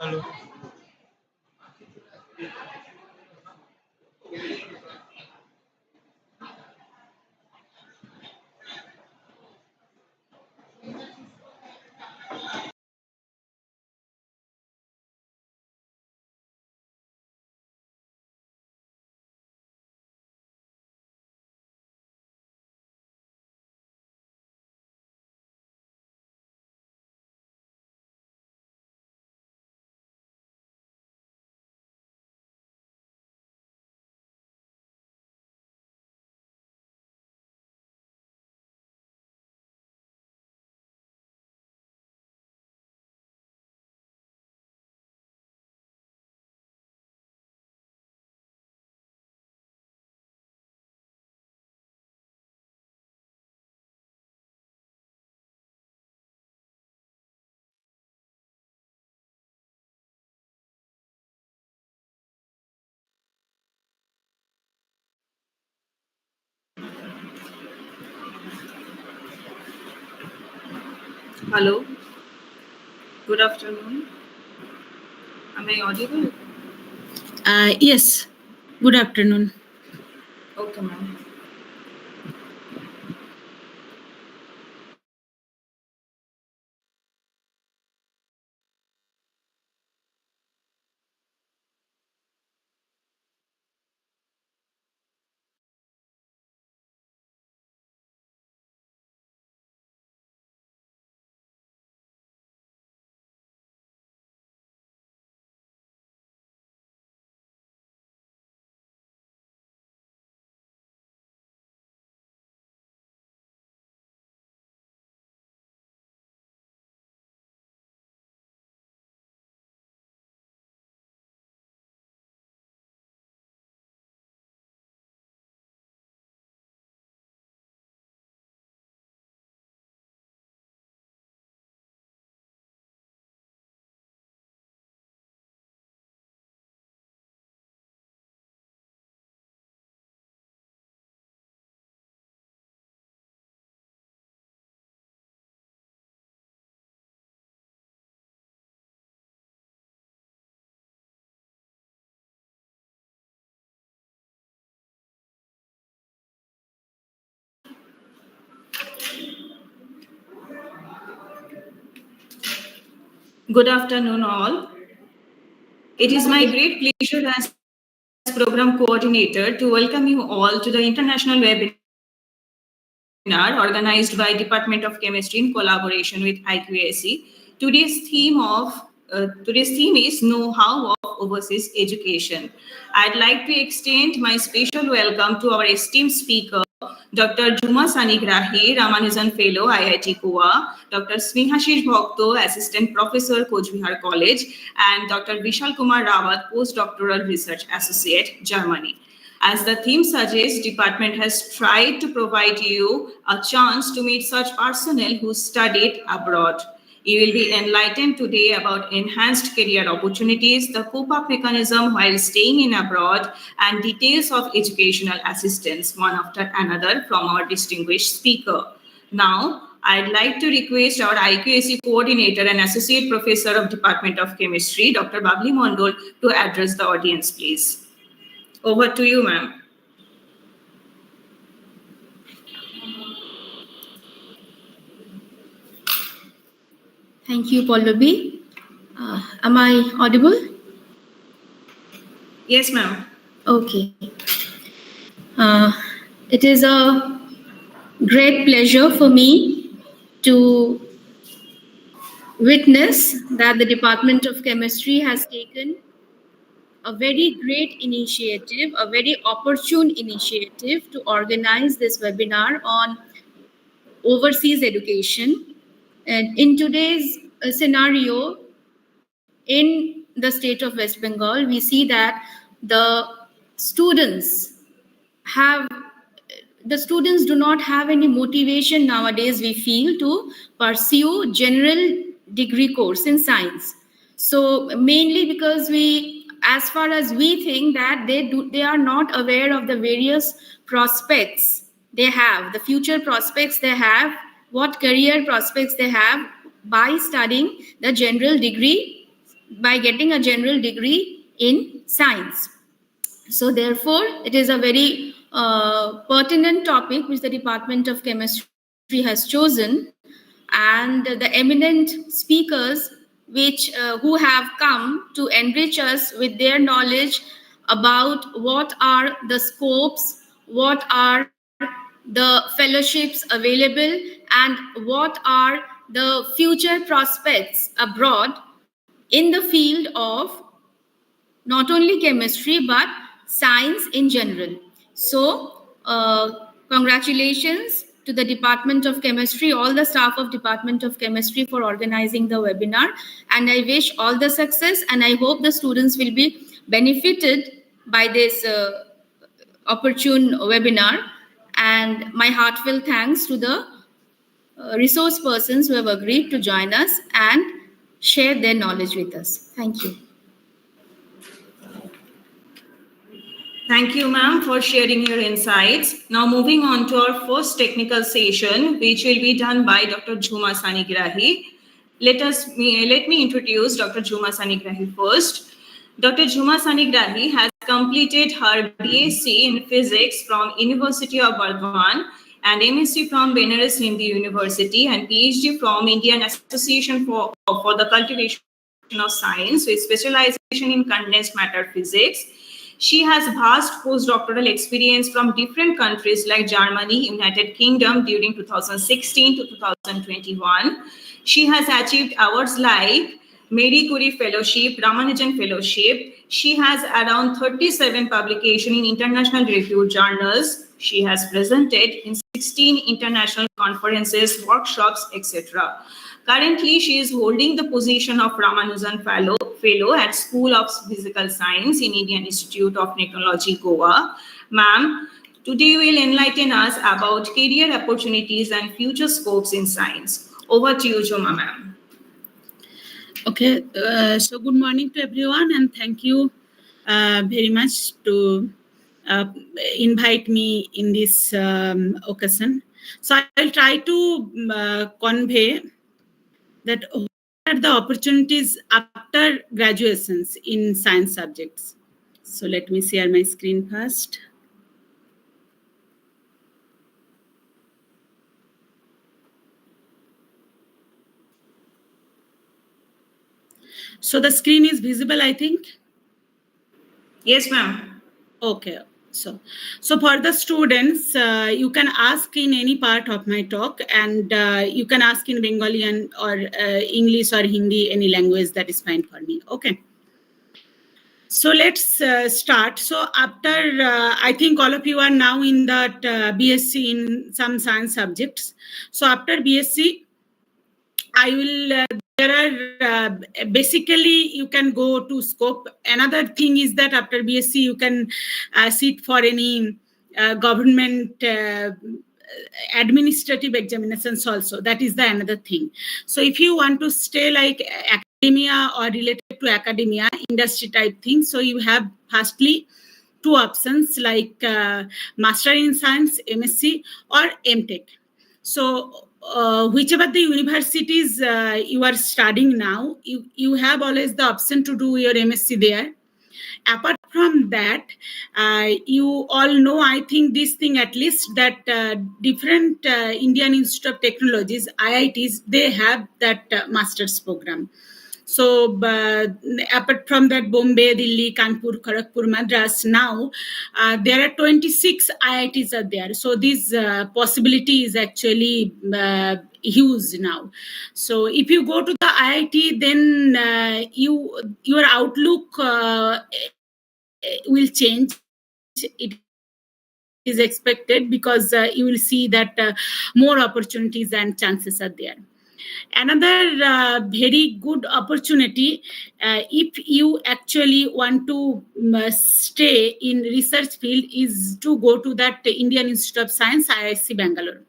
Hello. Hello, good afternoon. Am I audible? Yes, good afternoon. Okay, ma'am. Good afternoon, all. It is my great pleasure as program coordinator to welcome you all to the international webinar organized by Department of Chemistry in collaboration with IQAC. Today's theme is Know-how of Overseas Education. I'd like to extend my special welcome to our esteemed speaker, Dr. Juma Sanigrahi, Ramanujan Fellow, IIT Goa, Dr. Snehashish Bhakto, Assistant Professor, Coachbihar College, and Dr. Vishal Kumar Rawat, Postdoctoral Research Associate, Germany. As the theme suggests, department has tried to provide you a chance to meet such personnel who studied abroad. You will be enlightened today about enhanced career opportunities, the cope-up mechanism while staying in abroad, and details of educational assistance, one after another, from our distinguished speaker. Now, I'd like to request our IQAC coordinator and associate professor of Department of Chemistry, Dr. Babli Mondol, to address the audience, please. Over to you, ma'am. Thank you, Pallavi. Am I audible? Yes, ma'am. Okay. Uh, it is a great pleasure for me to witness that the Department of Chemistry has taken a very great initiative, a very opportune initiative to organize this webinar on overseas education. And in today's scenario, in the state of West Bengal, we see that the students have the students do not have any motivation nowadays, we feel, to pursue general degree course in science. So mainly because as far as we think that they are not aware of the various prospects they have, the future prospects they have, what career prospects they have by studying the general degree, by getting a general degree in science. So therefore, it is a very pertinent topic which the Department of Chemistry has chosen, and the eminent speakers who have come to enrich us with their knowledge about what are the scopes, what are the fellowships available, and what are the future prospects abroad in the field of not only chemistry but science in general. So, congratulations to the Department of Chemistry, all the staff of Department of Chemistry for organizing the webinar. And I wish all the success, and I hope the students will be benefited by this opportune webinar. And my heartfelt thanks to the resource persons who have agreed to join us and share their knowledge with us. Thank you. Thank you, ma'am, for sharing your insights. Now, moving on to our first technical session, which will be done by Dr. Jhuma Sanigrahi. Let me introduce Dr. Jhuma Sanigrahi first. Dr. Jhuma Sanigrahi has completed her BSc in Physics from University of Burdwan and MSc from Benares Hindu University and PhD from Indian Association for the Cultivation of Science with specialization in condensed matter physics. She has vast postdoctoral experience from different countries like Germany, United Kingdom during 2016 to 2021. She has achieved awards like Marie Curie Fellowship, Ramanujan Fellowship. She has around 37 publications in international reviewed journals. She has presented in 16 international conferences, workshops, etc. Currently, she is holding the position of Ramanujan Fellow at School of Physical Science in Indian Institute of Technology, Goa. Ma'am, today you will enlighten us about career opportunities and future scopes in science. Over to you, Jhuma, ma'am. Okay, so good morning to everyone, and thank you very much to invite me in this occasion. So I'll try to convey that what are the opportunities after graduations in science subjects. So let me share my screen first. So the screen is visible, I think. Yes, ma'am. Okay. So for the students, you can ask in any part of my talk, and you can ask in Bengali or English or Hindi, any language, that is fine for me. Okay. So let's start. So after, I think all of you are now in that BSc in some science subjects. So after BSc, I will, there are basically you can go to scope. Another thing is that after BSc, you can sit for any government administrative examinations also. That is the another thing. So if you want to stay like academia or related to academia, industry type things, so you have firstly two options like Master in Science, MSc, or MTech. So whichever the universities you are studying now, you have always the option to do your MSc there. Apart from that, you all know, I think this thing at least, that different Indian Institute of Technologies, IITs, they have that master's program. So apart from that, Bombay, Delhi, Kanpur, Kharagpur, Madras, now there are 26 IITs are there. So this possibility is actually huge now. So if you go to the IIT, then your outlook will change. It is expected, because you will see that more opportunities and chances are there. Another very good opportunity, if you actually want to stay in research field, is to go to that Indian Institute of Science, IISc Bangalore.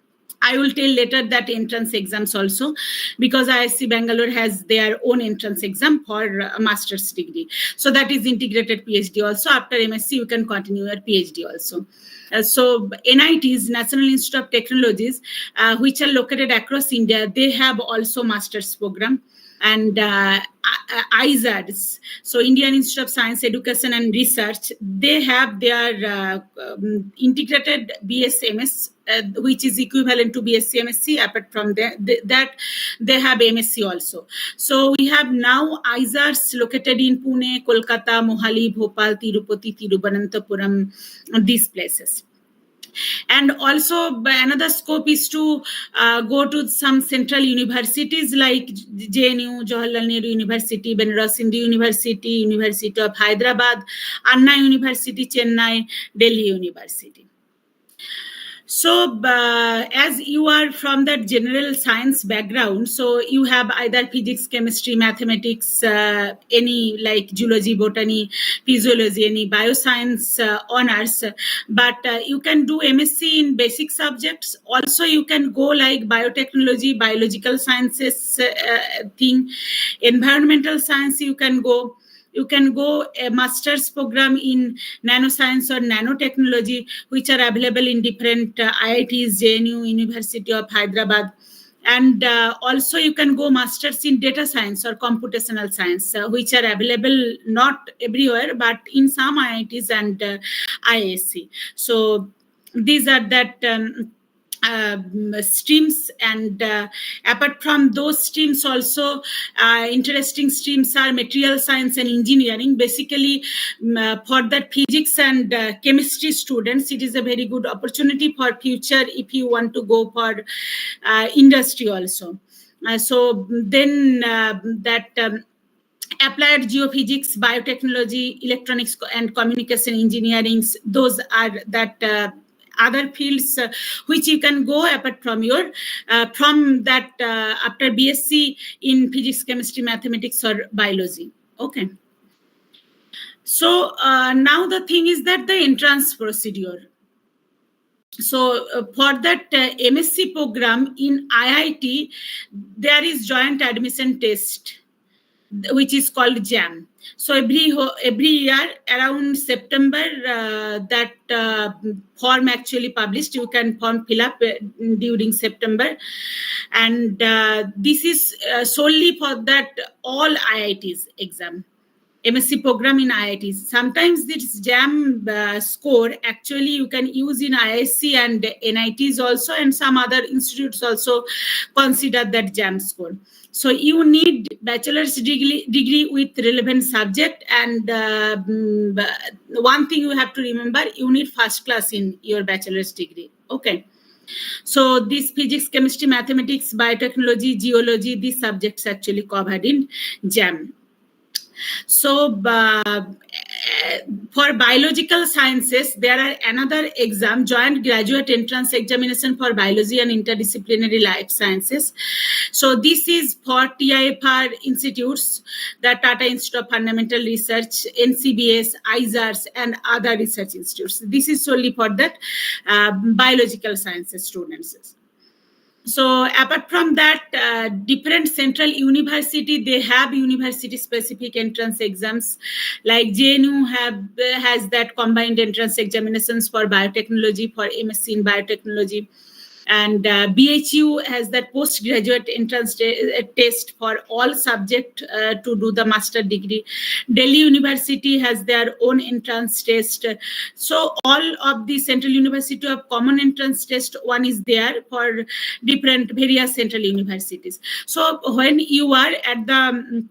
I will tell later that entrance exams also, because IISc Bangalore has their own entrance exam for a master's degree. So that is integrated PhD also. After MSc, you can continue your PhD also. So NITs, National Institute of Technologies, which are located across India, they have also master's program. And ISADs, so Indian Institute of Science, Education and Research, they have their integrated BSMS, which is equivalent to BSc MSc. Apart from that, they have MSc also. So we have now ISADs located in Pune, Kolkata, Mohali, Bhopal, Tirupati, Thiruvananthapuram, these places. And also another scope is to go to some central universities like JNU, Jawaharlal Nehru University, Banaras Hindu University, University of Hyderabad, Anna University, Chennai, Delhi University. So as you are from that general science background, so you have either physics, chemistry, mathematics, any like zoology, botany, physiology, any bioscience honors, but you can do MSc in basic subjects. Also you can go like biotechnology, biological sciences thing, environmental science you can go. You can go a master's program in nanoscience or nanotechnology, which are available in different IITs, JNU, University of Hyderabad. And also you can go masters in data science or computational science, which are available not everywhere, but in some IITs and IISc. So these are that streams, and apart from those streams also interesting streams are material science and engineering. Basically for that physics and chemistry students, it is a very good opportunity for future if you want to go for industry also. So then that applied geophysics, biotechnology, electronics and communication engineering, those are that other fields which you can go apart from your from that after BSc in physics, chemistry, mathematics or biology. Okay. So now the thing is that the entrance procedure. So for that MSc program in IIT, there is joint admission test, which is called JAM. So every year around September, that form actually published. You can form fill up during September, and this is solely for that all IITs exam. MSc program in IITs. Sometimes this JAM score actually you can use in IISc and NITs also, and some other institutes also consider that JAM score. So you need bachelor's degree with relevant subject, and one thing you have to remember, you need first class in your bachelor's degree. Okay. So this physics, chemistry, mathematics, biotechnology, geology, these subjects actually covered in JAM. So for biological sciences, there are another exam, joint graduate entrance examination for biology and interdisciplinary life sciences. So this is for TIFR institutes, the Tata Institute of Fundamental Research, NCBS, ISARS, and other research institutes. This is solely for that biological sciences students. So apart from that, different central university, they have university specific entrance exams, like JNU has that combined entrance examinations for biotechnology, for MSc in biotechnology, and BHU has that postgraduate entrance test for all subject to do the master degree. Delhi University has their own entrance test. So all of the central university have common entrance test. One is there for different various central universities. So when you are at the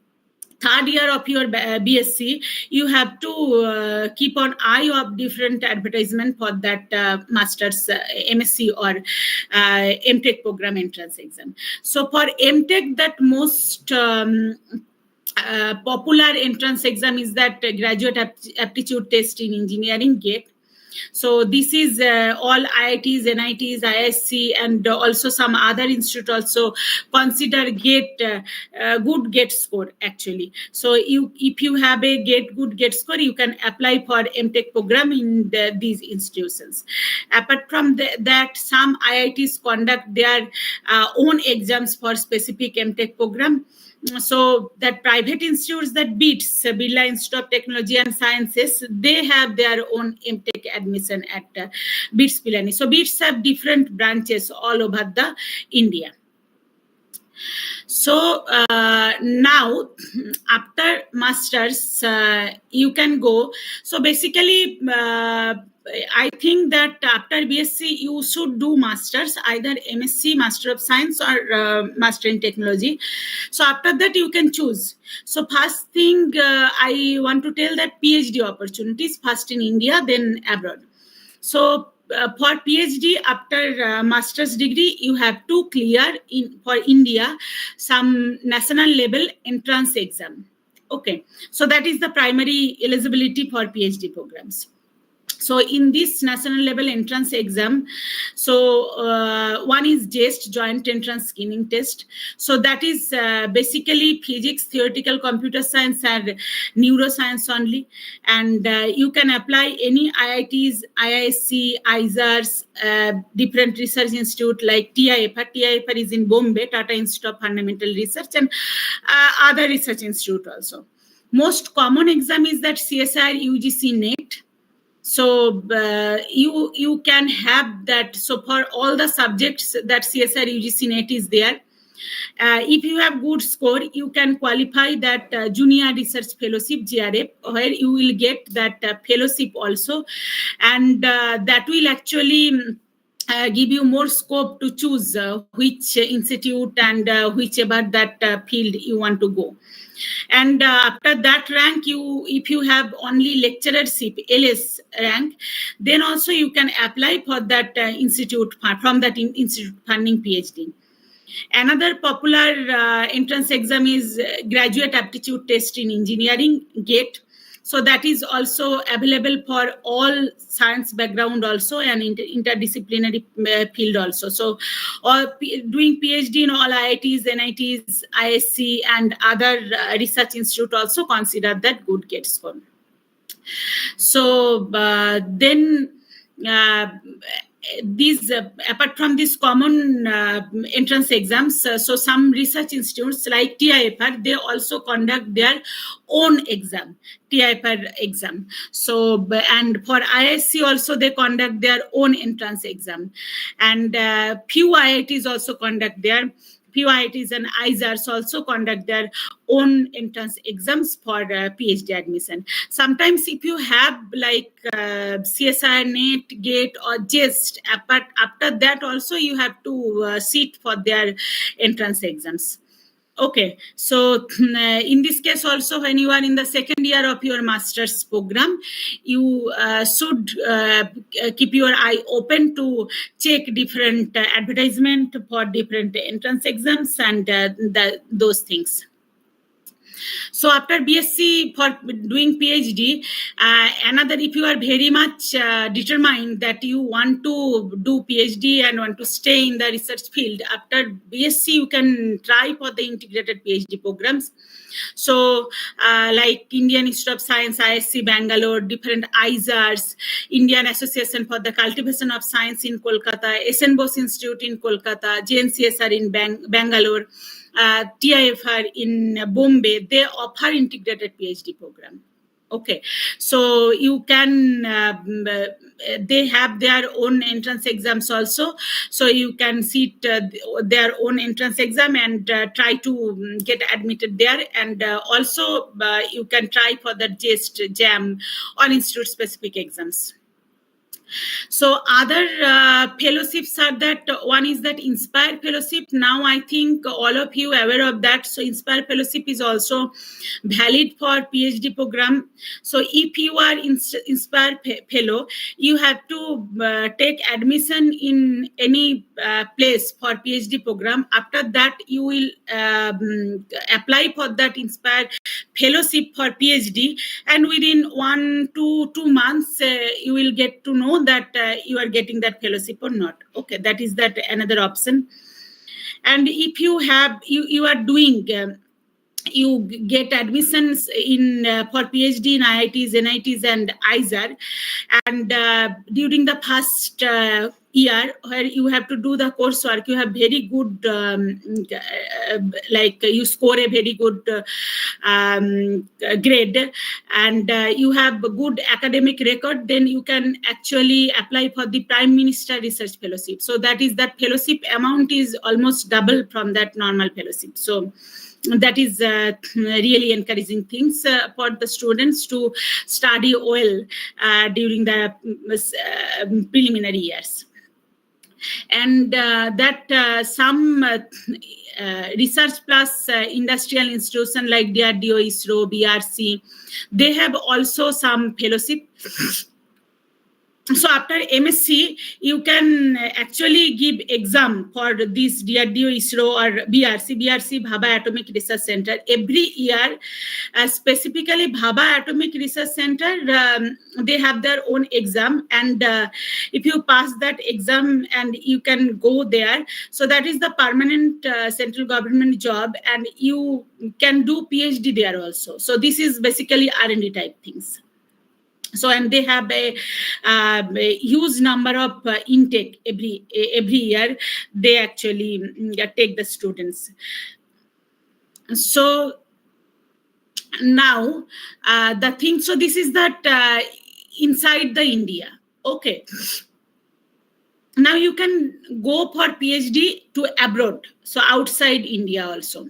third year of your BSc, you have to keep an eye of different advertisement for that master's MSc or MTech program entrance exam. So for MTech, that most popular entrance exam is that graduate aptitude test in engineering, GATE. So this is all IITs, NITs, ISC, and also some other institute also consider GATE good GATE score actually. So if you have a good GATE score, you can apply for MTech program in these institutions. Apart from that, some IITs conduct their own exams for specific MTech program. So that private institutes, that BITS, Birla Institute of Technology and Sciences, they have their own MTech admission at BITS Pilani. So BITS have different branches all over the India. So now after masters, you can go. So basically, I think that after BSc, you should do masters, either MSc, Master of Science, or Master in Technology. So after that, you can choose. So first thing I want to tell that PhD opportunities, first in India, then abroad. So for PhD, after master's degree, you have to clear for India some national level entrance exam. Okay, so that is the primary eligibility for PhD programs. So in this national level entrance exam, so one is JEST, Joint Entrance Screening Test. So that is basically physics, theoretical computer science, and neuroscience only. And you can apply any IITs, IISc, ISARS, different research institute like TIFR. TIFR is in Bombay, Tata Institute of Fundamental Research, and other research institute also. Most common exam is that CSIR UGC NET. So you can have that. So for all the subjects that CSIR UGC NET is there. If you have good score, you can qualify that Junior Research Fellowship, JRF, where you will get that fellowship also. And that will actually give you more scope to choose which institute and whichever that field you want to go. And after that rank, if you have only lecturership, LS rank, then also you can apply for that institute, from that institute funding PhD. Another popular entrance exam is Graduate Aptitude Test in Engineering, GATE. So that is also available for all science background also, and interdisciplinary field also. So doing PhD in all IITs, NITs, ISC, and other research institute also consider that good GATE score. So then these apart from these common entrance exams, so some research institutes like TIFR, they also conduct their own exam, TIFR exam. So and for ISC also, they conduct their own entrance exam, and few IITs also conduct their. Few IITs and ISARS also conduct their own entrance exams for PhD admission. Sometimes if you have like CSIR, NET, GATE, or JEST, but after that also you have to sit for their entrance exams. Okay, so in this case also, when you are in the second year of your master's program, you should keep your eye open to check different advertisement for different entrance exams and those things. So after BSc, for doing PhD, another, if you are very much determined that you want to do PhD and want to stay in the research field, after BSc you can try for the integrated PhD programs. So like Indian Institute of Science, ISC Bangalore, different ISARs, Indian Association for the Cultivation of Science in Kolkata, SN Bose Institute in Kolkata, JNCSR in Bangalore, TIFR in Bombay, they offer integrated PhD program. Okay, so you can, they have their own entrance exams also. So you can sit their own entrance exam and try to get admitted there. And also you can try for the JEST, JAM or institute specific exams. So other fellowships are that one is that Inspire Fellowship. Now I think all of you are aware of that. So Inspire Fellowship is also valid for PhD program. So if you are Inspire Fellow, you have to take admission in any place for PhD program. After that, you will apply for that Inspire Fellowship for PhD, and within 1 to 2 months, you will get to know that you are getting that fellowship or not. Okay, that is that another option. And if you have, you are doing, you get admissions in for PhD in IITs, NITs, and ISAR, and during the first year where you have to do the coursework, you have very good, like you score a very good grade, and you have a good academic record, then you can actually apply for the Prime Minister Research Fellowship. So that is, that fellowship amount is almost double from that normal fellowship. So that is really encouraging things for the students to study well during the preliminary years. And that some research plus industrial institution like DRDO, ISRO, BRC, they have also some fellowship. So after MSc, you can actually give exam for this DRDO, ISRO, or BRC, Bhabha Atomic Research Center. Every year, specifically Bhabha Atomic Research Center, they have their own exam. And if you pass that exam, and you can go there. So that is the permanent central government job, and you can do PhD there also. So this is basically R&D type things. So, and they have a huge number of intake every year. They actually take the students. So now the thing. So this is that inside the India. Okay. Now you can go for PhD to abroad. So outside India also.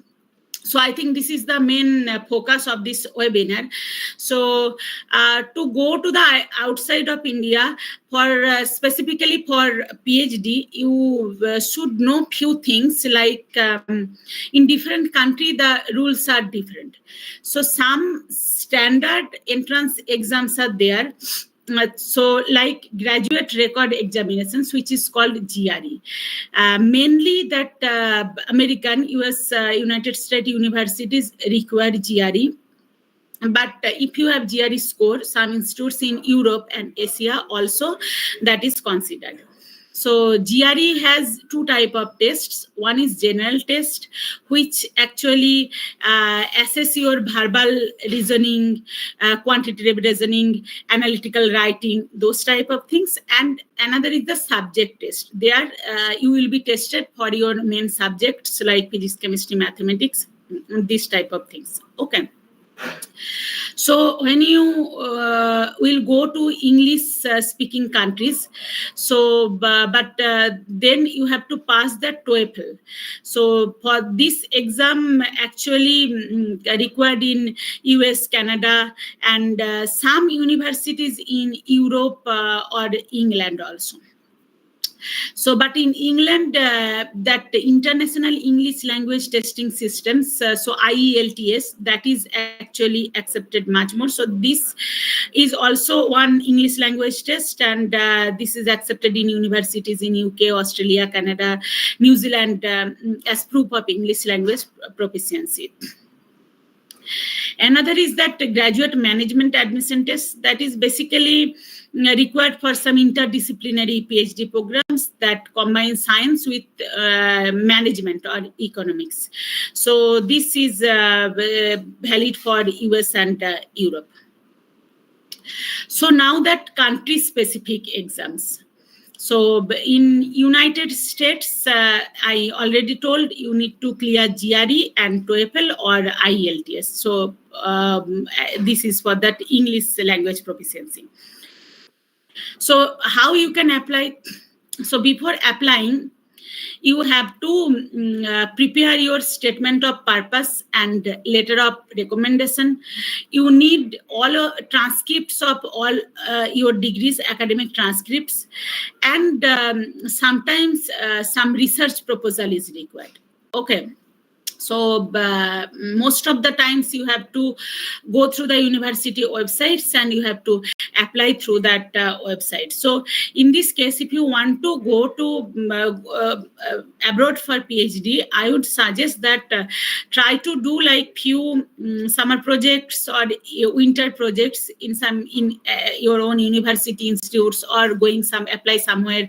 So I think this is the main focus of this webinar. So to go to the outside of India for specifically for PhD, you should know few things, like in different country the rules are different. So some standard entrance exams are there. So like graduate record examinations, which is called GRE. Mainly that American, US, United States universities require GRE. But if you have GRE score, some institutes in Europe and Asia also, that is considered. So GRE has two type of tests. One is general test, which actually assess your verbal reasoning, quantitative reasoning, analytical writing, those type of things. And another is the subject test. There you will be tested for your main subjects like physics, chemistry, mathematics, these type of things. Okay. So when you will go to English speaking countries, so but then you have to pass the TOEFL. So for this exam actually required in US, Canada, and some universities in Europe or England also. So, but in England, that international English language testing systems, so IELTS, that is actually accepted much more. So this is also one English language test, and this is accepted in universities in UK, Australia, Canada, New Zealand as proof of English language proficiency. Another is that graduate management admission test, that is basically required for some interdisciplinary PhD programs that combine science with management or economics. So this is valid for US and Europe. So now that country-specific exams. So in United States, I already told you need to clear GRE and TOEFL or IELTS. So this is for that English language proficiency. So how you can apply? So before applying, you have to prepare your statement of purpose and letter of recommendation. You need all transcripts of all your degrees, academic transcripts, and sometimes some research proposal is required. Okay. So most of the times you have to go through the university websites and you have to apply through that website. So in this case, if you want to go to abroad for PhD, I would suggest that try to do like few summer projects or winter projects in your own university institutes, or apply somewhere,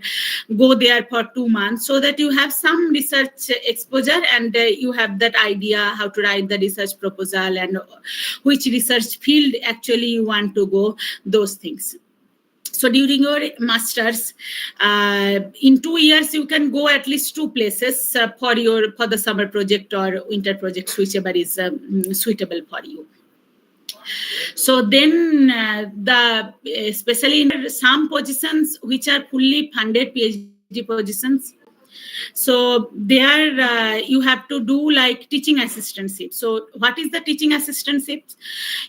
go there for 2 months, so that you have some research exposure and you have that idea how to write the research proposal and which research field actually you want to go, those things. So during your masters, in 2 years, you can go at least 2 places for the summer project or winter project, whichever is suitable for you. So then especially in some positions which are fully funded PhD positions, so there you have to do like teaching assistantship. So what is the teaching assistantship?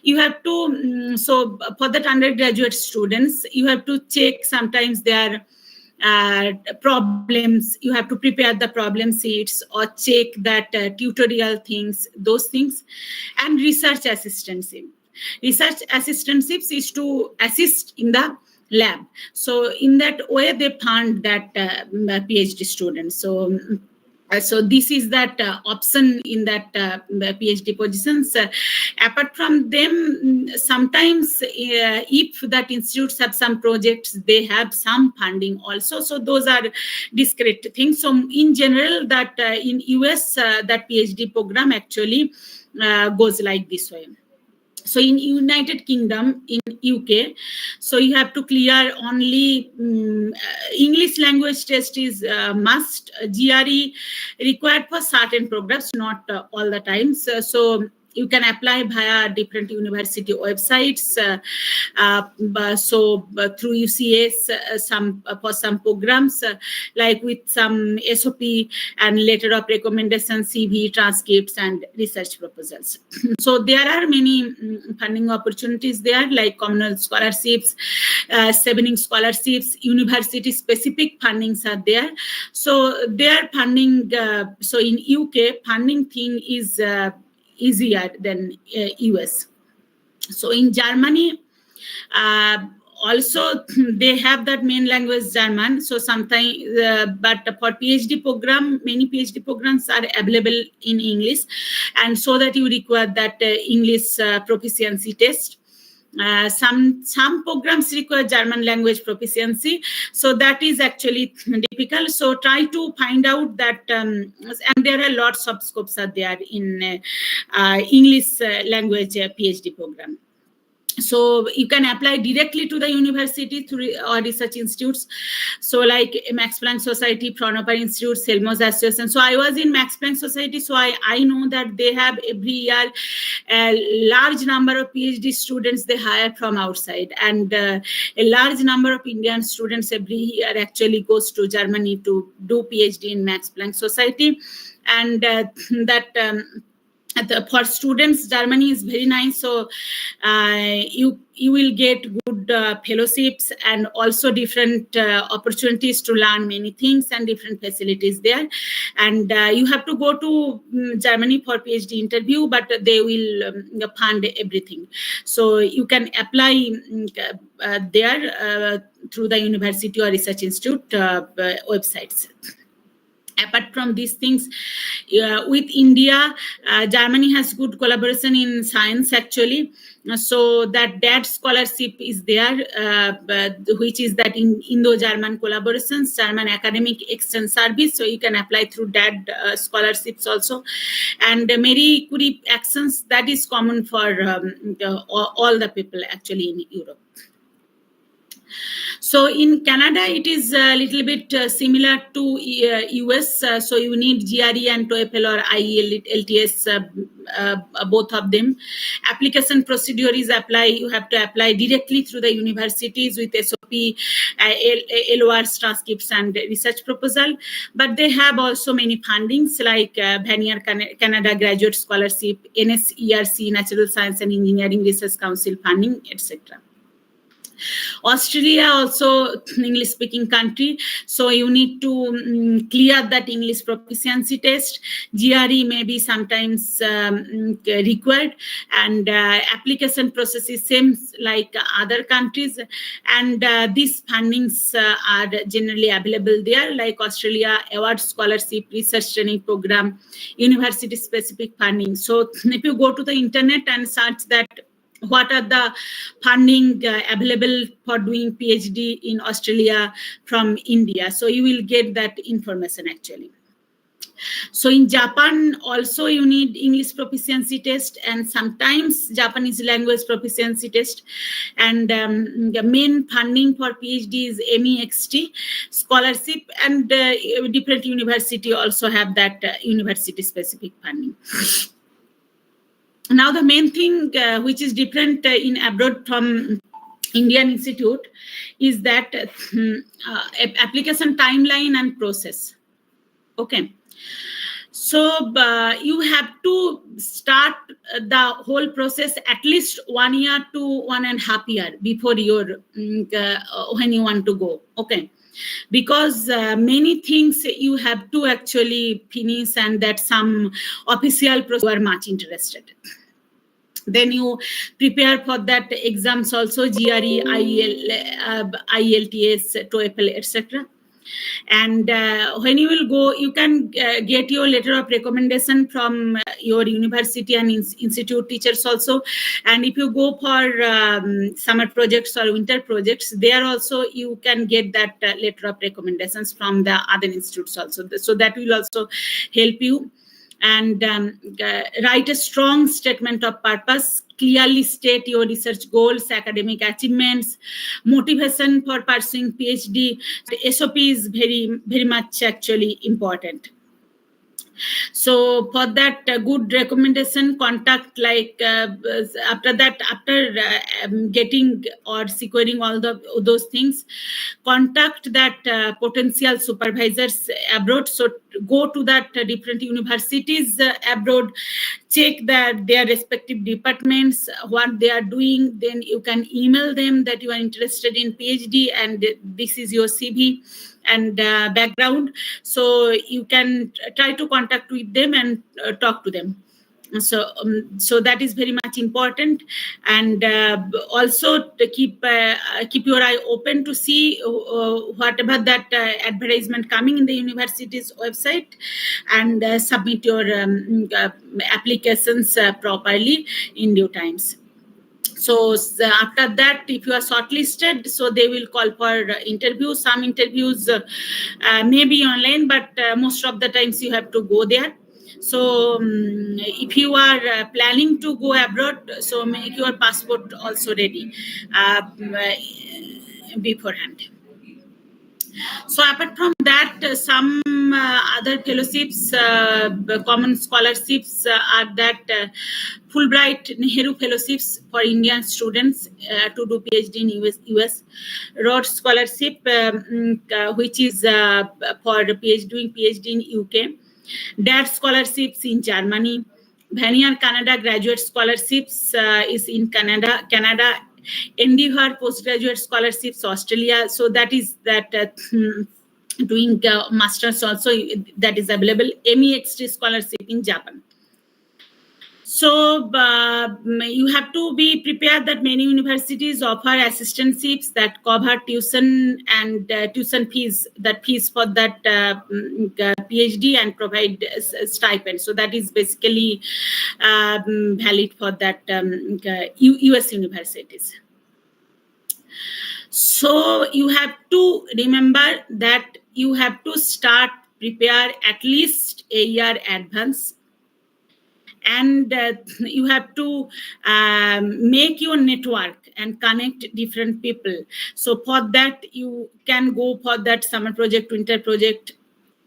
You have to, so for that undergraduate students, you have to check sometimes their problems. You have to prepare the problem sheets or check that tutorial things, those things. And research assistantship. Research assistantships is to assist in the lab. So in that way, they fund that PhD students. So this is that option in that PhD positions. Apart from them, sometimes if that institutes have some projects, they have some funding also. So those are discrete things. So in general, that in US, that PhD program actually goes like this way. So in United Kingdom, in UK, so you have to clear only English language test is must. GRE required for certain programs, not all the times. So you can apply via different university websites. Through UCS, for some programs, like with some SOP and letter of recommendation, CV, transcripts, and research proposals. So there are many funding opportunities there, like communal scholarships, Chevening scholarships, university-specific fundings are there. So their funding, so in UK, funding thing is easier than US. So in Germany, also they have that main language German. So sometimes, but for PhD program, many PhD programs are available in English, and so that you require that English proficiency test. Some programs require German language proficiency, so that is actually difficult. So try to find out that, and there are lots of scopes are there in English language PhD program. So you can apply directly to the university through or research institutes. So like Max Planck Society, Fraunhofer Institute, Selmos Association. So I was in Max Planck Society, so I know that they have every year a large number of PhD students they hire from outside, and a large number of Indian students every year actually goes to Germany to do PhD in Max Planck Society. And for students, Germany is very nice. So you will get good fellowships and also different opportunities to learn many things and different facilities there. And you have to go to Germany for PhD interview, but they will fund everything. So you can apply there through the university or research institute websites. Apart from these things, with India, Germany has good collaboration in science actually. So that scholarship is there, which is that in Indo-German collaborations, German Academic Exchange Service. So you can apply through that scholarships also. And Marie Curie actions, that is common for all the people actually in Europe. So in Canada, it is a little bit similar to US. So you need GRE and TOEFL or IELTS, both of them. Application procedure is you have to apply directly through the universities with SOP, LORs, transcripts, and research proposal. But they have also many fundings like Vanier Canada Graduate Scholarship, NSERC, Natural Science and Engineering Research Council funding, etc. Australia also English speaking country, so you need to clear that English proficiency test. GRE may be sometimes required, and application process is same like other countries, and these fundings are generally available there, like Australia award scholarship, research training program, university specific funding. So if you go to the internet and search that what are the funding available for doing PhD in Australia from India, so you will get that information actually. So in Japan also you need English proficiency test and sometimes Japanese language proficiency test, and the main funding for PhD is MEXT scholarship, and different university also have that university specific funding. Now the main thing which is different in abroad from Indian Institute is that application timeline and process. Okay. So you have to start the whole process at least 1 year to 1.5 years before your when you want to go. Okay. Because many things you have to actually finish, and that some official process you are much interested. Then you prepare for that exams also, GRE, IELTS, TOEFL, etc. And when you will go, you can get your letter of recommendation from your university and institute teachers also. And if you go for summer projects or winter projects, there also you can get that letter of recommendations from the other institutes also. So that will also help you. And write a strong statement of purpose. Clearly state your research goals, academic achievements, motivation for pursuing PhD. The SOP is very, very much actually important. So for that good recommendation, contact like after getting or securing all those things, contact that potential supervisors abroad. So go to that different universities abroad, check that their respective departments, what they are doing. Then you can email them that you are interested in PhD and this is your CV and background. So you can try to contact with them and talk to them. So that is very much important. And also to keep your eye open to see whatever that advertisement coming in the university's website, and submit your applications properly in due times. So after that, if you are shortlisted, so they will call for interviews. Some interviews may be online, but most of the times you have to go there. So if you are planning to go abroad, so make your passport also ready beforehand. So apart from that, some other fellowships, common scholarships are that Fulbright Nehru fellowships for Indian students to do PhD in US, Rhodes scholarship, which is for doing PhD in UK, DAD scholarships in Germany, Vanier Canada graduate scholarships is in Canada, Endeavour postgraduate scholarships Australia. So that is that doing masters also, that is available. MEXT scholarship in Japan. So you have to be prepared that many universities offer assistantships that cover tuition and tuition fees, that fees for that PhD and provide stipend. So that is basically valid for that US universities. So you have to remember that you have to start prepare at least a year advance, and you have to make your network and connect different people. So for that, you can go for that summer project, winter project.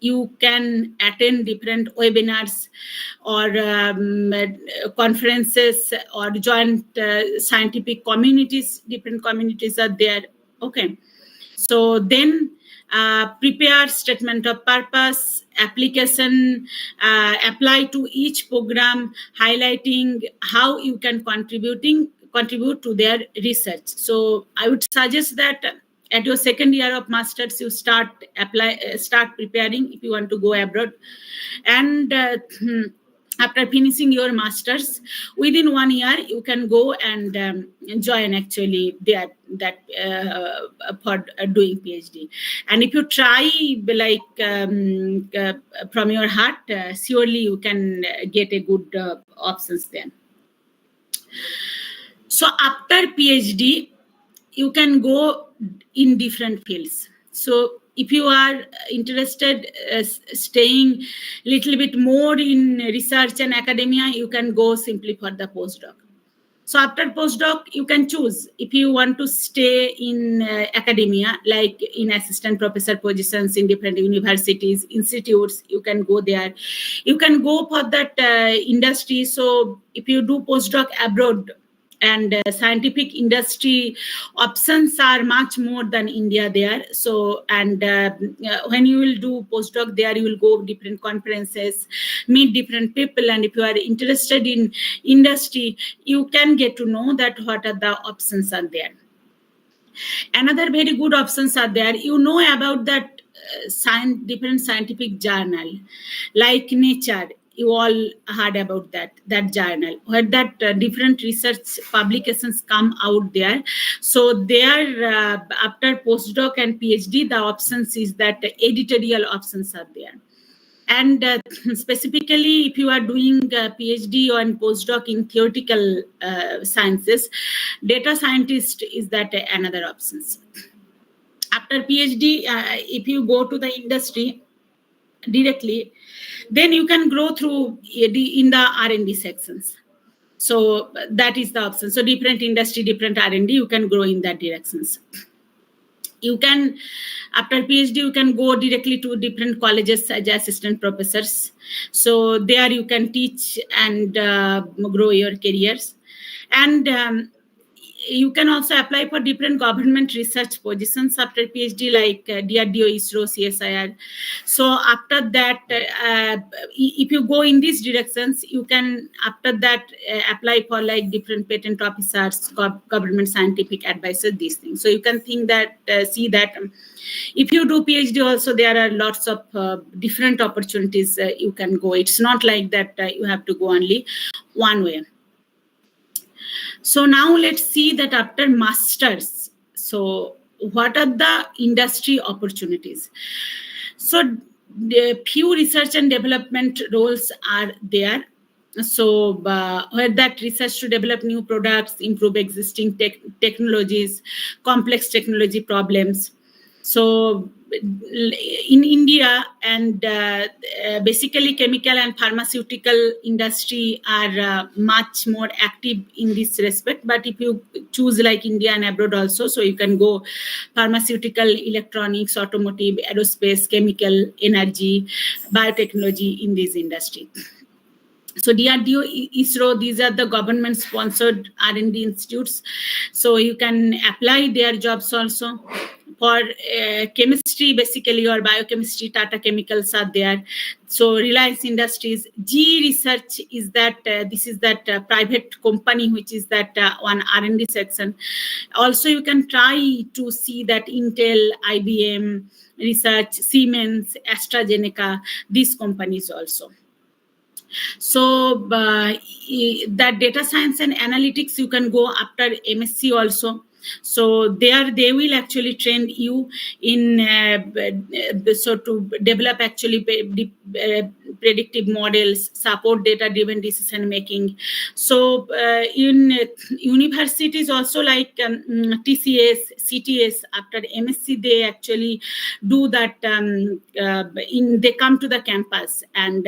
You can attend different webinars or conferences or join scientific communities. Different communities are there. Okay. So then prepare statement of purpose, application, apply to each program, highlighting how you can contribute to their research. So I would suggest that at your second year of masters, you start preparing if you want to go abroad, and after finishing your masters, within 1 year you can go and join actually that for doing PhD. And if you try from your heart, surely you can get a good options then. So after PhD, you can go in different fields. So if you are interested staying a little bit more in research and academia, you can go simply for the postdoc. So after postdoc, you can choose if you want to stay in academia, like in assistant professor positions in different universities, institutes, you can go there. You can go for that industry. So if you do postdoc abroad, and scientific industry options are much more than India there. So, and when you will do postdoc there, you will go different conferences, meet different people, and if you are interested in industry, you can get to know that what are the options are there. Another very good options are there. You know about that different scientific journal, like Nature. You all heard about that journal where that different research publications come out there. So there, after postdoc and PhD, the options is that editorial options are there. And specifically, if you are doing a PhD or postdoc in theoretical sciences, data scientist is that another options. After PhD, if you go to the industry directly, then you can grow through in the R&D sections. So that is the option. So different industry, different R&D, you can grow in that directions. You can, after PhD, you can go directly to different colleges as assistant professors. So there you can teach and grow your careers. And you can also apply for different government research positions after PhD, like DRDO, ISRO, CSIR. So after that, if you go in these directions, you can after that apply for like different patent officers, government scientific advisors, these things. So you can think that see that if you do PhD also, there are lots of different opportunities you can go. It's not like that you have to go only one way. So now let's see that after masters, so what are the industry opportunities? So the few research and development roles are there. So where that research to develop new products, improve existing technologies, complex technology problems. So in India and basically chemical and pharmaceutical industry are much more active in this respect. But if you choose like India and abroad also, so you can go pharmaceutical, electronics, automotive, aerospace, chemical, energy, biotechnology in this industry. So DRDO, ISRO, these are the government-sponsored R&D institutes. So you can apply their jobs also. For chemistry, basically, or biochemistry, Tata Chemicals are there. So Reliance Industries, GE Research is that, this is that private company, which is that one R&D section. Also, you can try to see that Intel, IBM, Research, Siemens, AstraZeneca, these companies also. So that data science and analytics, you can go after MSc also. So there they will actually train you in so to develop actually predictive models, support data driven decision making. So in universities also like TCS, CTS, after MSc they actually do that. They come to the campus and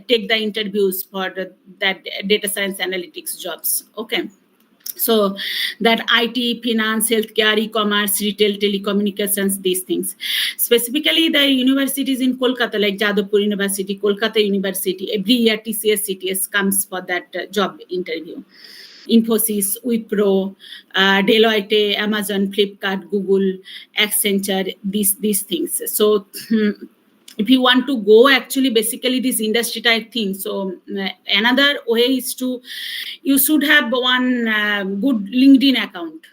take the interviews for that data science analytics jobs. Okay. So that IT, finance, healthcare, e-commerce, retail, telecommunications, these things. Specifically, the universities in Kolkata, like Jadavpur University, Kolkata University, every year TCS, CTS comes for that job interview. Infosys, Wipro, Deloitte, Amazon, Flipkart, Google, Accenture, these things. So if you want to go actually basically this industry type thing, so another way is to you should have one good LinkedIn account.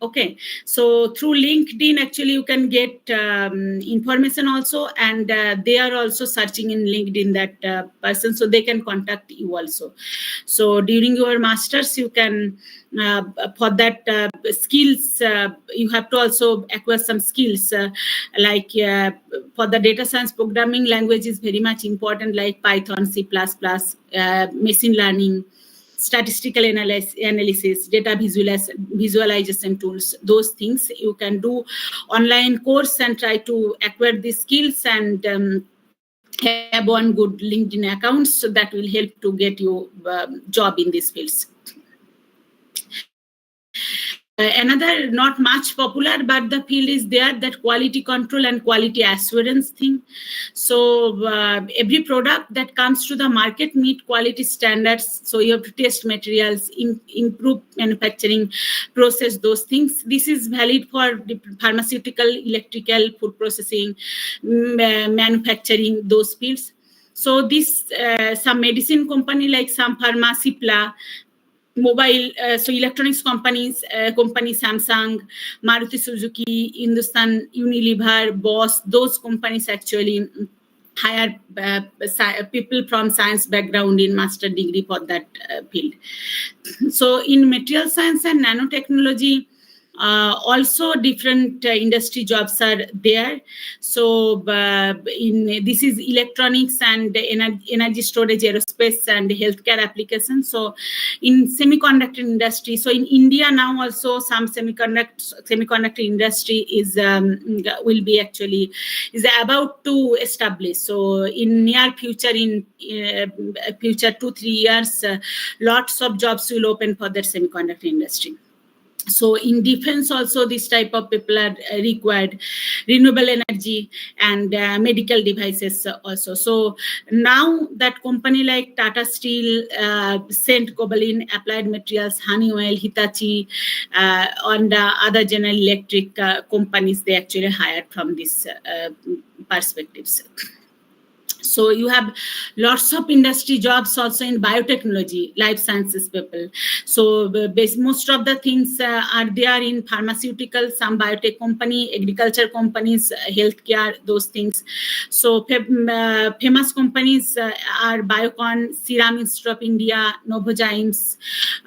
Okay, so through LinkedIn actually you can get information also, and they are also searching in LinkedIn that person, so they can contact you also. So during your masters you can for that skills you have to also acquire some skills like for the data science programming language is very much important, like Python, C++, machine learning, statistical analysis, data visualization tools. Those things you can do online course and try to acquire these skills and have one good LinkedIn account, so that will help to get you job in these fields. Another not much popular, but the field is there, that quality control and quality assurance thing. So every product that comes to the market meet quality standards. So you have to test materials, improve manufacturing process, those things. This is valid for the pharmaceutical, electrical, food processing, manufacturing, those fields. So this some medicine company like some pharma, Cipla, mobile, so electronics companies, Samsung, Maruti Suzuki, Hindustan Unilever, Bosch, those companies actually hire people from science background in master degree for that field. So in material science and nanotechnology, also different industry jobs are there. So this is electronics and energy storage, aerospace and healthcare applications. So in semiconductor industry, so in India now also some semiconductor industry is will be actually is about to establish. So in near future, in future 2-3 years, lots of jobs will open for that semiconductor industry. So in defense also this type of people are required, renewable energy and medical devices also. So now that company like Tata Steel, Saint Gobain, Applied Materials, Honeywell, Hitachi, and other General Electric companies, they actually hired from these perspectives. So you have lots of industry jobs also in biotechnology, life sciences people. So most of the things are there in pharmaceutical, some biotech company, agriculture companies, healthcare, those things. So famous companies are Biocon, Serum Institute of India, Novozymes,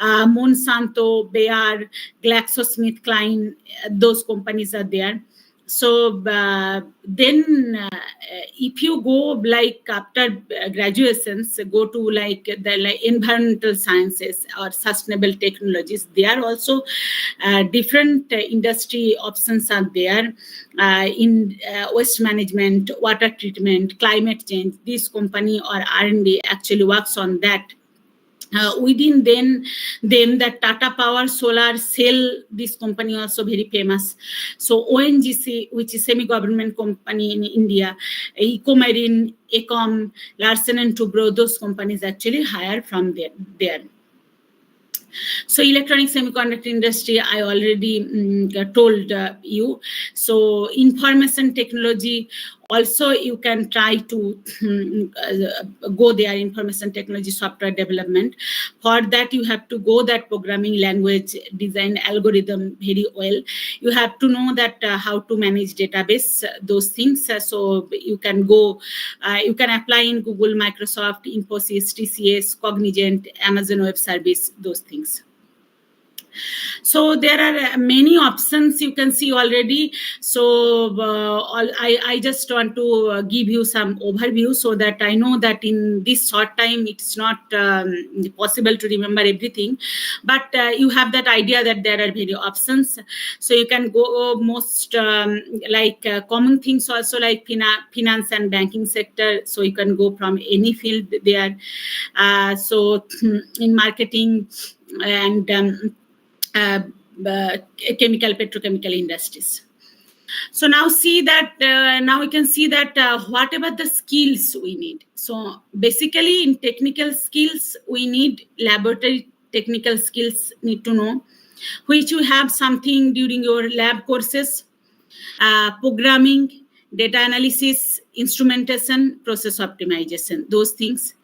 Monsanto, Bayer, GlaxoSmithKline, those companies are there. So then if you go like after graduations, go to like the environmental sciences or sustainable technologies, there are also different industry options are there in waste management, water treatment, climate change. This company or R&D actually works on that. Within them that Tata Power Solar Cell, this company also very famous. So ONGC, which is semi-government company in India, Ecomarine, Ecom, Larsen and Toubro, those companies actually hire from there. So electronic semiconductor industry, I already told you. So information technology, also you can try to go there, information technology, software development. For that, you have to go that programming language, design algorithm very well. You have to know that how to manage database, those things. So you can go, you can apply in Google, Microsoft, Infosys, TCS, Cognizant, Amazon Web Service, those things. So there are many options you can see already. So I just want to give you some overview so that I know that in this short time it's not possible to remember everything, but you have that idea that there are many options. So you can go most common things also like finance and banking sector. So you can go from any field there. So in marketing and uh, chemical petrochemical industries. So now see that now we can see that whatever the skills we need. So basically in technical skills we need laboratory technical skills need to know, which you have something during your lab courses, programming, data analysis, instrumentation, process optimization, those things.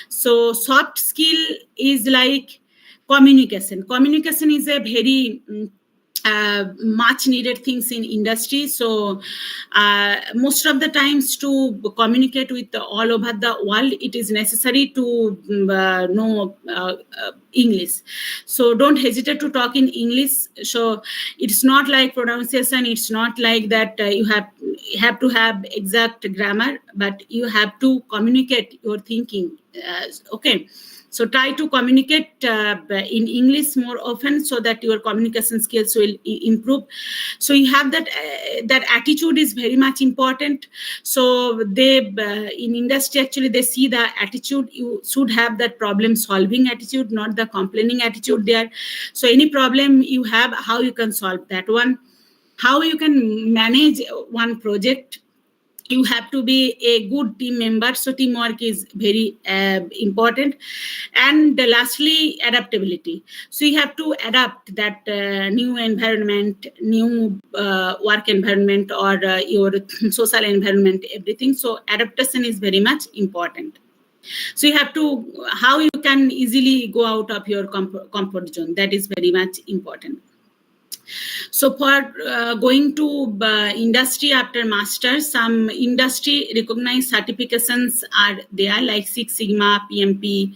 So soft skill is like communication. Communication is a very much needed things in industry. So most of the times to communicate with all over the world, it is necessary to know English. So don't hesitate to talk in English. So it's not like pronunciation, it's not like that you have to have exact grammar, but you have to communicate your thinking. Okay. So try to communicate in English more often so that your communication skills will improve. So you have that attitude is very much important. So they in industry actually they see the attitude. You should have that problem solving attitude, not the complaining attitude there. So any problem you have, how you can solve that one, how you can manage one project. You have to be a good team member. So teamwork is very important. And lastly, adaptability. So you have to adapt that new environment, new work environment, or your social environment, everything. So adaptation is very much important. So you have to, how you can easily go out of your comfort zone. That is very much important. So for going to industry after master's, some industry recognized certifications are there like Six Sigma, PMP,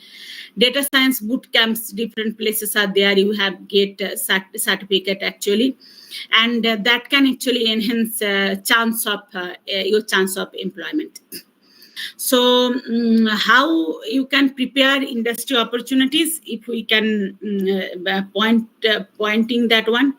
data science boot camps, different places are there. You have get certificate actually, and that can actually enhance chance of your chance of employment. So how you can prepare industry opportunities, if we can pointing that one.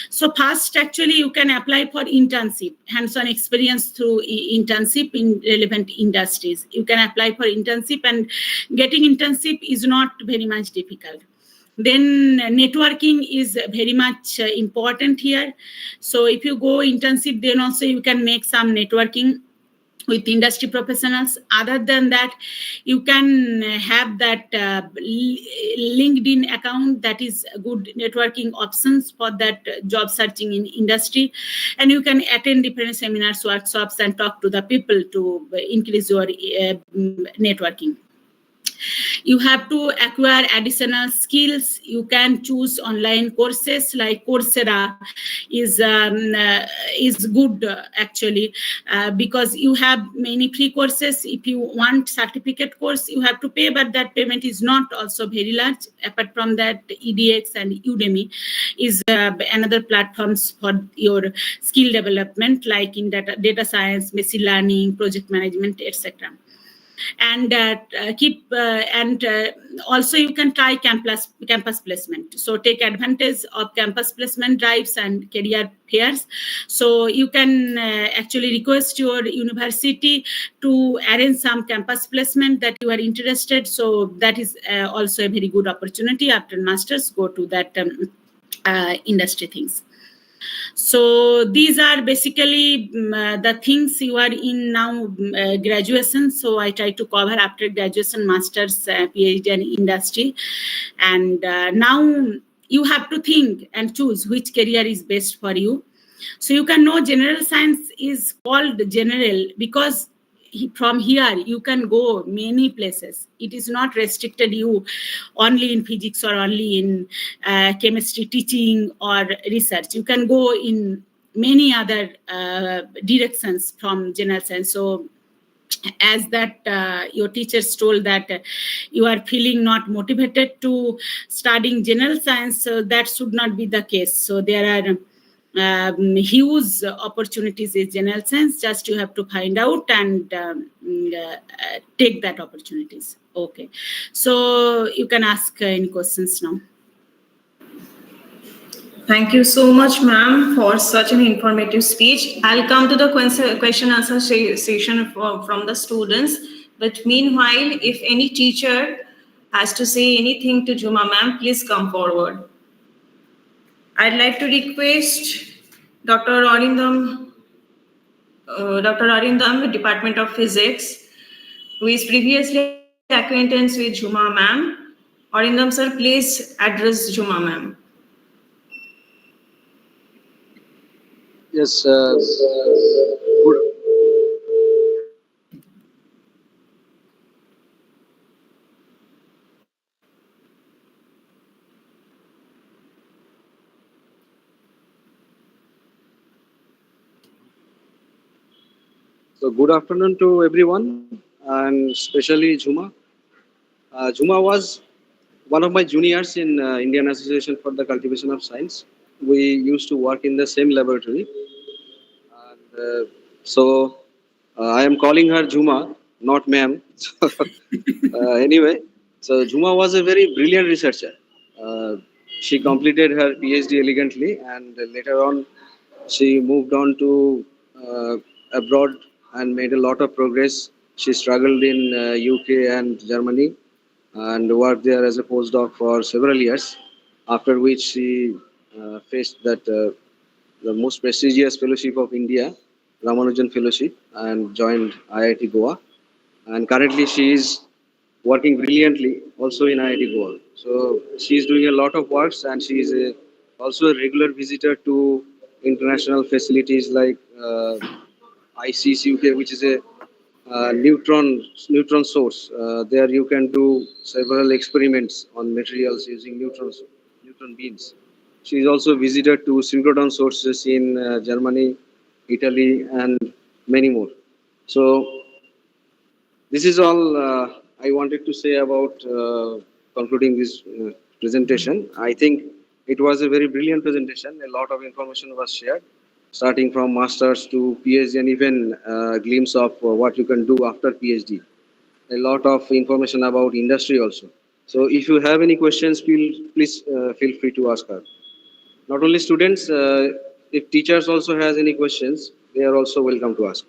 So first actually you can apply for internship, hands-on experience through internship in relevant industries. You can apply for internship, and getting internship is not very much difficult. Then networking is very much important here. So if you go internship, then also you can make some networking with industry professionals. Other than that, you can have that LinkedIn account. That is good networking options for that job searching in industry. And you can attend different seminars, workshops, and talk to the people to increase your networking. You have to acquire additional skills. You can choose online courses like Coursera is good actually because you have many free courses. If you want certificate course, you have to pay, but that payment is not also very large. Apart from that, EDX and Udemy is another platforms for your skill development, like in data science, machine learning, project management, etc. And also you can try campus placement. So take advantage of campus placement drives and career fairs. So you can actually request your university to arrange some campus placement that you are interested. So that is also a very good opportunity. After masters, go to that industry things. So these are basically the things you are in now graduation. So I try to cover after graduation, masters, PhD and industry. And now you have to think and choose which career is best for you. So you can know general science is called general because from here you can go many places. It is not restricted you only in physics or only in chemistry teaching or research. You can go in many other directions from general science. So as that your teachers told that you are feeling not motivated to studying general science, so that should not be the case. So there are huge opportunities in general science. Just you have to find out and take that opportunities. Okay, so you can ask any questions now. Thank you so much, ma'am, for such an informative speech. I'll come to the question answer session from the students. But meanwhile, if any teacher has to say anything to Juma ma'am, please come forward. I'd like to request Dr. Arindam, Department of Physics, who is previously acquaintance with Juma ma'am. Arindam sir, please address Juma ma'am. Yes, good. So, good afternoon to everyone, and especially Juma. Juma was one of my juniors in Indian Association for the Cultivation of Science. We used to work in the same laboratory, and I am calling her Juma, not ma'am. Anyway, so Juma was a very brilliant researcher. Uh, she completed her PhD elegantly, and later on, she moved on to abroad and made a lot of progress. She struggled in UK and Germany and worked there as a postdoc for several years. After which she faced the most prestigious fellowship of India, Ramanujan Fellowship, and joined IIT Goa. And currently, she is working brilliantly also in IIT Goa. So she is doing a lot of works, and she is also a regular visitor to international facilities like ICCUK, which is a neutron source. There you can do several experiments on materials using neutron beams. She is also visited to synchrotron sources in Germany, Italy, and many more. So this is all I wanted to say about concluding this presentation. I think it was a very brilliant presentation. A lot of information was shared, starting from masters to PhD, and even a glimpse of what you can do after PhD. A lot of information about industry also. So if you have any questions, please feel free to ask her. Not only students, if teachers also has any questions, they are also welcome to ask.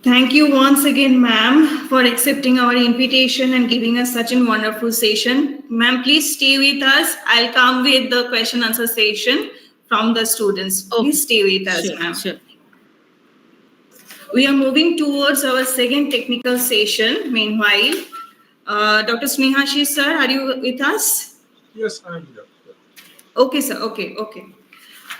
Thank you once again, ma'am, for accepting our invitation and giving us such a wonderful session. Ma'am, please stay with us. I'll come with the question answer session from the students. Please stay with us, ma'am. Sure. We are moving towards our second technical session. Meanwhile, Dr. Snehashi, sir, are you with us? Yes, I am here. Okay, sir. Okay.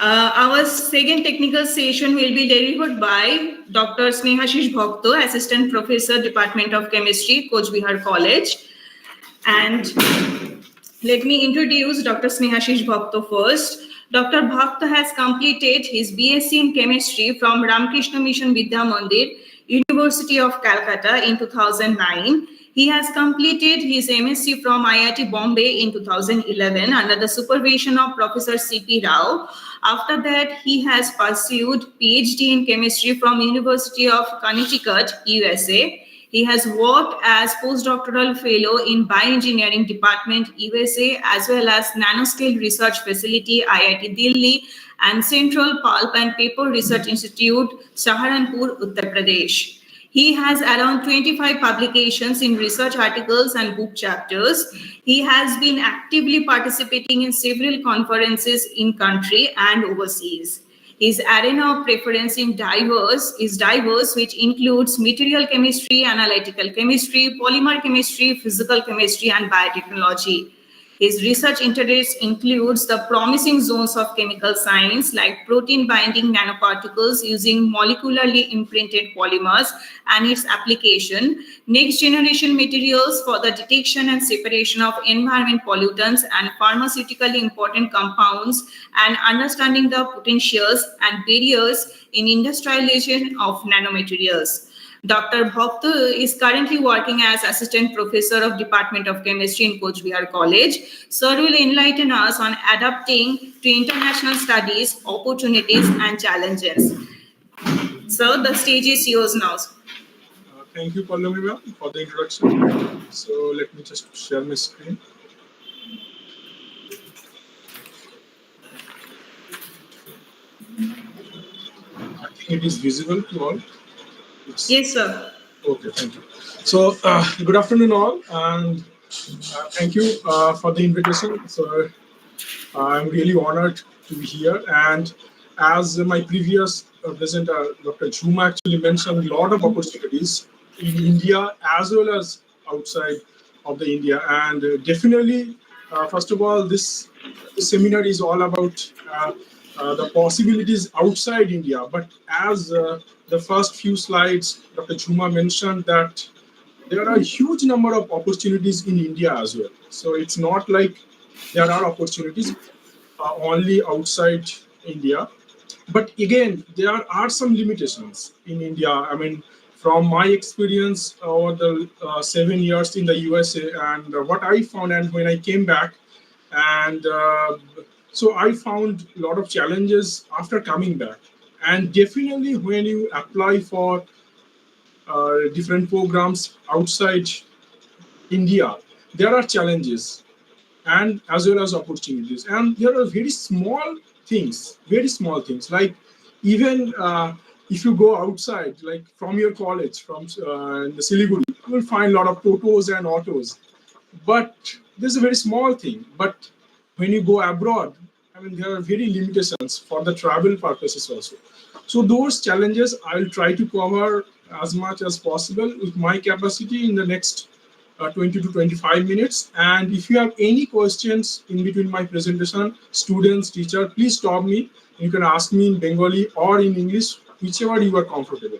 Our second technical session will be delivered by Dr. Snehashish Bhakto, Assistant Professor, Department of Chemistry, Coach Bihar College. And let me introduce Dr. Snehashish Bhakto first. Dr. Bhakto has completed his BSc in Chemistry from Ramakrishna Mission Vidya Mandir, University of Calcutta in 2009. He has completed his MSc from IIT Bombay in 2011 under the supervision of Professor C.P. Rao. After that, he has pursued PhD in chemistry from University of Connecticut, USA. He has worked as postdoctoral fellow in Bioengineering Department, USA, as well as Nanoscale Research Facility, IIT Delhi, and Central Pulp and Paper Research Institute, Saharanpur, Uttar Pradesh. He has around 25 publications in research articles and book chapters. He has been actively participating in several conferences in country and overseas. His arena of preference is diverse, which includes material chemistry, analytical chemistry, polymer chemistry, physical chemistry, and biotechnology. His research interests includes the promising zones of chemical science like protein binding nanoparticles using molecularly imprinted polymers and its application, next generation materials for the detection and separation of environment pollutants and pharmaceutically important compounds, and understanding the potentials and barriers in industrialization of nanomaterials. Dr. Bhakta is currently working as Assistant Professor of Department of Chemistry in Coach Bihar College. Sir will enlighten us on adapting to international studies, opportunities, and challenges. Sir, the stage is yours now. Thank you, Pallavi ma'am, for the introduction. So let me just share my screen. I think it is visible to all. Yes, sir. Okay, thank you. So good afternoon all, and thank you for the invitation. So I'm really honored to be here. And as my previous presenter, Dr. Juma, actually mentioned, a lot of opportunities in India as well as outside of the India. And definitely, first of all, this seminar is all about the possibilities outside India. But as the first few slides, Dr. Juma mentioned that there are a huge number of opportunities in India as well. So it's not like there are opportunities only outside India. But again, there are some limitations in India. I mean, from my experience over the 7 years in the USA, and what I found, and when I came back, and so I found a lot of challenges after coming back. And definitely, when you apply for different programs outside India, there are challenges and as well as opportunities. And there are very small things, like even if you go outside, like from your college, from the Siliguri, you will find a lot of totos and autos. But this is a very small thing. But when you go abroad, I mean, there are very limitations for the travel purposes also. So those challenges I'll try to cover as much as possible with my capacity in the next 20 to 25 minutes. And if you have any questions in between my presentation, students, teacher, please stop me. You can ask me in Bengali or in English, whichever you are comfortable.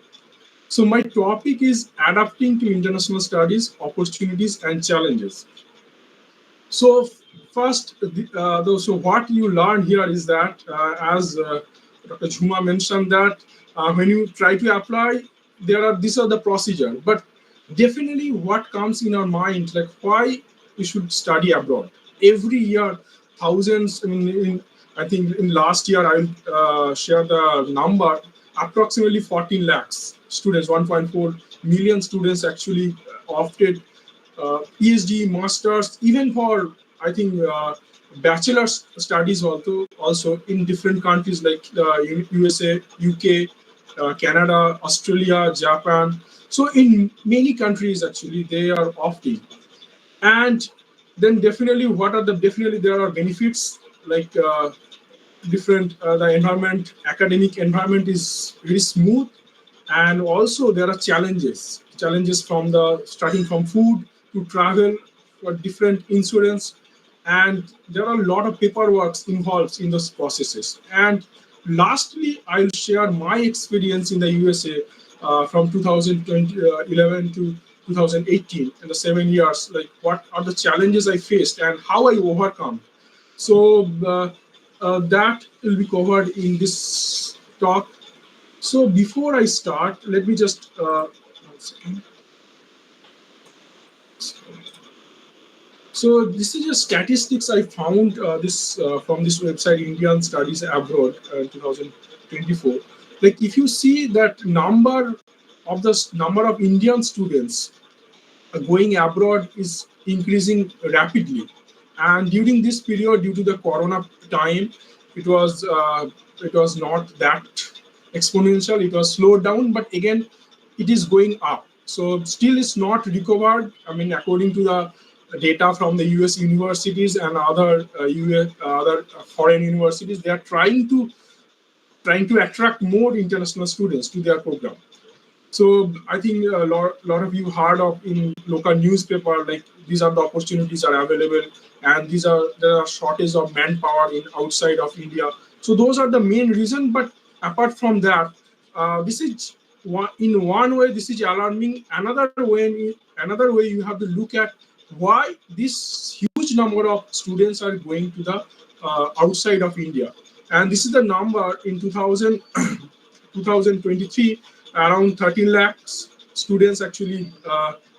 So my topic is adapting to international studies, opportunities and challenges. So first, so what you learn here is that, as Dr. Juma mentioned, that when you try to apply, these are the procedure. But definitely, what comes in our mind, like why we should study abroad? Every year, thousands. I think in last year I will share the number. Approximately 14 lakhs students, 1.4 million students actually opted PhD, masters, even for I think bachelor's studies also in different countries like USA, UK, Canada, Australia, Japan. So in many countries actually they are opting. And then definitely there are benefits like different the academic environment is very smooth, and also there are challenges from the starting from food to travel for different insurance, and there are a lot of paperwork involved in those processes. And lastly, I'll share my experience in the USA from 2011 to 2018, in the 7 years, like what are the challenges I faced and how I overcome. So that will be covered in this talk. So before I start, let me just one second. So this is just statistics I found this from this website, Indian Studies Abroad, 2024. Like if you see that number of Indian students going abroad is increasing rapidly, and during this period, due to the corona time, it was not that exponential. It was slowed down, but again it is going up. So still it's not recovered. I mean, according to the data from the US universities and other other foreign universities, they are trying to attract more international students to their program. So I think a lot of you heard of in local newspaper, like these are the opportunities are available, and there are shortage of manpower in outside of India. So those are the main reason. But apart from that, this is in one way this is alarming. Another way you have to look at why this huge number of students are going to the outside of India, and this is the number in 2023, around 13 lakhs students actually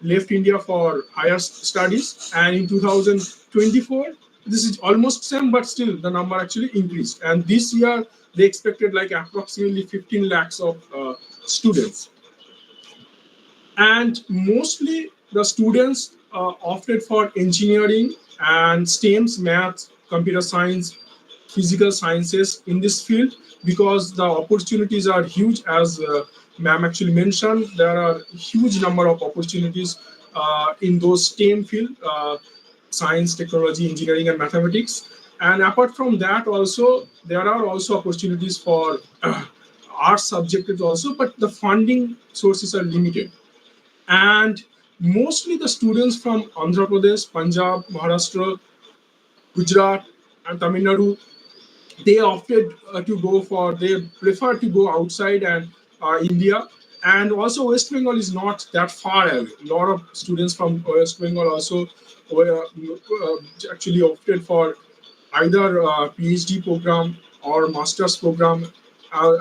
left India for higher studies, and in 2024 this is almost same, but still the number actually increased, and this year they expected like approximately 15 lakhs of students, and mostly the students opted for engineering and STEMs, math, computer science, physical sciences in this field, because the opportunities are huge. As ma'am actually mentioned, there are huge number of opportunities in those STEM field, science, technology, engineering, and mathematics. And apart from that, also there are also opportunities for art subjects also, but the funding sources are limited. And mostly the students from Andhra Pradesh, Punjab, Maharashtra, Gujarat, and Tamil Nadu, they opted they prefer to go outside and India. And also West Bengal is not that far away. A lot of students from West Bengal also actually opted for either PhD program or master's program,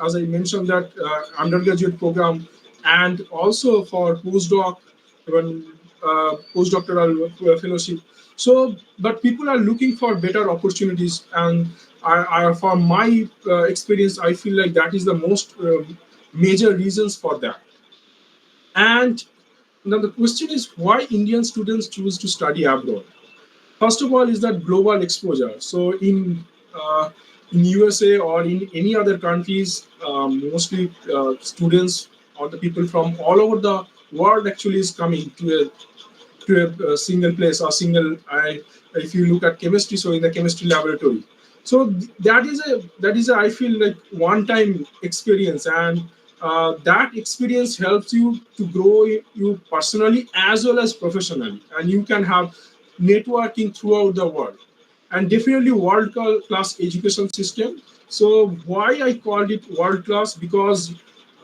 as I mentioned that undergraduate program, and also for postdoc, even postdoctoral fellowship. So, but people are looking for better opportunities, and from my experience, I feel like that is the most major reasons for that. And now the question is why Indian students choose to study abroad. First of all, is that global exposure. So in USA or in any other countries, mostly students or the people from all over the world actually is coming to a single place or single. If you look at chemistry, so in the chemistry laboratory, so that is a I feel like one time experience, and that experience helps you to grow you personally as well as professionally, and you can have networking throughout the world, and definitely world class education system. So why I called it world class, because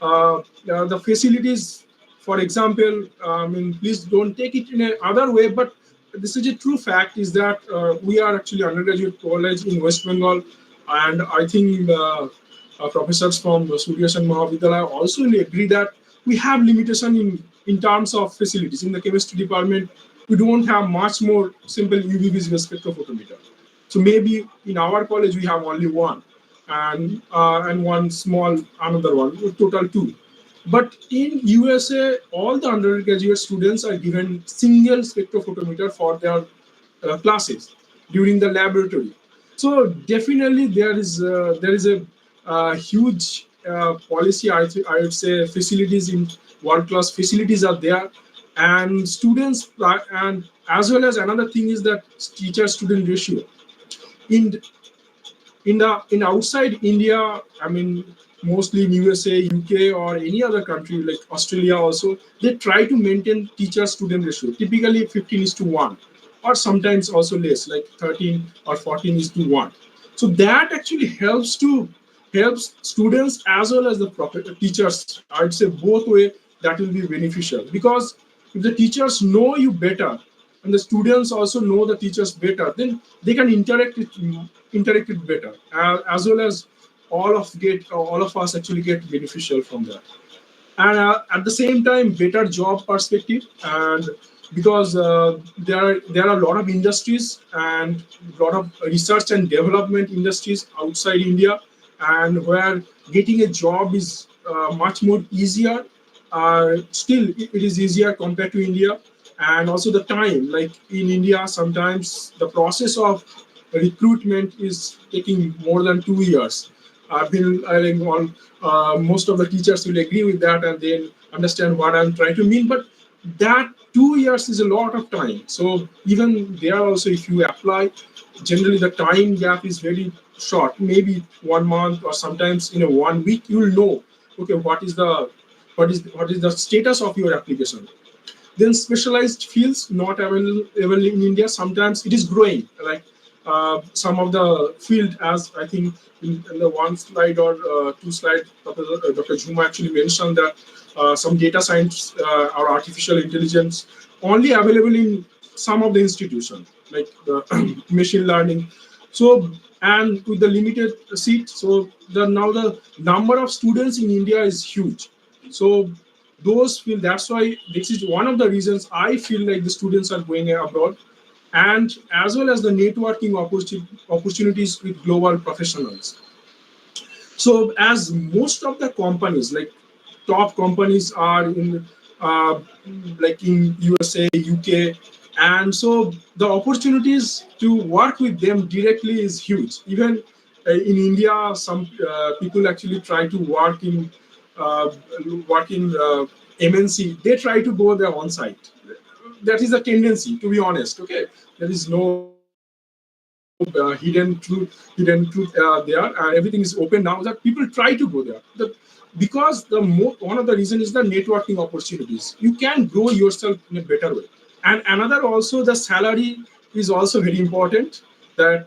the facilities, for example, I mean, please don't take it in a other way, but this is a true fact, is that we are actually undergraduate college in West Bengal, and I think professors from Surya Sen Mahavidyalaya also will agree that we have limitation in terms of facilities. In the chemistry department, we don't have much more simple UV visible spectrophotometer. So maybe in our college we have only one, and one small another one, total two. But in USA, all the undergraduate students are given single spectrophotometer for their classes during the laboratory. So definitely there is a huge policy. I would say facilities in world class facilities are there, and students and as well as another thing is that teacher student ratio in in outside India, I mean, mostly in USA, UK, or any other country like Australia also, they try to maintain teacher-student ratio, typically 15 is to 1, or sometimes also less, like 13 or 14 is to 1. So that actually helps students as well as the teachers. I'd say both way that will be beneficial, because if the teachers know you better and the students also know the teachers better, then they can interact it better, as well as all of us actually get beneficial from that. And at the same time, better job perspective, and because there are a lot of industries and a lot of research and development industries outside India, and where getting a job is much more easier. Still, it is easier compared to India. And also the time, like in India, sometimes the process of recruitment is taking more than 2 years. I think most of the teachers will agree with that, and they'll understand what I'm trying to mean. But that 2 years is a lot of time. So even there also, if you apply, generally the time gap is very short, maybe 1 month, or sometimes in a 1 week, you'll know, okay, what is the status of your application. Then specialized fields not available in India. Sometimes it is growing, like some of the field, as I think in the one slide or two slide, Dr. Juma actually mentioned that some data science or artificial intelligence only available in some of the institutions, like the machine learning. So, and with the limited seat, so now the number of students in India is huge. So those feel, that's why this is one of the reasons I feel like the students are going abroad, and as well as the networking opportunities with global professionals. So as most of the companies, like top companies are in uh, like in USA, UK, and so the opportunities to work with them directly is huge. Even in India, some people actually try to uh, work in MNC. They try to go there on site. That is a tendency, to be honest. Okay, there is no hidden truth there, and everything is open now. That people try to go there. Because one of the reasons is the networking opportunities. You can grow yourself in a better way. And another also, the salary is also very important. That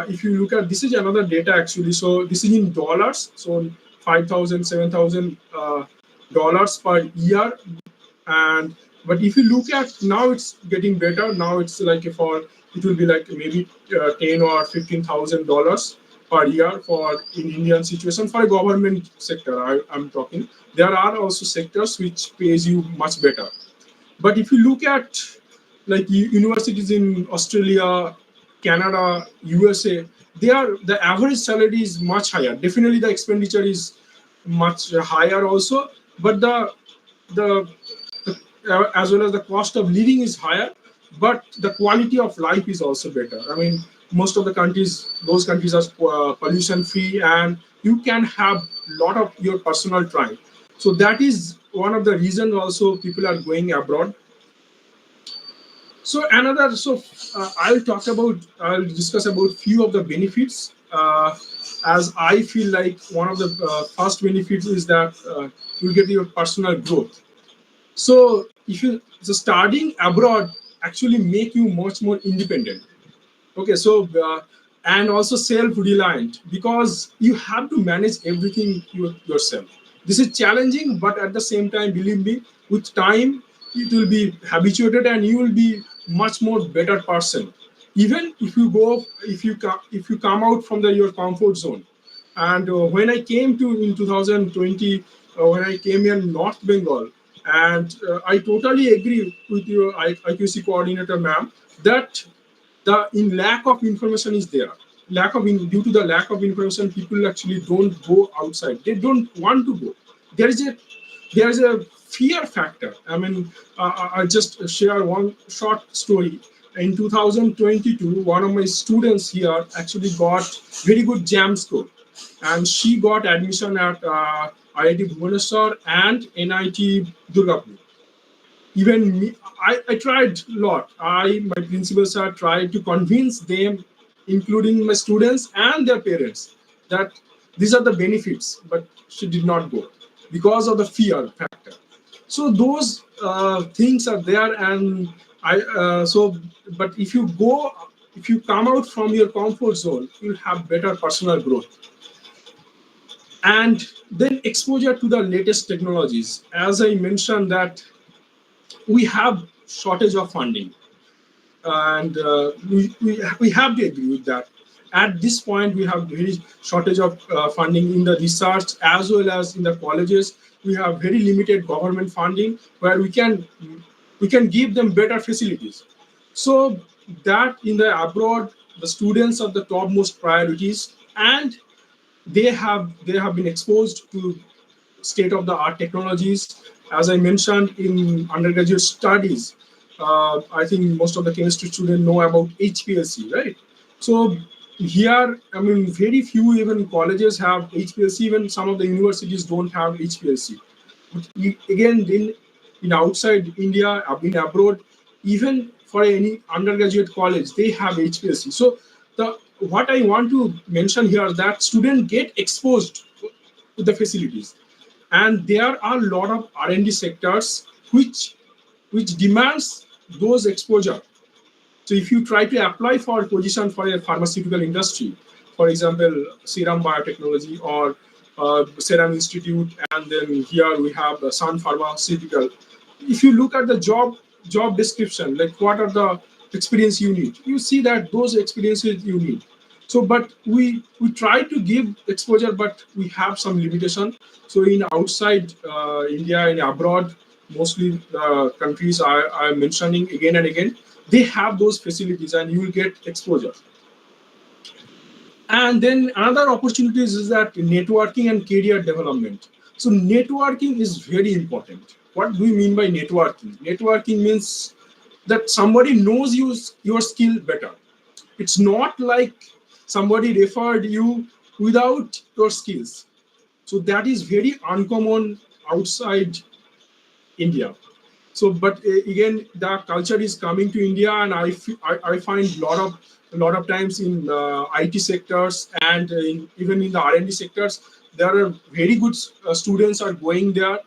if you look at, this is another data actually. So this is in dollars. So 5,000, 7,000 dollars per year. And but if you look at now, it's getting better. Now it's like it will be like maybe 10 or 15,000 dollars per year for in Indian situation for a government sector. I'm talking. There are also sectors which pays you much better. But if you look at like universities in Australia, Canada, USA, the average salary is much higher. Definitely, the expenditure is much higher also, but the as well as the cost of living is higher, but the quality of life is also better. I mean, most of the countries, those countries are pollution free, and you can have a lot of your personal time. So that is one of the reasons also people are going abroad. So I'll discuss about few of the benefits. As I feel like one of the first benefits is that you get your personal growth. So if you so studying abroad actually make you much more independent. Okay, so and also self-reliant, because you have to manage everything yourself. This is challenging, but at the same time, believe me, with time it will be habituated and you will be much more better person. Even if you come out from your comfort zone. And when I came to in 2020, when I came in North Bengal, and I totally agree with your IQC coordinator, ma'am, that the in lack of information is there. Due to the lack of information, people actually don't go outside. They don't want to go. There is a fear factor. I mean, I just share one short story. In 2022, one of my students here actually got very good jam score, and she got admission at IIT Bhubaneswar and NIT Durgapur. Even me, I tried a lot. My principals have tried to convince them, including my students and their parents, that these are the benefits, but she did not go because of the fear factor. So those things are there, and but if you come out from your comfort zone, you'll have better personal growth. And then exposure to the latest technologies. As I mentioned, that we have shortage of funding, and we have to agree with that. At this point, we have very shortage of funding in the research as well as in the colleges. We have very limited government funding where we can give them better facilities. So that in the abroad, the students are the topmost priorities, and they have been exposed to state of the art technologies. As I mentioned in undergraduate studies, I think most of the chemistry students know about HPLC, right? So here, I mean, very few even colleges have HPLC. Even some of the universities don't have HPLC. But again, in outside India, in abroad, even for any undergraduate college, they have HPLC. So the what I want to mention here is that students get exposed to the facilities. and there are a lot of R&D sectors which demands those exposure. So if you try to apply for a position for a pharmaceutical industry, for example, Serum Biotechnology or Serum Institute, and then here we have the Sun Pharmaceutical. If you look at the job description, like what are the experience you need, you see that those experiences you need. So, but we try to give exposure, but we have some limitation. So, in outside India, in abroad, mostly the countries I'm mentioning again and again, they have those facilities, and you will get exposure. And then another opportunities is that networking and career development. So networking is very important. What do we mean by networking? Networking means that somebody knows your skill better. It's not like somebody referred you without your skills. So that is very uncommon outside India. So, but again, the culture is coming to India, and I find a lot of times in IT sectors and even in the R&D sectors, there are very good students are going there.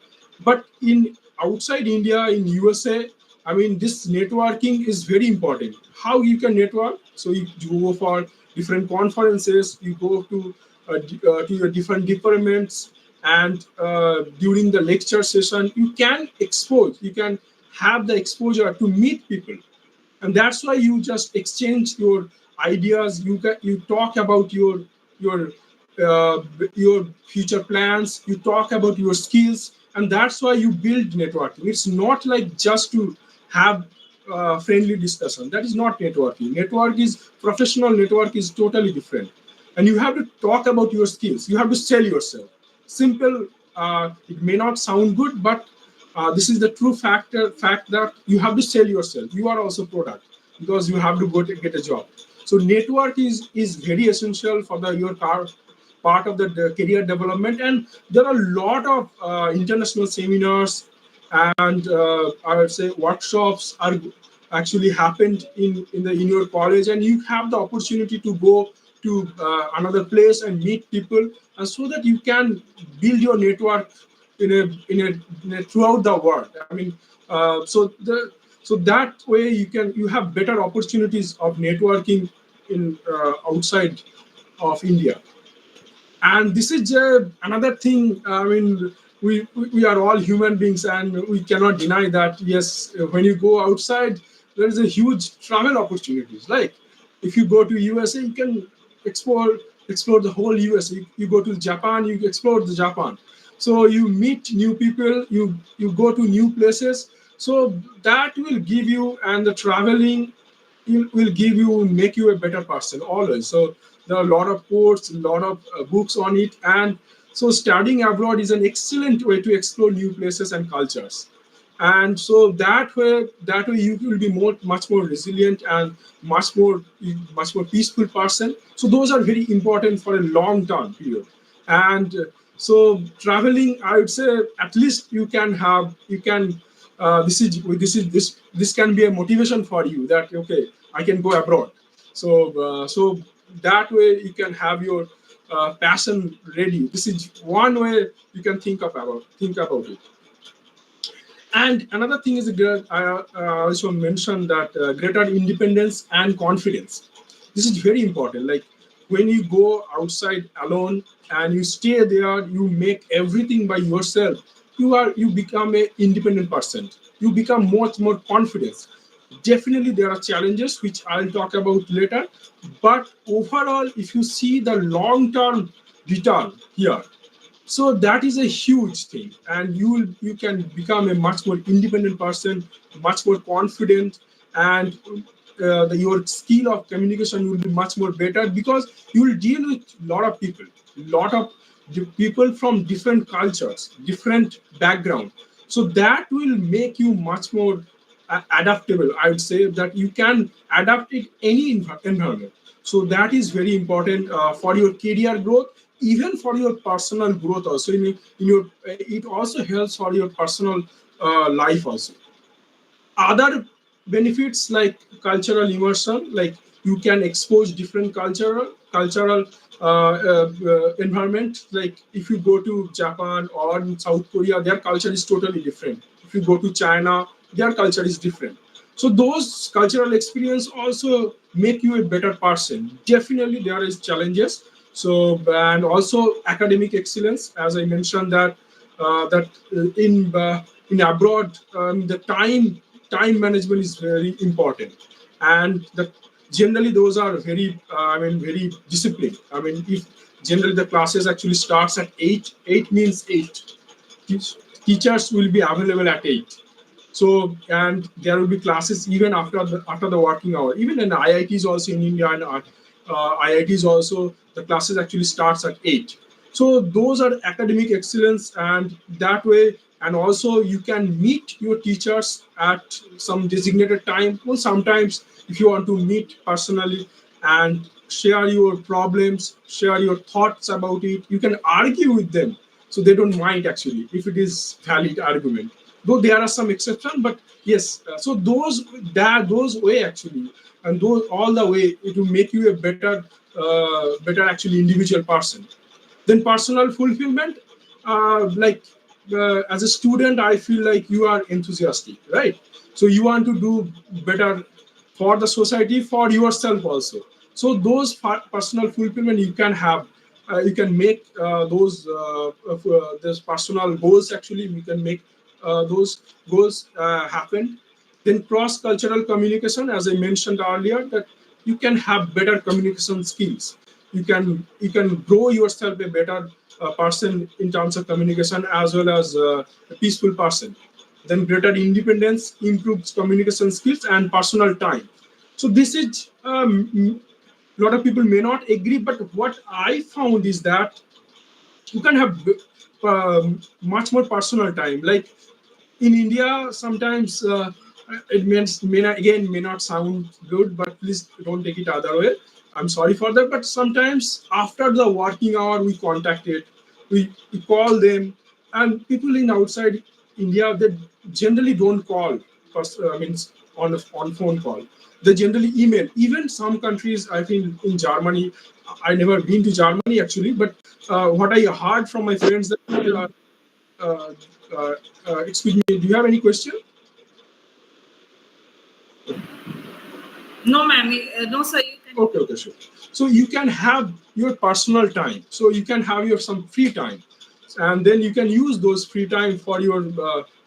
But in outside India, in USA, I mean, this networking is very important. How you can network? So you go for different conferences, you go to your different departments, and during the lecture session you can have the exposure to meet people, and that's why you just exchange your ideas. You talk about your uh, your future plans, you talk about your skills, and that's why you build networking. It's not like just to have friendly discussion. That is not networking. Network is professional. Network is totally different, and you have to talk about your skills. You have to sell yourself. Simple. It may not sound good, but this is the true fact that you have to sell yourself. You are also product, because you have to go to get a job. So network is very essential for your part of the career development. And there are a lot of international seminars and I would say workshops are actually happened in your college, and you have the opportunity to go to another place and meet people, and so that you can build your network in a throughout the world. I mean, so that way you have better opportunities of networking in outside of India. And this is another thing. I mean, we are all human beings, and we cannot deny that. Yes, when you go outside, there is a huge travel opportunities. Like if you go to USA, you can explore the whole USA. You go to Japan, you explore the Japan. So you meet new people, you go to new places. So that will give you, and the traveling will give you, make you a better person always. So there are a lot of quotes, a lot of books on it. And so studying abroad is an excellent way to explore new places and cultures. And so that way you will be much more resilient and much more peaceful person. So those are very important for a long term period. And so traveling, I would say, at least you can this can be a motivation for you, that okay, I can go abroad. So that way you can have your passion ready. This is one way you can think about it. And another thing is I also mentioned that greater independence and confidence. This is very important. Like when you go outside alone and you stay there, you make everything by yourself. You become a independent person. You become much more confident. Definitely, there are challenges which I'll talk about later. But overall, if you see the long-term return here, so that is a huge thing, and you can become a much more independent person, much more confident, and your skill of communication will be much more better, because you will deal with a lot of people from different cultures, different background. So that will make you much more adaptable. I would say that you can adapt it any environment. So that is very important for your career growth, even for your personal growth also. In your it also helps for your personal life also. Other benefits like cultural immersion, like You can expose different cultural environment. Like if you go to Japan or in South Korea, their culture is totally different. If you go to China, their culture is different. So those cultural experience also make you a better person. Definitely there is challenges. So and also academic excellence, as I mentioned that in abroad the time management is very important, and generally those are very very disciplined. I mean, if generally the classes actually starts at 8 means 8. Teachers will be available at 8. So and there will be classes even after the working hour. Even in IITs also in India, and IITs also, the classes actually starts at 8. So those are academic excellence, and that way, and also you can meet your teachers at some designated time. Well, sometimes if you want to meet personally and share your problems, share your thoughts about it, you can argue with them. So they don't mind actually if it is valid argument, though there are some exceptions. But yes, so those way actually, and those all the way, it will make you a better actually individual person. Then personal fulfillment, like as a student, I feel like you are enthusiastic, right? So you want to do better for the society, for yourself also. So those personal fulfillment you can have, you can make those personal goals actually, we can make those goals happen. Then cross cultural communication, as I mentioned earlier, that you can have better communication skills. You can grow yourself a better person in terms of communication, as well as a peaceful person. Then greater independence improves communication skills and personal time. So this is a lot of people may not agree, but what I found is that you can have much more personal time. Like in India, sometimes it means may not sound good, but please don't take it other way. I'm sorry for that. But sometimes after the working hour, we contact it, we call them, and people in outside India, they generally don't call. Means on phone call. They generally email. Even some countries, I think in Germany, I never been to Germany actually, but what I heard from my friends that people are uh, uh, excuse me, do you have any question? No, ma'am. No, sir. You can. Okay, okay, sure. So you can have your personal time. So you can have your some free time, and then you can use those free time for your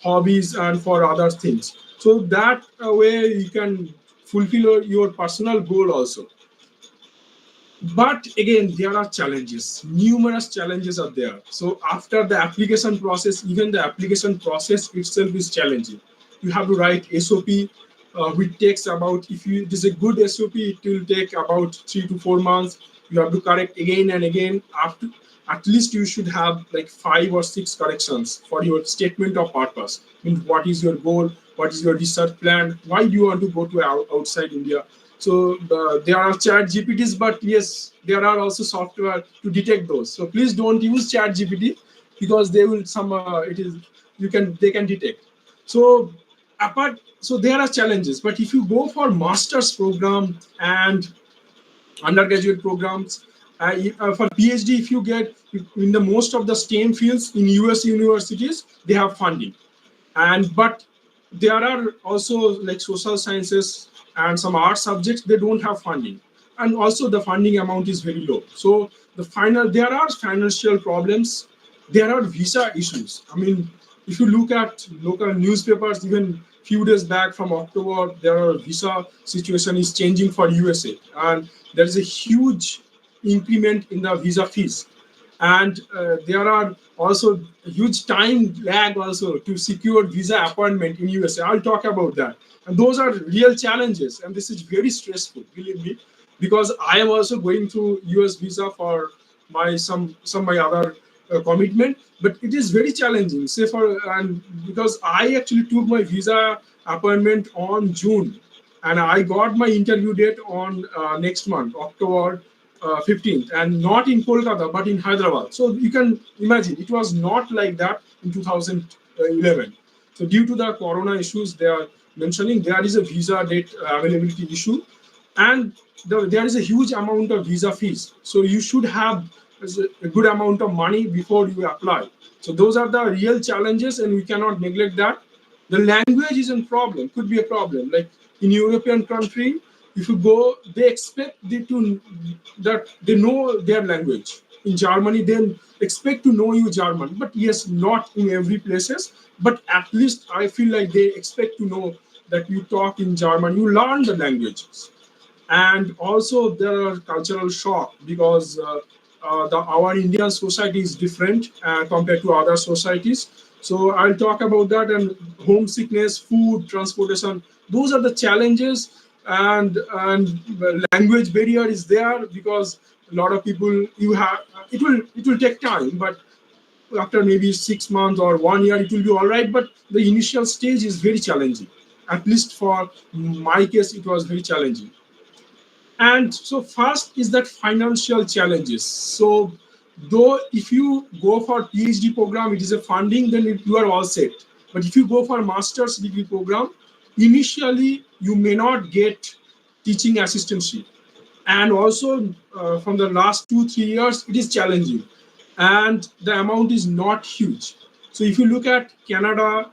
hobbies and for other things. So that way you can fulfill your personal goal also. But again, there are challenges. Numerous challenges are there. So after the application process, even the application process itself is challenging. You have to write SOP, which takes about, if you it is a good SOP, it will take about 3 to 4 months. You have to correct again and again. After, at least you should have like 5 or 6 corrections for your statement of purpose. I mean, what is your goal? What is your research plan? Why do you want to go to outside India? So there are chat GPTs, but yes, there are also software to detect those. So please don't use chat GPT, because they will some it is you can they can detect. So so there are challenges. But if you go for master's program and undergraduate programs, for PhD, if you get in the most of the STEM fields in US universities, they have funding. And but there are also like social sciences and some art subjects, they don't have funding, and also the funding amount is very low. So there are financial problems, there are visa issues. I mean, if you look at local newspapers, even few days back from October, there are visa situation is changing for USA, and there is a huge increment in the visa fees. And there are also huge time lag also to secure visa appointment in USA. I'll talk about that. And those are real challenges, and this is very stressful, believe me, because I am also going through US visa for my some my other commitment. But it is very challenging. Say for and because I actually took my visa appointment on June, and I got my interview date on next month, October 15th, and not in Kolkata but in Hyderabad. So you can imagine it was not like that in 2011. So due to the corona issues, they are mentioning there is a visa date availability issue. and there is a huge amount of visa fees. So you should have a good amount of money before you apply. So those are the real challenges, and we cannot neglect that. The language is a problem, could be a problem. Like in European country, if you go, they expect that they know their language. In Germany, they expect to know you German, but yes, not in every places. But at least I feel like they expect to know that you talk in German, you learn the languages. And also there are cultural shock because our Indian society is different compared to other societies. So I'll talk about that. And homesickness, food, transportation, those are the challenges. And the language barrier is there because a lot of people, you have, it will take time, but after maybe 6 months or 1 year it will be all right. But the initial stage is very challenging. At least for my case, it was very challenging. And so first is that financial challenges. So though if you go for PhD program, it is a funding, then you are all set. But if you go for master's degree program, initially you may not get teaching assistantship. And also from the last 2 3 years, it is challenging, and the amount is not huge. So if you look at Canada,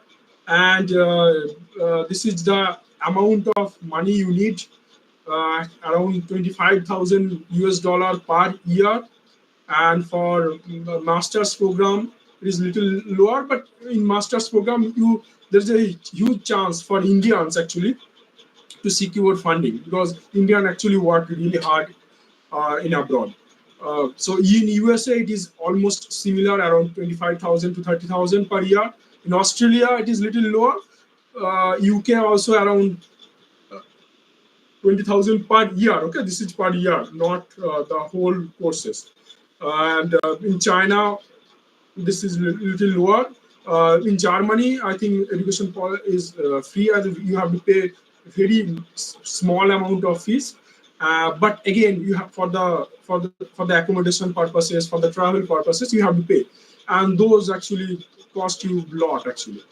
and this is the amount of money you need, around 25,000 US dollar per year. And for master's program, it is little lower, but in master's program, there's a huge chance for Indians actually to secure funding, because Indian actually work really hard in abroad. So in USA, it is almost similar, around 25,000 to 30,000 per year. In Australia, it is little lower. UK also around 20,000 per year. Okay, this is per year, not the whole courses. And in China, this is little lower. In Germany, I think education is free, and you have to pay very small amount of fees. But again, you have for the accommodation purposes, for the travel purposes, you have to pay, and those actually cost you a lot actually.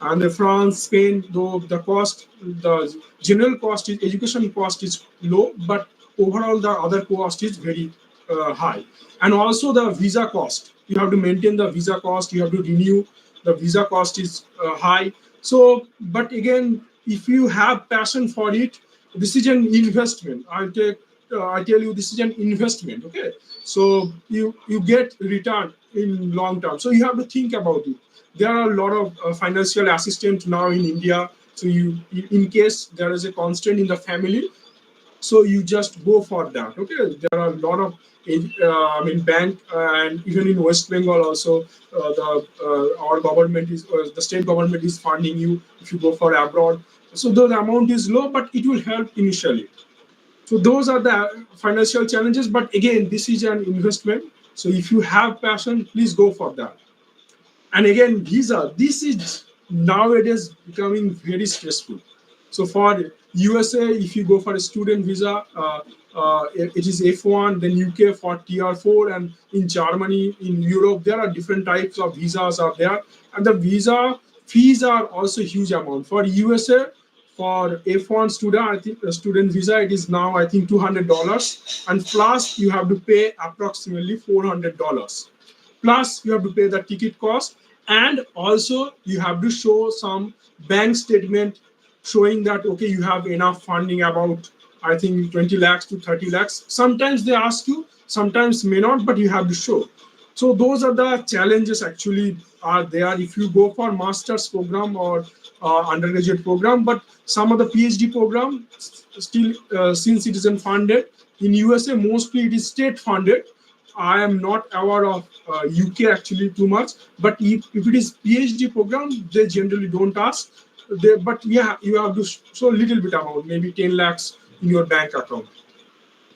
And France, Spain, though the general cost is education cost is low, but overall the other cost is very high. And also the visa cost. You have to maintain the visa cost. You have to renew. The visa cost is high. So, but again, if you have passion for it, this is an investment. I tell you, this is an investment. Okay, so you get return in long term. So you have to think about it. There are a lot of financial assistance now in India. So in case there is a constraint in the family, so you just go for that. Okay, there are a lot of bank, and even in West Bengal also, the our government is the state government is funding you if you go for abroad. So the amount is low, but it will help initially. So those are the financial challenges, but again, this is an investment. So if you have passion, please go for that. And again, visa, this is nowadays becoming very stressful. So for USA, if you go for a student visa, it is F1, then UK for Tier 4, and in Germany, in Europe, there are different types of visas are there. And the visa fees are also huge amount. For USA, for F1 student, I think the student visa, it is now, I think, $200. And plus, you have to pay approximately $400. Plus you have to pay the ticket cost, and also you have to show some bank statement showing that okay, you have enough funding, about I think 20 lakhs to 30 lakhs. Sometimes they ask you, sometimes may not, but you have to show. So those are the challenges actually are there if you go for master's program or undergraduate program. But some of the PhD program still, since it isn't funded in USA, mostly it is state funded. I am not aware of UK actually too much, but if it is PhD program, they generally don't ask. But yeah, you have to show a little bit amount, maybe 10 lakhs in your bank account.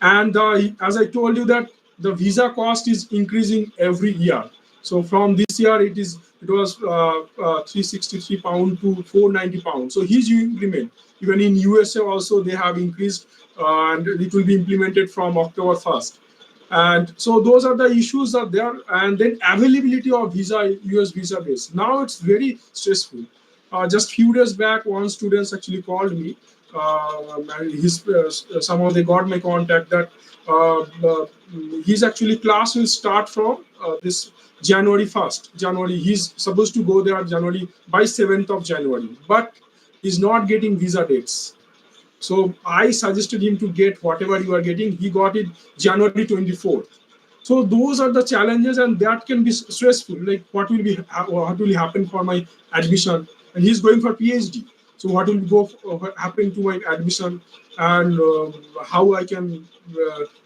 And as I told you that the visa cost is increasing every year. So from this year, it was 363 pound to 490 pounds. So huge increment. Even in USA also they have increased, and it will be implemented from October 1st. And so those are the issues are there. And then availability of visa, US visa base, now it's very stressful. Just few days back, one student actually called me. somehow they got my contact that his actually class will start from this January 1st. January, he's supposed to go there January by 7th of January, but he's not getting visa dates. So I suggested him to get whatever you are getting. He got it January 24th. So those are the challenges, and that can be stressful. Like what will happen for my admission? And he's going for PhD. So what will happen to my admission, and how I can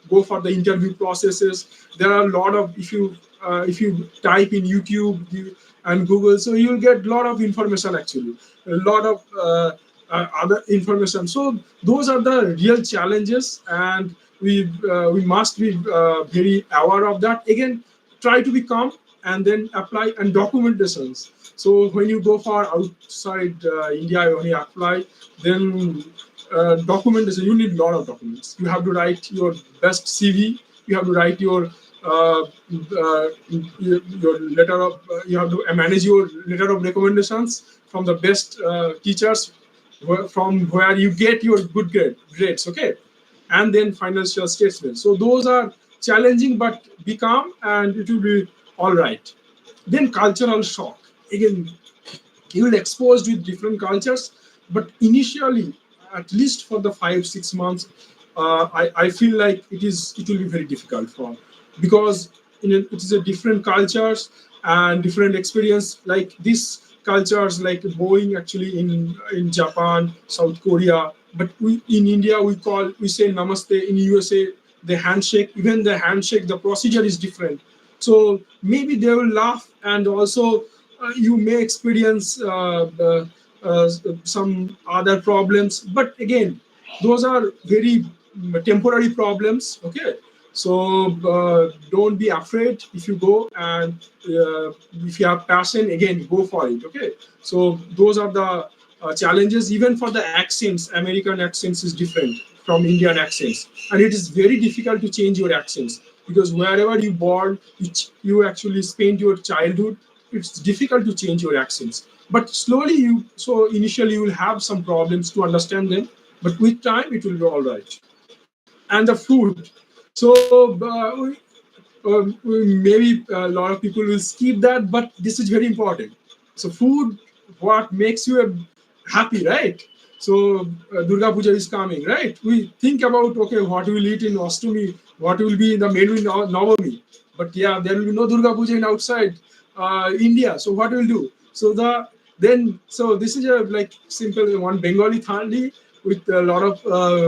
go for the interview processes? There are a lot of if you type in YouTube and Google, so you will get a lot of information actually, a lot of other information. So those are the real challenges, and we must be very aware of that. Again, try to be calm and then apply and documentations. So when you go for outside India, when you apply, then documentation, you need a lot of documents. You have to write your best CV. You have to write your letter of you have to manage your letter of recommendations from the best teachers from where you get your good grades, okay, and then financial statements. So those are challenging, but be calm and it will be all right. Then cultural shock. Again, you will exposed with different cultures, but initially, at least for the 5-6 months, I feel like it will be very difficult for, because it is a different cultures and different experience. Like these cultures, like Boeing actually in Japan, South Korea, but we in India we say namaste. In USA, the handshake, even the handshake, the procedure is different. So maybe they will laugh, and also you may experience some other problems, but again, those are very temporary problems, okay. So don't be afraid if you go, and if you have passion, again, go for it, okay. So those are the challenges. Even for the accents, American accents is different from Indian accents, and it is very difficult to change your accents, because wherever you born, you actually spend your childhood. It's difficult to change your accents, but slowly initially you will have some problems to understand them, but with time it will be all right. And the food. So maybe a lot of people will skip that, but this is very important. So food, what makes you happy, right? So Durga Puja is coming, right? We think about, okay, what we will eat in Ostami, what will be in the menu in Navami, but yeah, there will be no Durga Puja in outside India. So what will do? So this is a like simple one Bengali thali with a lot of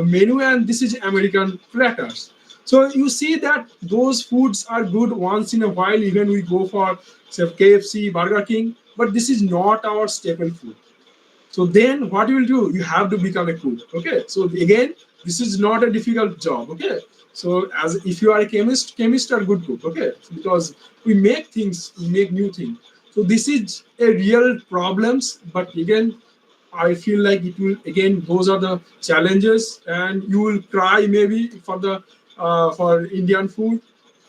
menu, and this is American platters. So you see that those foods are good once in a while, even we go for say KFC, Burger King, but this is not our staple food. So then what you will do? You have to become a cook. Okay. So again, this is not a difficult job. Okay. So as if you are a chemist are good cook. Okay. Because we make things, we make new things. So this is a real problems, but again, I feel like it will again. Those are the challenges, and you will cry maybe for Indian food,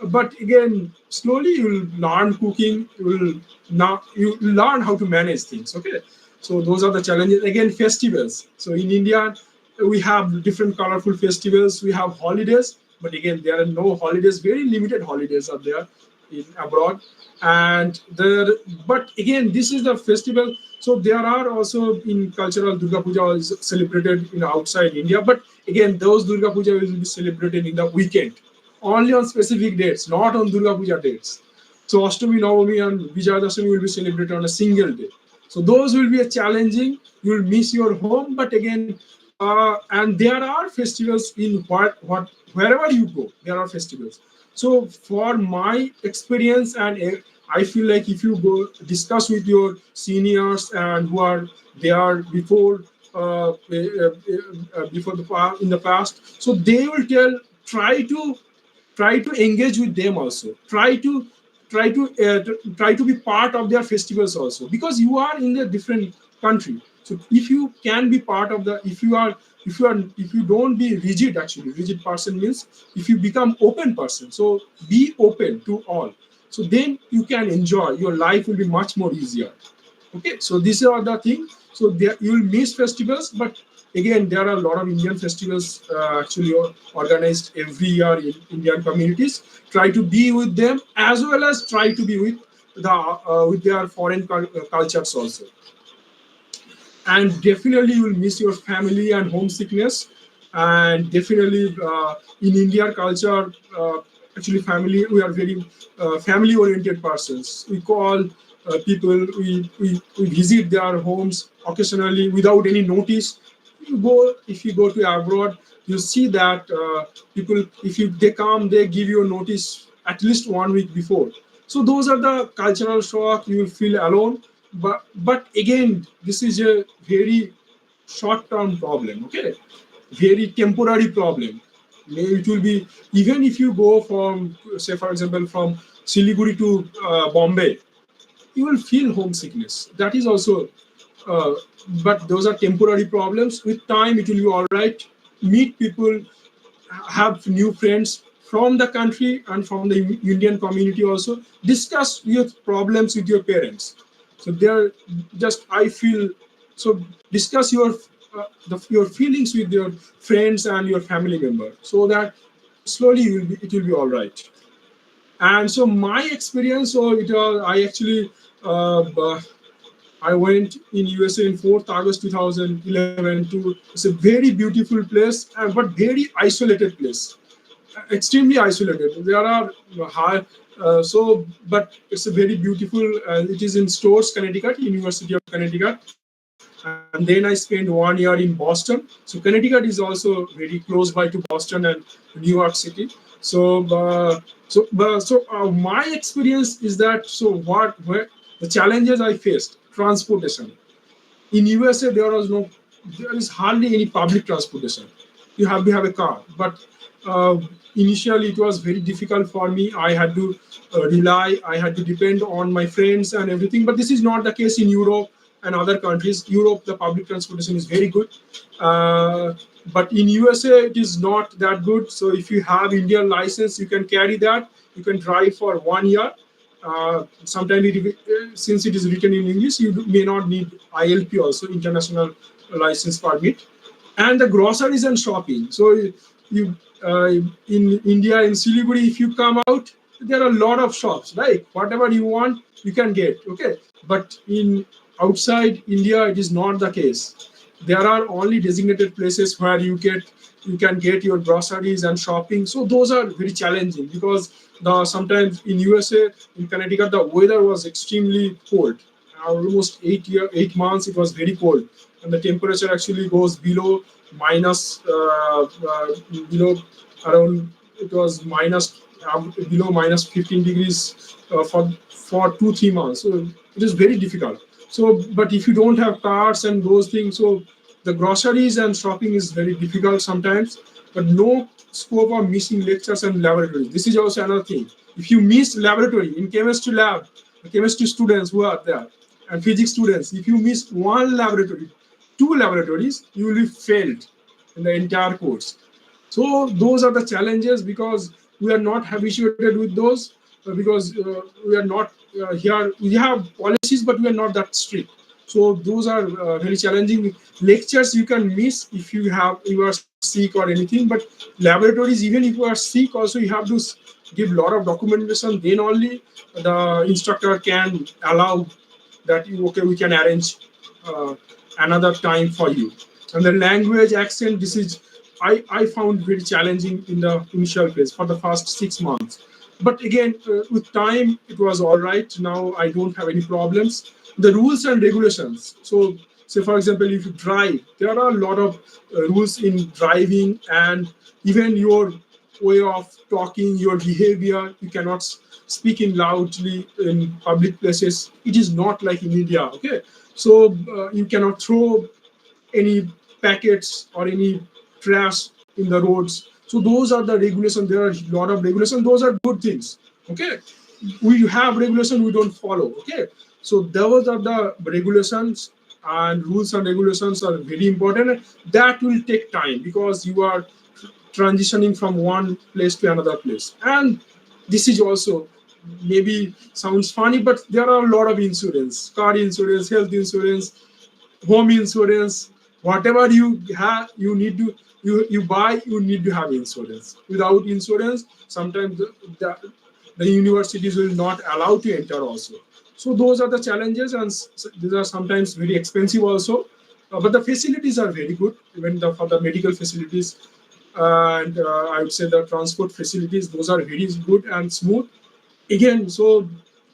but again, slowly you will learn cooking. You learn how to manage things. Okay, so those are the challenges. Again, festivals. So in India, we have different colorful festivals. We have holidays, but again, there are no holidays. Very limited holidays are there in abroad, and there. But again, this is the festival. So there are also in cultural Durga Puja is celebrated in outside India, but again, those Durga Puja will be celebrated in the weekend, only on specific dates, not on Durga Puja dates. So Ashtami, Navami, and Vijayadashami will be celebrated on a single day. So those will be a challenging. You will miss your home, but again, and there are festivals in wherever you go, there are festivals. So for my experience, and I feel like if you go discuss with your seniors and who are there before in the past, so they will try to engage with them also. Try to be part of their festivals also, because you are in a different country. So if you can be part of the, if you don't be rigid, actually rigid person means if you become open person, so be open to all, so then you can enjoy, your life will be much more easier. Okay, so these are the thing. So there you will miss festivals, but again there are a lot of Indian festivals actually organized every year in Indian communities. Try to be with them as well as try to be with their foreign cultures also. And definitely you will miss your family and homesickness. And definitely in Indian culture, actually family, we are very family oriented persons. We call people, we visit their homes occasionally without any notice. If you go to abroad, you see that people, if you they come, they give you a notice at least 1 week before. So those are the cultural shock. You will feel alone, but again, this is a very short-term problem. Okay, very temporary problem. Maybe it will be, even if you go from, say for example, from Siliguri to Bombay, you will feel homesickness. That is also, uh, but those are temporary problems. With time, it will be all right. Meet people, have new friends from the country and from the Indian community also. Discuss your problems with your parents. So they're just, I feel, so discuss your feelings with your friends and your family member, so that slowly it will be all right. And so my experience, so it was, I actually I went in USA in 4th August 2011 to, it's a very beautiful place, but very isolated place, extremely isolated. There are high, but it's a very beautiful. It is in Stores, Connecticut, University of Connecticut, and then I spent 1 year in Boston. So Connecticut is also very close by to Boston and New York City. So my experience is that, where the challenges I faced, transportation. In USA, there is hardly any public transportation. You have to have a car. But uh, initially, it was very difficult for me. I had to I had to depend on my friends and everything. But this is not the case in Europe and other countries. Europe, the public transportation is very good. Uh, but in USA, it is not that good. So if you have Indian license, you can carry that. You can drive for 1 year. Sometimes since it is written in English, you may not need ILP also, international license permit. And the groceries and shopping. So you in India, in Siliguri, if you come out, there are a lot of shops, right? Whatever you want, you can get. Okay, but in outside India, it is not the case. There are only designated places where you can get your groceries and shopping. So those are very challenging, because the sometimes in USA, in Connecticut, the weather was extremely cold. Almost 8 months it was very cold, and the temperature actually goes below minus below around, it was below minus 15 degrees for 2 3 months. So it is very difficult. So but if you don't have cars and those things, so the groceries and shopping is very difficult sometimes. But no scope of missing lectures and laboratories. This is also another thing. If you miss laboratory in chemistry lab, the chemistry students who are there and physics students, if you miss one laboratory, two laboratories, you will be failed in the entire course. So those are the challenges, because we are not habituated with those, because we are not here. We have policies, but we are not that strict. So those are very challenging. Lectures you can miss if you are sick or anything, but laboratories, even if you are sick, also you have to give a lot of documentation. Then only the instructor can allow that you, okay, we can arrange uh, another time for you. And the language accent, this is, I found very challenging in the initial phase for the first 6 months. But again, with time, it was all right. Now I don't have any problems. The rules and regulations. So, say for example, if you drive, there are a lot of rules in driving, and even your way of talking, your behavior. You cannot speak in loudly in public places. It is not like in India. Okay, so you cannot throw any packets or any trash in the roads. So those are the regulations. There are a lot of regulations. Those are good things. Okay, we have regulation, we don't follow. Okay, so those are the regulations, and rules and regulations are very important. That will take time, because you are transitioning from one place to another place, and this is also maybe sounds funny, but there are a lot of insurance: car insurance, health insurance, home insurance. Whatever you have, you need to you buy, you need to have insurance. Without insurance, sometimes the universities will not allow to enter also. So those are the challenges, and these are sometimes very expensive also. But the facilities are very good, even for the medical facilities, and I would say the transport facilities, those are very good and smooth. Again, so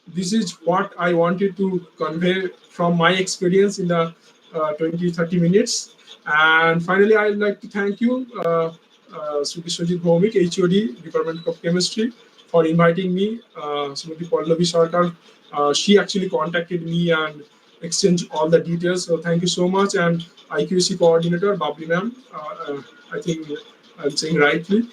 this is what I wanted to convey from my experience in the 20-30 minutes. And finally, I'd like to thank you, Sujit Bhomik, HOD, Department of Chemistry, for inviting me. Srimati Pallavi Sarkar, she actually contacted me and exchanged all the details. So thank you so much. And IQAC coordinator, Babli ma'am, I think I'm saying rightly.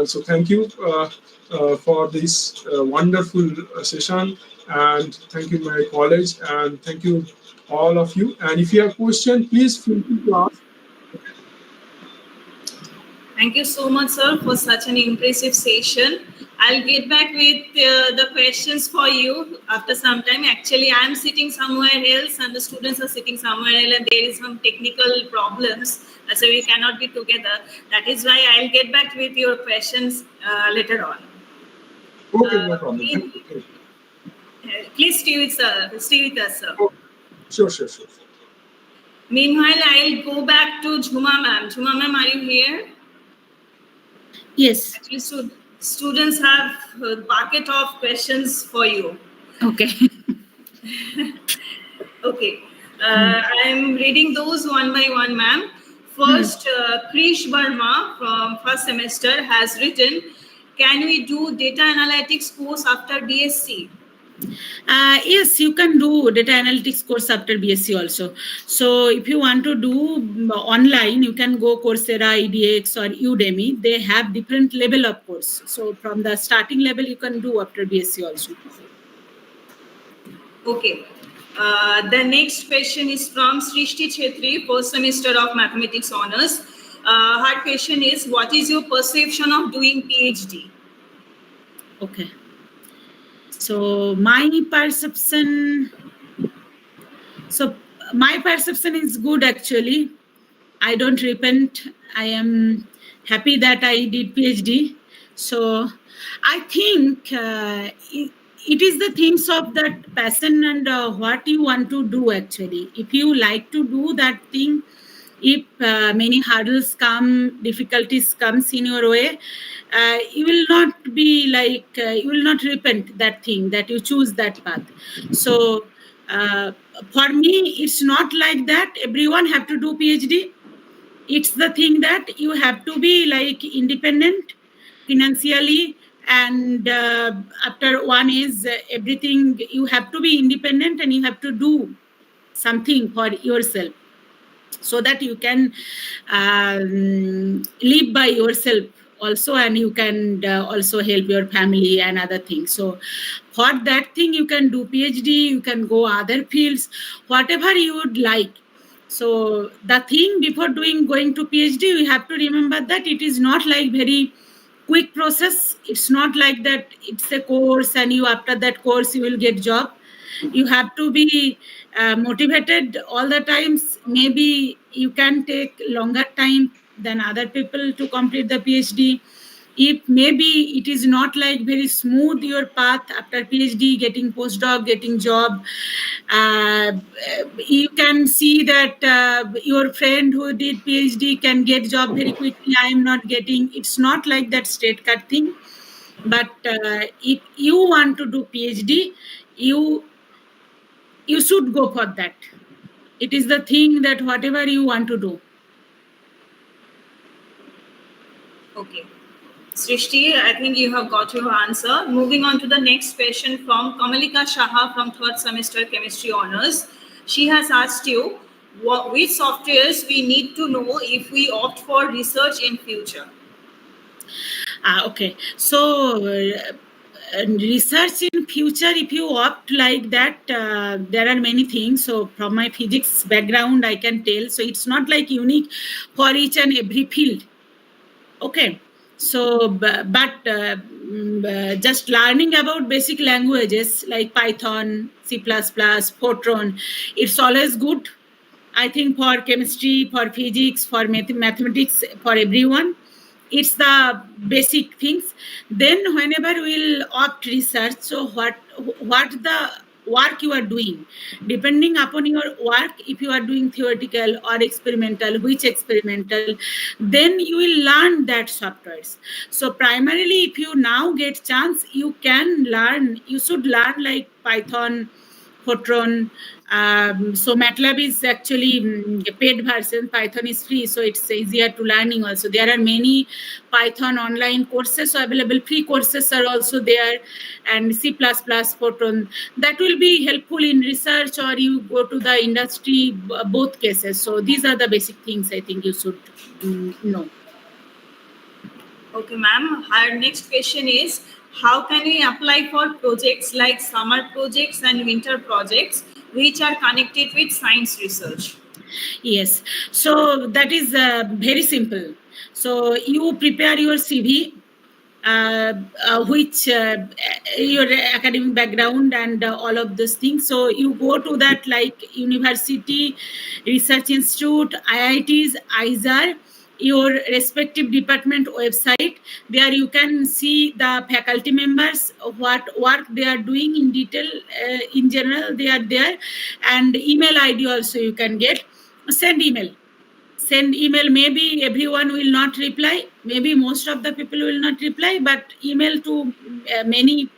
So thank you for this wonderful session, and thank you my college, and thank you all of you. And if you have question, please feel free to ask. Thank you so much, sir, for such an impressive session. I'll get back with the questions for you after some time. Actually, I'm sitting somewhere else and the students are sitting somewhere else, and there is some technical problems, so we cannot be together. That is why I'll get back with your questions later on. Okay, no problem. Thank you. Please stay with us, sir. Oh, sure. Meanwhile, I'll go back to Jhuma ma'am. Jhuma ma'am, are you here? Yes. Actually, students have a bucket of questions for you. Okay. Okay. I'm reading those one by one, ma'am. First, Krish Verma from first semester has written, can we do data analytics course after BSc? Yes, you can do data analytics course after BSc also. So if you want to do online, you can go Coursera, EDX or Udemy. They have different level of course. So from the starting level, you can do after BSc also. Okay. The next question is from Srishti Chetri, first semester of mathematics honors. Her question is, what is your perception of doing PhD? Okay. So my perception is good actually. I don't repent. I am happy that I did PhD. So I think it is the things of that passion and what you want to do actually. If you like to do that thing, if many hurdles come, difficulties comes in your way, you will not be like, you will not repent that thing that you choose that path. So for me, it's not like that. Everyone have to do PhD. It's the thing that you have to be like independent financially, and after one is everything, you have to be independent and you have to do something for yourself so that you can live by yourself also, and you can also help your family and other things. So for that thing you can do PhD, you can go other fields, whatever you would like. So the thing before going to PhD, you have to remember that it is not like very quick process. It's not like that it's a course and you after that course you will get job. You have to be motivated all the times. Maybe you can take longer time than other people to complete the PhD. If maybe it is not like very smooth your path after PhD, getting postdoc, getting job, you can see that your friend who did PhD can get job very quickly. I am not getting. It's not like that straight cut thing. But if you want to do PhD, you should go for that. It is the thing that whatever you want to do. Okay. Srishti, I think you have got your answer. Moving on to the next question from Kamalika Shaha from third semester chemistry honors. She has asked you, which softwares we need to know if we opt for research in future? Okay. So research in future, if you opt like that, there are many things. So from my physics background, I can tell. So it's not like unique for each and every field. Okay. So, just learning about basic languages like Python, C++, Fortran, it's always good. I think for chemistry, for physics, for mathematics, for everyone, it's the basic things. Then whenever we'll opt research, so what the work you are doing, depending upon your work, if you are doing theoretical or experimental, which experimental, then you will learn that softwares. So primarily, if you now get chance, you should learn like Python, Fortran. So MATLAB is actually a paid version. Python is free, so it's easier to learning also. There are many Python online courses available. Free courses are also there, and C++, Fortran. That will be helpful in research, or you go to the industry, both cases. So these are the basic things I think you should know. Okay, ma'am. Our next question is, how can we apply for projects like summer projects and winter projects, which are connected with science research? Yes, so that is very simple. So you prepare your CV, which your academic background and all of those things. So you go to that like university, research institute, IITs, ISAR, your respective department website. There you can see the faculty members, what work they are doing in detail. In general, they are there, and email ID also you can get. Send email. Maybe everyone will not reply, maybe most of the people will not reply, but email to many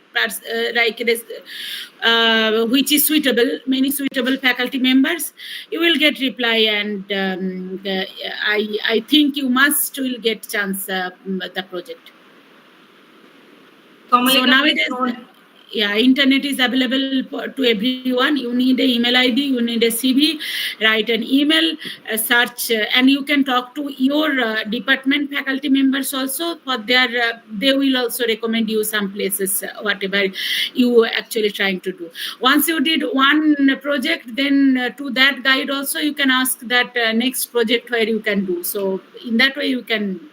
which is suitable, many suitable faculty members, you will get reply. And I think you will get chance the project. So nowadays, internet is available to everyone. You need an email ID, you need a CV, write an email, search, and you can talk to your department faculty members also. For their, they will also recommend you some places, whatever you actually trying to do. Once you did one project, then to that guide also you can ask that next project where you can do. So in that way you can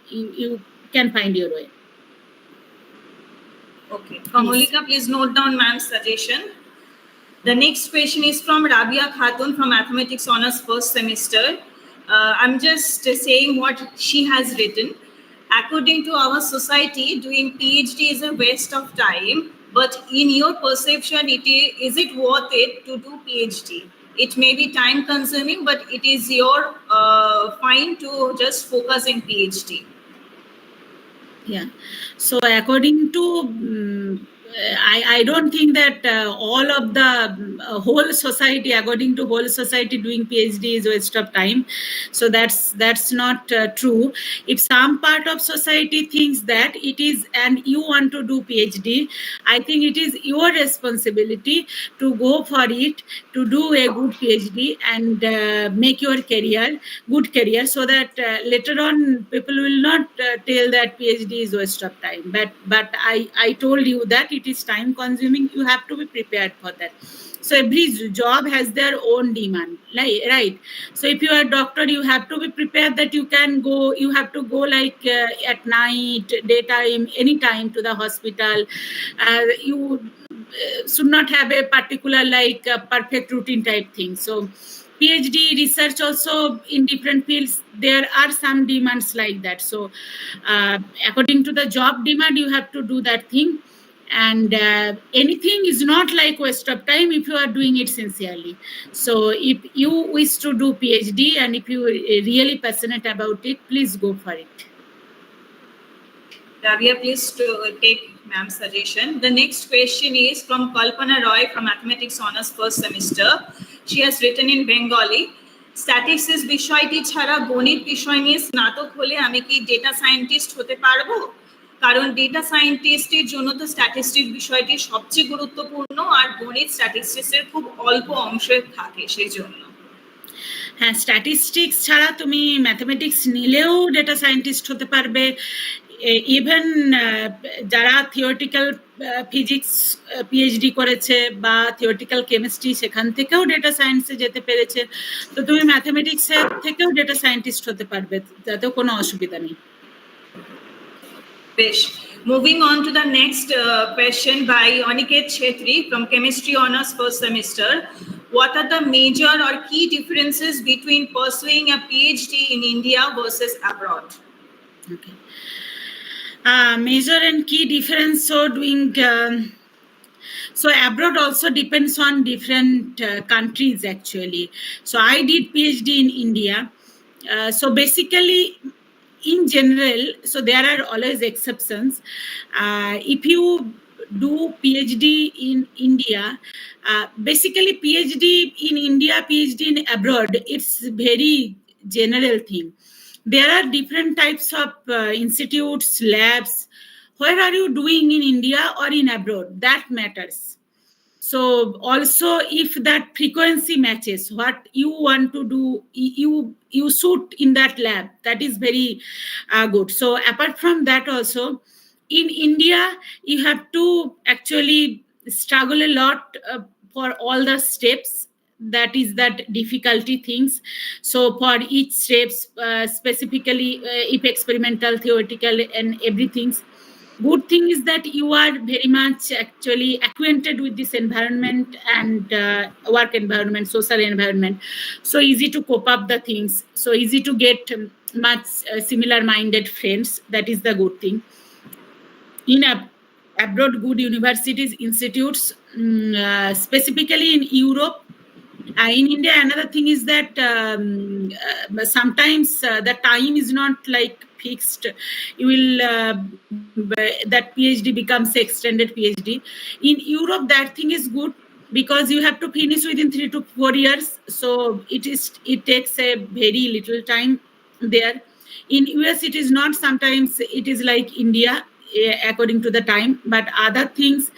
find your way. Okay. Kamolika, please note down ma'am's suggestion. The next question is from Rabia Khatun from Mathematics Honours first semester. I'm just saying what she has written. According to our society, doing PhD is a waste of time. But in your perception, is it worth it to do PhD? It may be time consuming, but it is your fine to just focus in PhD. Yeah. So according to I don't think that all of the whole society, according to whole society, doing PhD is waste of time. So that's not true. If some part of society thinks that it is, and you want to do PhD, I think it is your responsibility to go for it, to do a good PhD and make your good career, so that later on people will not tell that PhD is waste of time. But I told you that it is time consuming. You have to be prepared for that. So every job has their own demand, right? So if you are a doctor, you have to be prepared that you have to go like at night, daytime, anytime to the hospital. You should not have a particular perfect routine type thing. So PhD research also in different fields, there are some demands like that. So according to the job demand, you have to do that thing. And anything is not like waste of time if you are doing it sincerely. So if you wish to do PhD and if you are really passionate about it, please go for it. Rabia, please take ma'am's suggestion. The next question is from Kalpana Roy from Mathematics Honours first semester. She has written in Bengali. Statistics বিষয়টি ছাড়া গণিত বিষয় নিয়ে স্নাতক হলে আমি কি data scientist হতে পারবো? কারণ ডেটা সায়েন্টিস্টের জন্য তো স্ট্যাটিস্টিক বিষয়টি সবচেয়ে গুরুত্বপূর্ণ, আর গণিত স্ট্যাটিস্টিক্সের খুব অল্প অংশে থাকে, সেই জন্য। হ্যাঁ, স্ট্যাটিস্টিক্স ছাড়া তুমি ম্যাথমেটিক্স নিলেও ডেটা সায়েন্টিস্ট হতে পারবে। ইভেন যারা থিওরিটিক্যাল ফিজিক্স পিএইচডি করেছে বা থিওরিটিক্যাল কেমিস্ট্রি, সেখান থেকেও ডেটা সায়েন্সে যেতে পেরেছে। তো তুমি ম্যাথমেটিক্সের থেকেও ডেটা সায়েন্টিস্ট হতে পারবে, তাতেও কোনো অসুবিধা নেই। Besh. Moving on to the next question by Aniket Chetri from Chemistry Honours first semester. What are the major or key differences between pursuing a PhD in India versus abroad? Okay. Major and key difference. So doing so abroad also depends on different countries actually. So I did PhD in India. So basically, in general, so there are always exceptions. If you do PhD in India, basically PhD in India, PhD in abroad, it's very general thing. There are different types of institutes, labs. Where are you doing in India or in abroad? That matters. So also if that frequency matches what you want to do, you suit in that lab, that is very good. So apart from that also, in India you have to actually struggle a lot for all the steps. That is that difficulty things. So for each steps, specifically if experimental, theoretical and everything, good thing is that you are very much actually acquainted with this environment and work environment, social environment. So easy to cope up the things. So easy to get much similar minded friends. That is the good thing. In abroad, good universities, institutes, specifically in Europe. In India, another thing is that sometimes the time is not like fixed. You will that PhD becomes extended PhD. In Europe, that thing is good because you have to finish within 3 to 4 years. So it takes a very little time there. In US, it is not. Sometimes it is like India according to the time, but other things.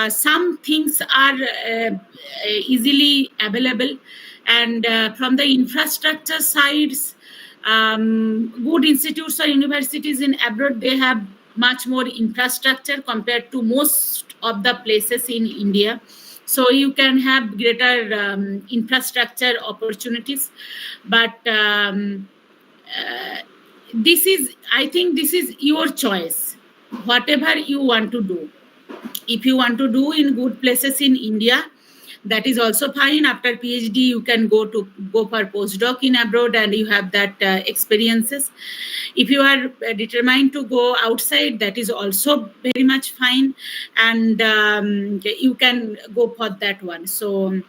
Some things are easily available, and from the infrastructure sides, good institutes or universities in abroad, they have much more infrastructure compared to most of the places in India. So you can have greater infrastructure opportunities, but I think this is your choice, whatever you want to do. If you want to do in good places in India, that is also fine. After PhD, you can go for postdoc in abroad, and you have that experiences. If you are determined to go outside, that is also very much fine, and you can go for that one. So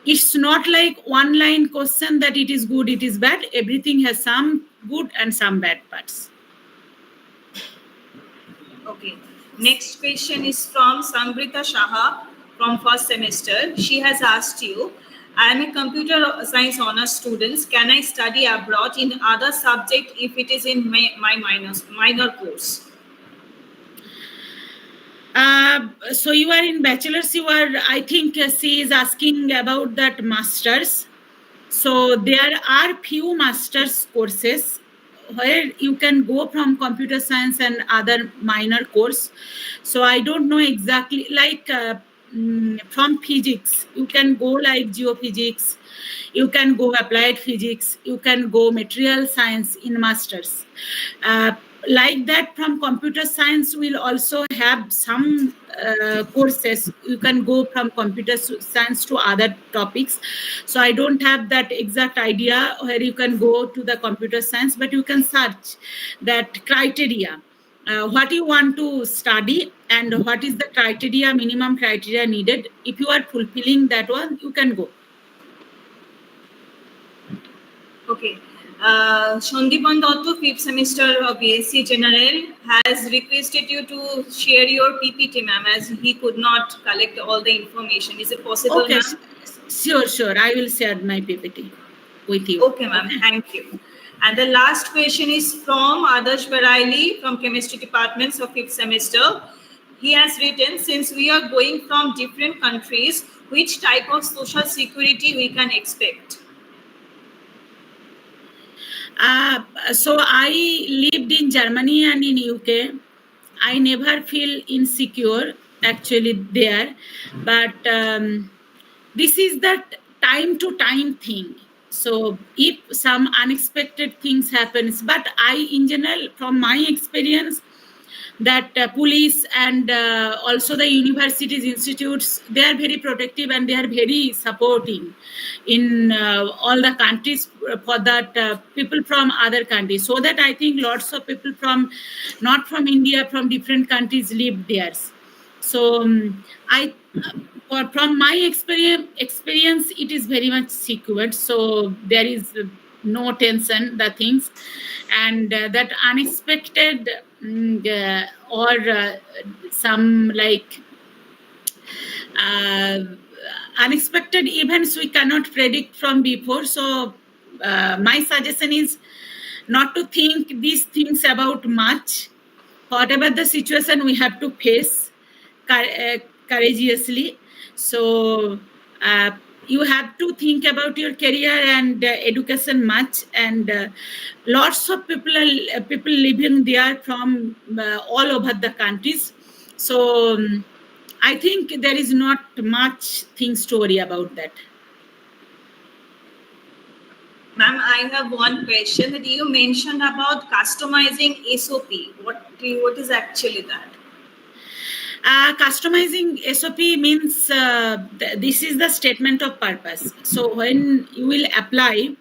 it's not like one line question that it is good, it is bad. Everything has some good and some bad parts. Okay. Next question is from Sambrita Shaha from first semester. She has asked you, I am a computer science honors student. Can I study abroad in other subject if it is in my minor course? So you are in bachelor's, I think she is asking about that master's. So there are few master's courses where you can go from computer science and other minor course. So I don't know exactly, like from physics, you can go like geophysics, you can go applied physics, you can go material science in masters. Like that, from computer science will also have some courses. You can go from computer science to other topics. So I don't have that exact idea where you can go to the computer science, but you can search that criteria. What you want to study and what is the criteria, minimum criteria needed. If you are fulfilling that one, you can go. Okay. Shandipan Dotto, 5th semester of BSc General, has requested you to share your PPT, ma'am, as he could not collect all the information. Is it possible, Okay, ma'am? sure. I will share my PPT with you. Okay, ma'am. Thank you. And the last question is from Adarsh Baraili from Chemistry Department of 5th semester. He has written, since we are going from different countries, which type of social security we can expect? So I lived in Germany and in UK. I never feel insecure actually there, but this is that time to time thing. So if some unexpected things happens, but I, in general, from my experience, that police and also the universities, institutes, they are very protective and they are very supporting in all the countries for that people from other countries. So that I think lots of people from, not from India, from different countries live there. So from my experience, it is very much secured. So there is no tension, the things, and that unexpected or some like uh, unexpected events we cannot predict from before. So my suggestion is not to think these things about much. Whatever the situation, we have to face courageously. So you have to think about your career and education much, and lots of people living there from all over the countries. So I think there is not much things to worry about that. Ma'am, I have one question that you mentioned about customizing SOP. What is actually that? Customizing SOP means this is the statement of purpose. So when you will apply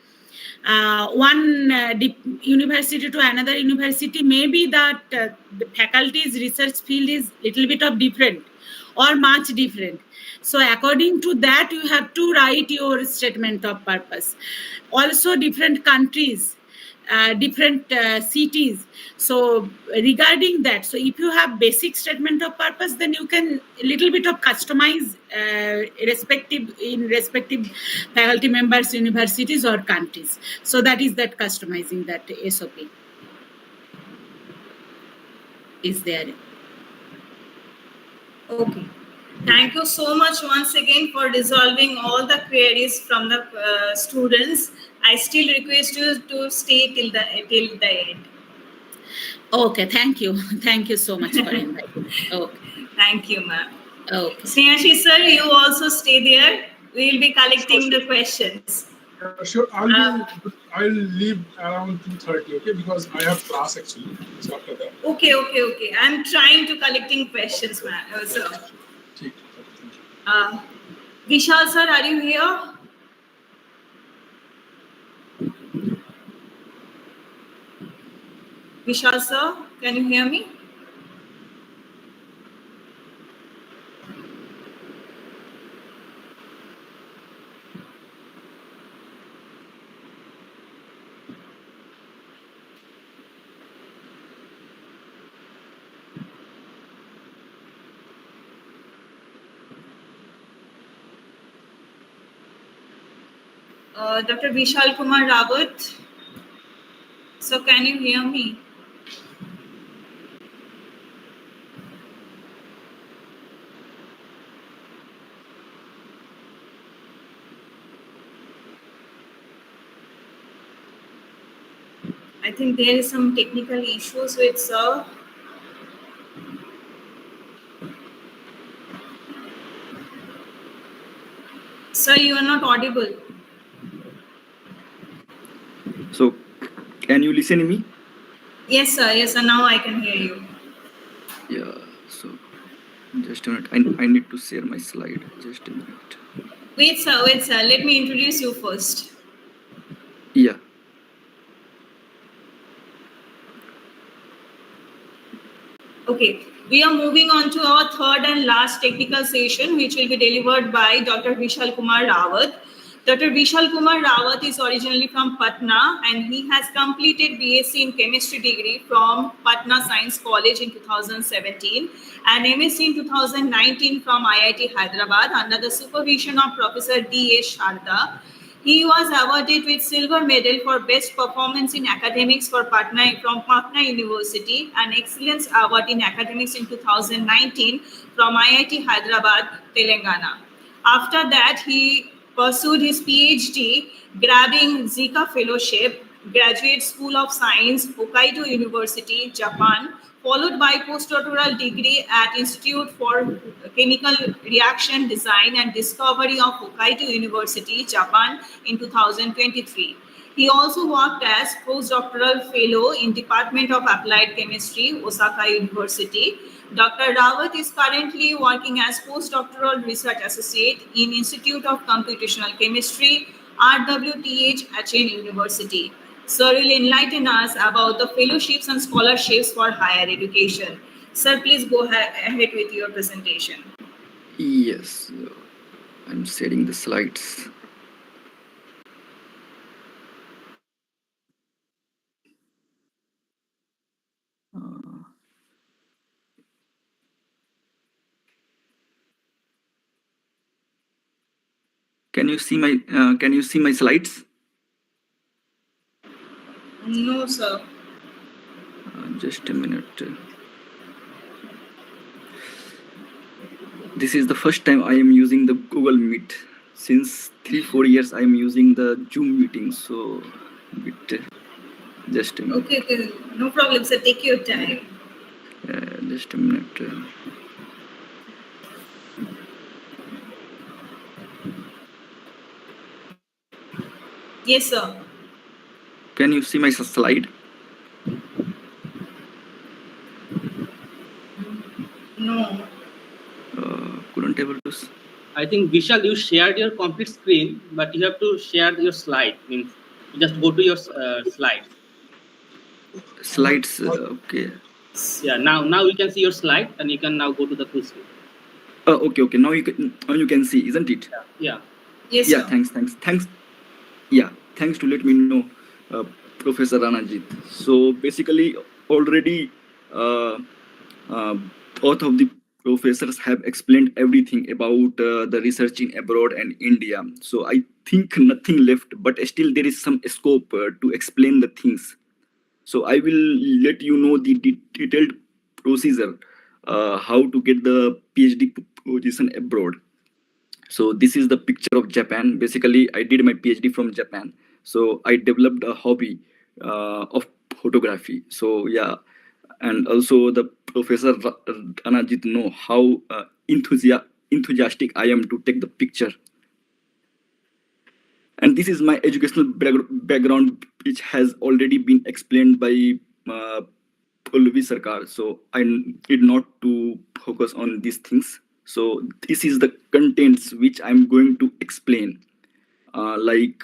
one university to another university, maybe that the faculty's research field is little bit of different or much different. So according to that, you have to write your statement of purpose. Also different countries, different cities. So regarding that, so if you have basic statement of purpose, then you can a little bit of customize respective faculty members, universities or countries. So that is that customizing that SOP is there. Okay. Thank you so much once again for resolving all the queries from the students. I still request you to stay till the end. Okay, thank you. Thank you so much for inviting. Okay. Thank you, ma'am. Okay. Snehashi sir, you also stay there. We will be collecting the questions. Sure, I'll leave around 2:30, okay? Because I have class actually. So after that. Okay. I'm trying to collecting questions, ma'am. Sir. Thank you. Vishal sir, are you here? Vishal sir, can you hear me? Dr. Vishal Kumar Rawat. So can you hear me? I think there is some technical issues with sir. Sir, you are not audible. So, can you listen to me? Yes, sir. Now I can hear you. Yeah, so just a minute. I need to share my slide. Just a minute. Wait, sir. Let me introduce you first. Yeah. Okay. We are moving on to our third and last technical session, which will be delivered by Dr. Vishal Kumar Rawat. Dr. Vishal Kumar Rawat is originally from Patna and he has completed BSc in Chemistry degree from Patna Science College in 2017 and MSc in 2019 from IIT Hyderabad under the supervision of Professor D.A. Sharda. He was awarded with silver medal for best performance in academics from Patna University and excellence award in academics in 2019 from IIT Hyderabad, Telangana. After that, he pursued his PhD, grabbing Zika Fellowship, Graduate School of Science, Hokkaido University, Japan, followed by postdoctoral degree at Institute for Chemical Reaction Design and Discovery of Hokkaido University, Japan in 2023. He also worked as postdoctoral fellow in Department of Applied Chemistry, Osaka University. Dr. Rawat is currently working as postdoctoral research associate in Institute of Computational Chemistry, RWTH, Achen University. Sir will enlighten us about the fellowships and scholarships for higher education. Sir, please go ahead with your presentation. Yes, I'm sharing the slides. Uh, can you see my slides? No, sir. Just a minute. This is the first time I am using the Google Meet. Since 3-4 years I am using the Zoom meeting. So, just a minute. Okay, no problem, sir. Take your time. Just a minute. Yes, sir. Can you see my slide? No. Couldn't able to. I think Vishal, you shared your complete screen, but you have to share your slide. Means you just go to your slides. Slides. Okay. Yeah. Now you can see your slide, and you can now go to the full screen. Okay. Now you can see, isn't it? Yeah. Yes, Yeah. sir. Thanks. Yeah. Thanks to let me know, Professor Ranajit. So basically, already both of the professors have explained everything about the research in abroad and India. So I think nothing left, but still there is some scope to explain the things. So I will let you know the detailed procedure, how to get the PhD position abroad. So this is the picture of Japan. Basically, I did my PhD from Japan. So I developed a hobby of photography. So yeah, and also the Professor Anajit know how enthusiastic I am to take the picture. And this is my educational background, which has already been explained by Pallavi Sarkar. So I need not to focus on these things. So this is the contents which I'm going to explain, like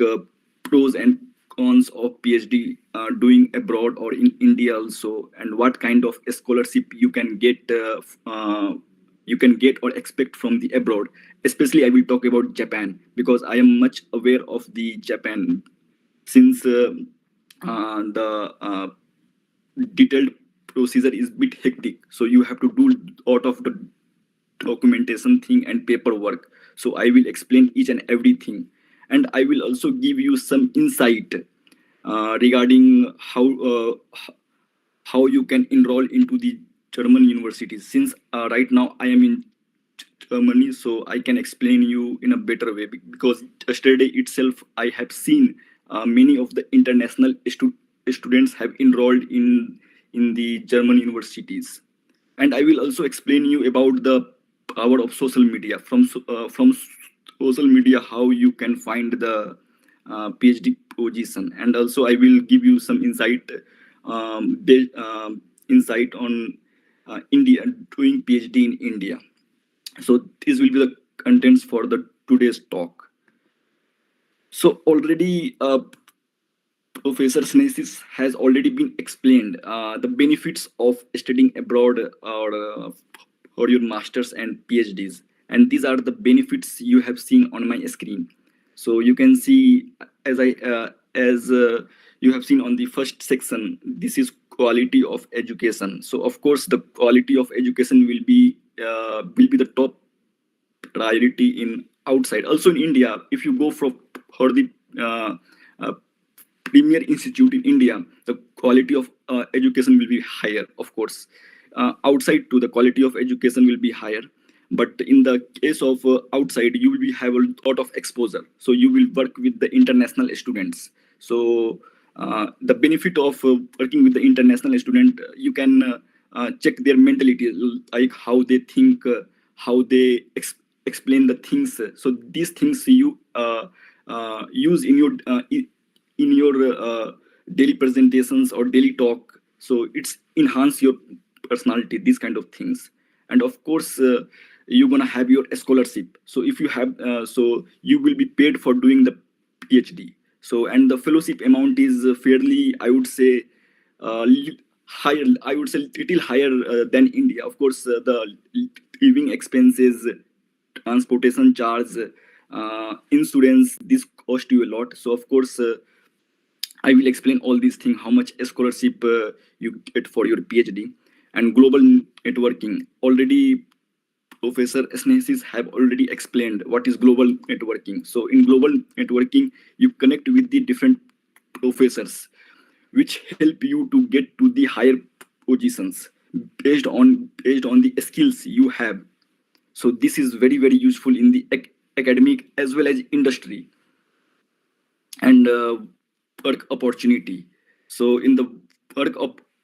pros and cons of PhD doing abroad or in India also, and what kind of a scholarship you can get. You can get or expect from the abroad. Especially, I will talk about Japan because I am much aware of the Japan, since the detailed procedure is bit hectic. So you have to do lot of the documentation thing and paperwork. So I will explain each and everything, and I will also give you some insight regarding how you can enroll into the German universities. Since right now I am in Germany, so I can explain you in a better way, because yesterday itself I have seen many of the international students have enrolled in the German universities. And I will also explain you about the power of social media. From social media, how you can find the PhD position, and also I will give you some insight insight on India, doing PhD in India. So these will be the contents for the today's talk. So already Professor Snesis has already been explained the benefits of studying abroad or your masters and PhDs, and these are the benefits you have seen on my screen. So you can see, as you have seen on the first section, this is quality of education. So of course the quality of education will be the top priority in outside. Also in India, if you go for the uh, premier institute in India, the quality of education will be higher. Of course, outside too, the quality of education will be higher. But in the case of outside, you will have a lot of exposure. So you will work with the international students. So the benefit of working with the international student, you can check their mentality, like how they think, how they explain the things. So these things you use in your in your daily presentations or daily talk. So it's enhance your personality, these kind of things. And of course, you're gonna have your scholarship. So if you have, so you will be paid for doing the PhD. So and the fellowship amount is fairly, I would say, higher. I would say little higher than India. Of course, the living expenses, transportation charge, insurance, this cost you a lot. So of course, I will explain all these things, how much scholarship you get for your PhD. And global networking. Already Professor Snesis have already explained what is global networking. So in global networking, you connect with the different professors, which help you to get to the higher positions based on the skills you have. So this is very, very useful in the academic as well as industry and work opportunity. So in the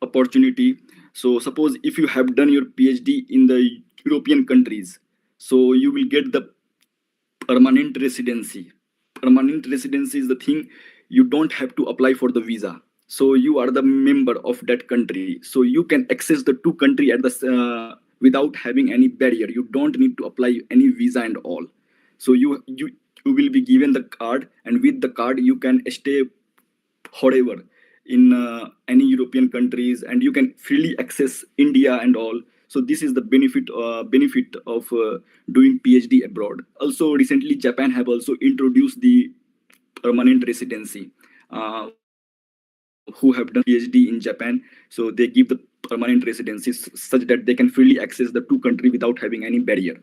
opportunity, so suppose if you have done your PhD in the European countries, so you will get the permanent residency. Permanent residency is the thing, you don't have to apply for the visa. So you are the member of that country. So you can access the two country at the without having any barrier. You don't need to apply any visa and all. So you will be given the card, and with the card you can stay forever in any European countries, and you can freely access India and all. So this is the benefit of doing PhD abroad. Also, recently Japan have also introduced the permanent residency. Who have done PhD in Japan, so they give the permanent residency such that they can freely access the two country without having any barrier.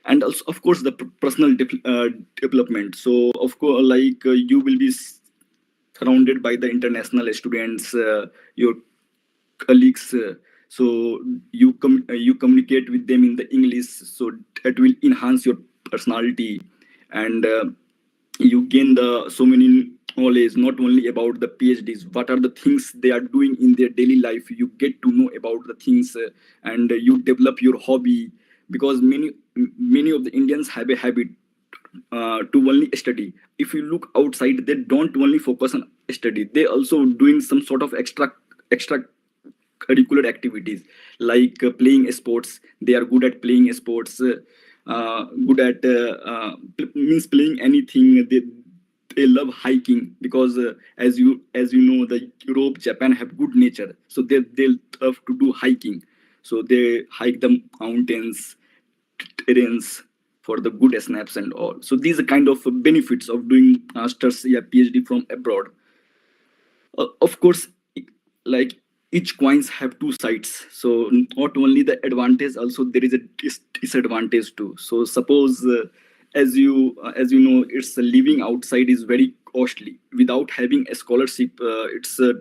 And also, of course, the personal development. So of course, like you will be surrounded by the international students, your colleagues. So you communicate with them in the English. So that will enhance your personality, and you gain the so many knowledge, not only about the PhDs, what are the things they are doing in their daily life. You get to know about the things, and you develop your hobby, because many of the Indians have a habit to only study. If you look outside, they don't only focus on study, they also doing some sort of extra curricular activities, like playing sports. They are good at playing sports, good at means playing anything. They love hiking, because as you know, the Europe, Japan have good nature, so they love to do hiking. So they hike the mountains, terrains, for the good snaps and all. So these are kind of benefits of doing masters, yeah, PhD from abroad. Of course, like each coins have two sides. So not only the advantage, also there is a disadvantage too. So suppose as you know, it's living outside is very costly. Without having a scholarship, it's a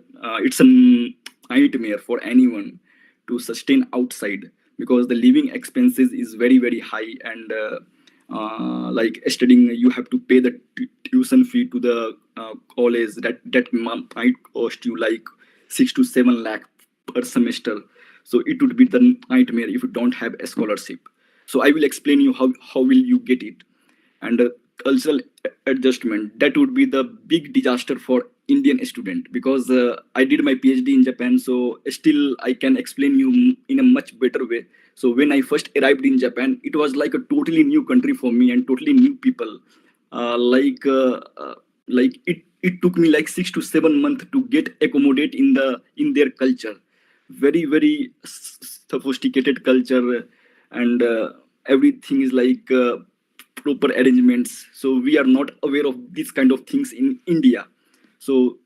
nightmare for anyone to sustain outside, because the living expenses is very, very high. And like studying, you have to pay the tuition fee to the college. That might cost you like 6 to 7 lakh per semester. So it would be the nightmare if you don't have a scholarship. So I will explain you how will you get it. And cultural adjustment, that would be the big disaster for Indian student, because I did my PhD in Japan, so still I can explain you in a much better way. So when I first arrived in Japan, it was like a totally new country for me and totally new people. Like it took me like 6 to 7 months to get accommodate in their culture. Very, very sophisticated culture, and everything is like proper arrangements. So we are not aware of these kind of things in India. So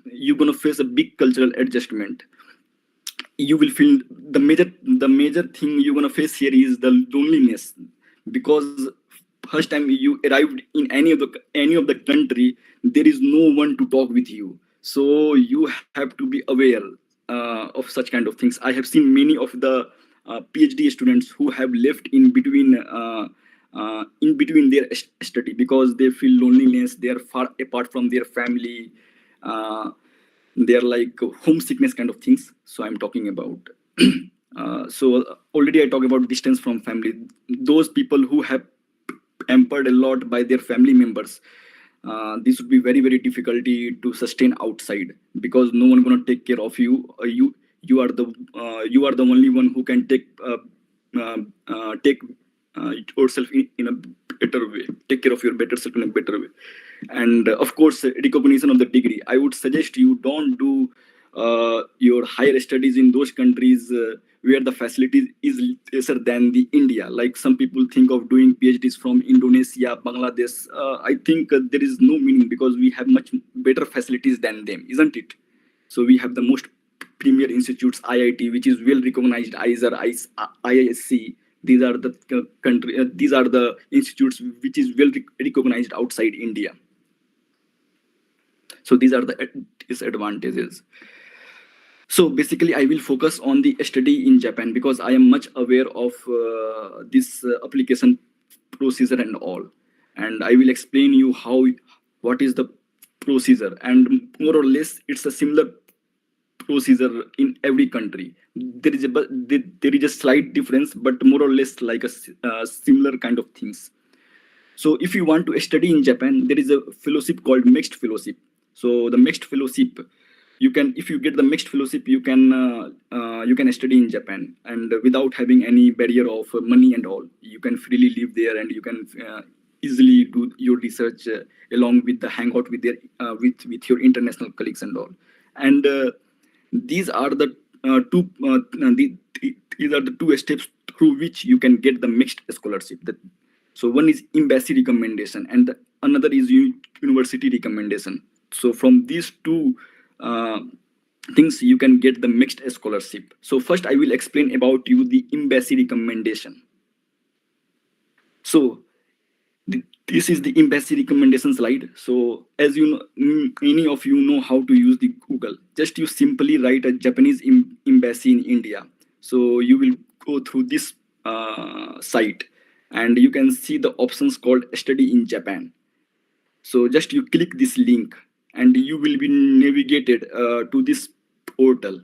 you're gonna face a big cultural adjustment. You will feel the major thing you're gonna face here is the loneliness, because first time you arrived in any of the country, there is no one to talk with you. So you have to be aware of such kind of things. I have seen many of the PhD students who have left in between their study, because they feel loneliness. They are far apart from their family. They are like homesickness kind of things. So I'm talking about. So already I talk about distance from family. Those people who have pampered a lot by their family members, this would be very very difficulty to sustain outside, because no one gonna take care of you. You are the only one who can take yourself in a better way, take care of your better self in a better way. And of course, recognition of the degree. I would suggest you don't do your higher studies in those countries where the facilities is lesser than the India. Like some people think of doing PhDs from Indonesia, Bangladesh. I think there is no meaning, because we have much better facilities than them, isn't it? So we have the most premier institutes, IIT, which is well recognized, ISER, IISc. These are the these are the institutes which is well recognized outside India. So these are the disadvantages. So basically, I will focus on the study in Japan, because I am much aware of this application procedure and all, and I will explain you what is the procedure, and more or less it's a similar procedure in every country. There is a slight difference, but more or less like a similar kind of things. So if you want to study in Japan, there is a fellowship called mixed fellowship. So the mixed fellowship, you can, if you get the mixed fellowship, you can study in Japan, and without having any barrier of money and all, you can freely live there, and you can easily do your research along with the hangout with their with your international colleagues and all. And these are the these are the two steps through which you can get the mixed scholarship. So one is embassy recommendation, and another is university recommendation. So from these two things, you can get the mixed scholarship. So first, I will explain about you the embassy recommendation. So this is the embassy recommendation slide. So as you know, many of you know how to use the Google. Just you simply write a Japanese embassy in India. So you will go through this site, and you can see the options called study in Japan. So just you click this link, and you will be navigated to this portal.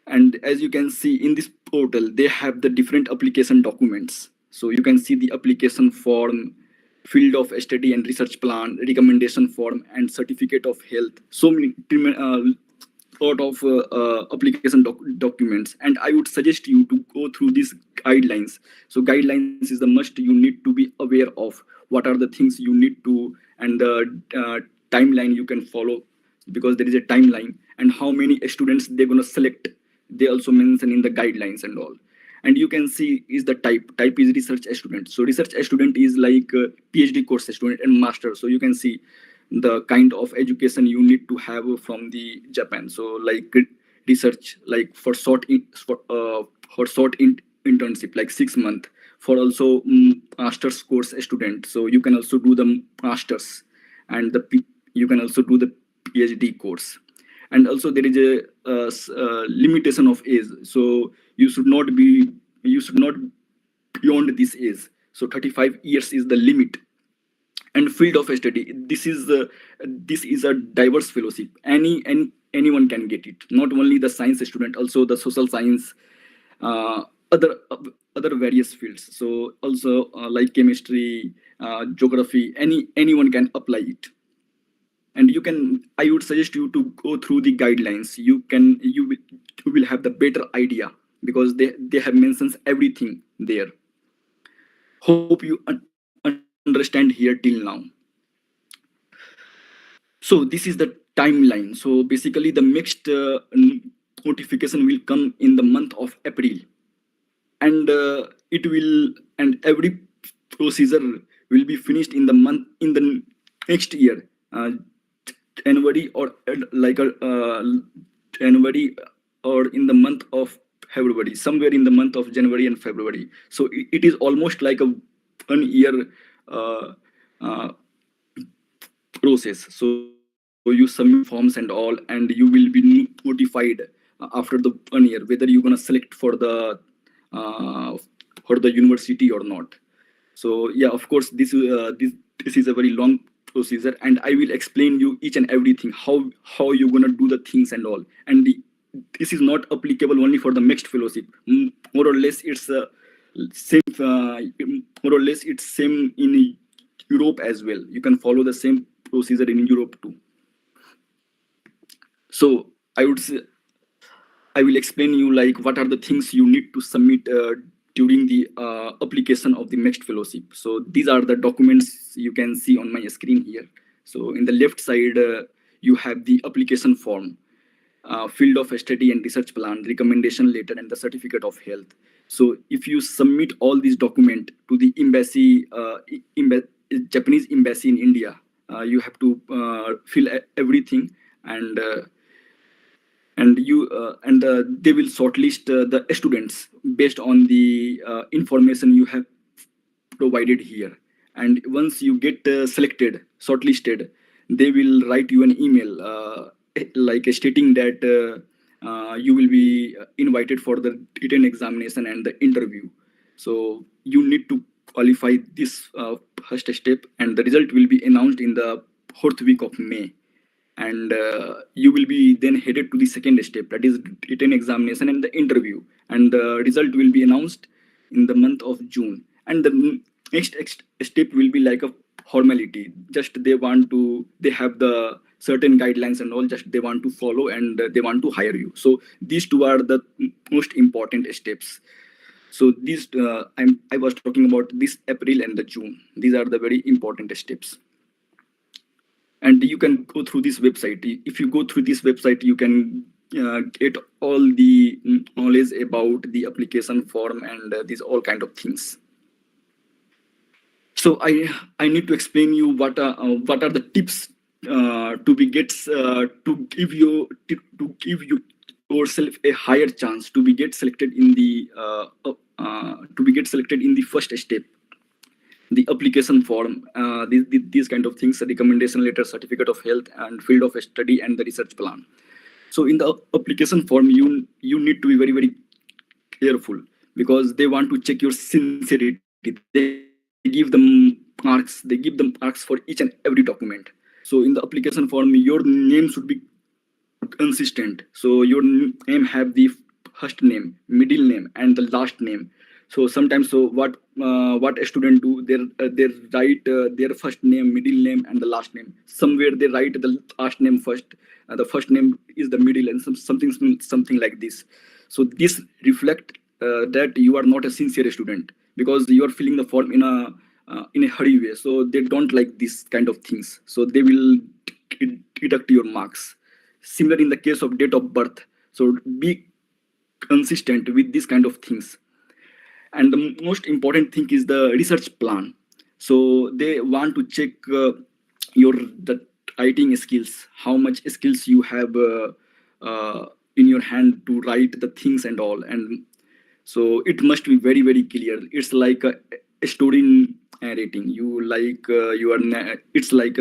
And as you can see in this portal, they have the different application documents. So you can see the application form, field of study and research plan, recommendation form, and certificate of health. So many lot of application documents. And I would suggest you to go through these guidelines. So guidelines is the must you need to be aware of. What are the things you need to, and the timeline you can follow, because there is a timeline, and how many students they're going to select. They also mention in the guidelines and all. And you can see is the type is research student. So research student is like PhD course student and master. So you can see the kind of education you need to have from the Japan. So like research, like for short internship, like 6 months. For also master's course student, so you can also do the masters, and you can also do the PhD course. And also there is a limitation of age. So you should not beyond this age. So 35 years is the limit. And field of study, this is a diverse fellowship. Anyone can get it, not only the science student, also the social science, other various fields. So also like chemistry, geography, anyone can apply it. And you can, I would suggest you to go through the guidelines. You will have the better idea, because they have mentions everything there. Hope you understand here till now. So this is the timeline. So basically the mixed notification will come in the month of April, and every procedure will be finished in the next year, January, or January, or in the month of February, somewhere in the month of January and February. So it is almost like a 1 year process. So you submit forms and all, and you will be notified after the 1 year whether you're gonna select for the university or not. So yeah, of course, this is a very long procedure, and I will explain you each and everything, how you're gonna do the things and all. And this is not applicable only for the mixed fellowship. More or less it's same. More or less it's same in Europe as well. You can follow the same procedure in Europe too. So I would say I will explain you like what are the things you need to submit during the application of the next fellowship. So these are the documents you can see on my screen here. So in the left side, you have the application form, field of study and research plan, recommendation letter, and the certificate of health. So if you submit all these documents to the embassy, Japanese embassy in India, you have to fill everything, and they will shortlist the students based on the information you have provided here. And once you get selected, shortlisted, they will write you an email like stating that you will be invited for the written examination and the interview. So you need to qualify this first step, and the result will be announced in the fourth week of May. And you will be then headed to the second step, that is written examination and the interview, and the result will be announced in the month of June. And the next step will be like a formality, just they have the certain guidelines and all, just they want to follow, and they want to hire you. So these two are the most important steps. So these I was talking about this April and the June. These are the very important steps. And you can go through this website. If you go through this website, you can get all the knowledge about the application form and these all kind of things. So I need to explain you what are the tips to give you yourself a higher chance to get selected in the first step, the application form, these kind of things, recommendation letter, certificate of health, and field of study, and the research plan. So in the application form, you need to be very, very careful, because they want to check your sincerity. They give them marks for each and every document. So in the application form, your name should be consistent. So your name have the first name, middle name, and the last name. So sometimes, what a student do, they write their first name, middle name, and the last name. Somewhere they write the last name first, the first name is the middle, and something like this. So this reflect that you are not a sincere student, because you are filling the form in a hurry way. So they don't like this kind of things. So they will deduct your marks. Similar in the case of date of birth. So be consistent with these kind of things. And the most important thing is the research plan. So they want to check the writing skills, how much skills you have in your hand to write the things and all. And so it must be very, very clear. It's like a story narrating. It's like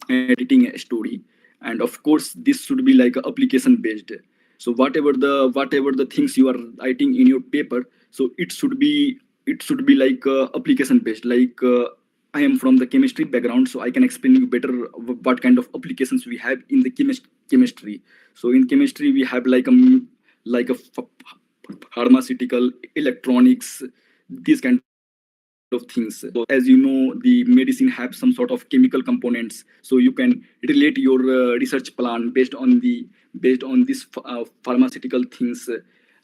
editing a story. And of course, this should be like application based. So whatever the things you are writing in your paper, so it should be like application based. Like I am from the chemistry background, so I can explain you better what kind of applications we have in the chemistry. So in chemistry, we have like a pharmaceutical, electronics, these kind of things. So as you know, the medicine have some sort of chemical components. So you can relate your research plan based on these pharmaceutical things.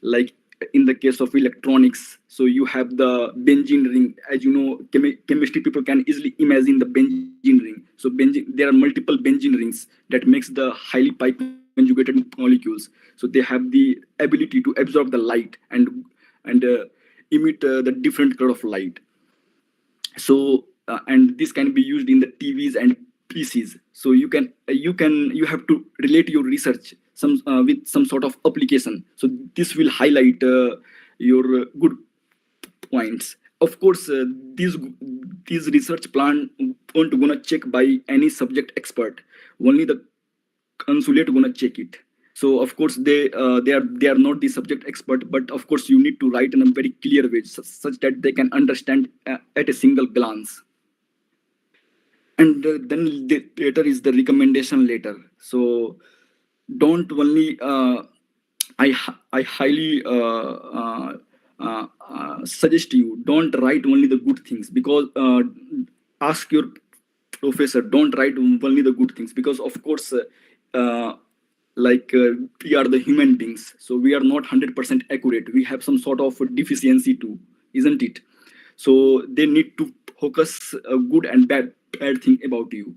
Like in the case of electronics, so you have the benzene ring. As you know, chemistry people can easily imagine the benzene ring. So there are multiple benzene rings that makes the highly pi conjugated molecules. So they have the ability to absorb the light and emit the different color of light. So and this can be used in the TVs and PCs. So you have to relate your research with some sort of application. So this will highlight your good points. Of course, these research plan aren't gonna check by any subject expert. Only the consulate gonna check it. So of course they are not the subject expert, but of course you need to write in a very clear way, such that they can understand at a single glance. And then later is the recommendation letter. So don't only I highly suggest you don't write only the good things, because ask your professor, don't write only the good things, because of course we are the human beings, so we are not 100% accurate, we have some sort of deficiency too, isn't it? So they need to focus a good and bad thing about you.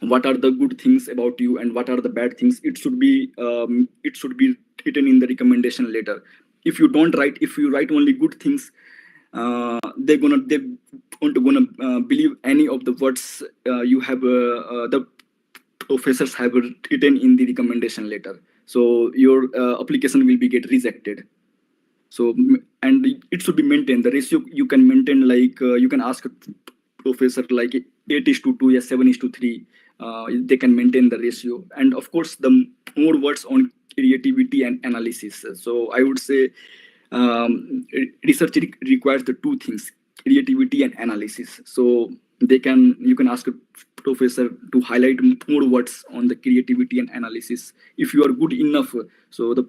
What are the good things about you and what are the bad things? It should be written in the recommendation letter. If you don't write, if you write only good things, they won't gonna believe any of the words you have the professors have written in the recommendation letter. So your application will be get rejected. So and it should be maintained, the ratio you can maintain, like you can ask a professor like 8:2, yeah, 7:3. They can maintain the ratio. And of course the more words on creativity and analysis. So I would say research requires the two things, creativity and analysis. So you can ask a professor to highlight more words on the creativity and analysis. If you are good enough, so the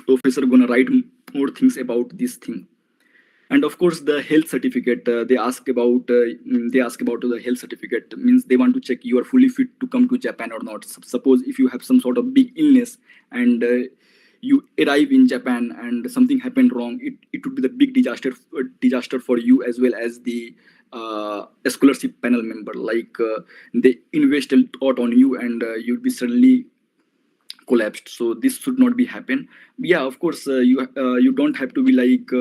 professor gonna write more things about this thing. And of course the health certificate, they ask about the health certificate, means they want to check you are fully fit to come to Japan or not. Suppose if you have some sort of big illness and you arrive in Japan and something happened wrong, it would be the big disaster for you as well as the scholarship panel member. Like they invest a lot on you and you'll be suddenly collapsed. So this should not be happen. Yeah, of course you don't have to be like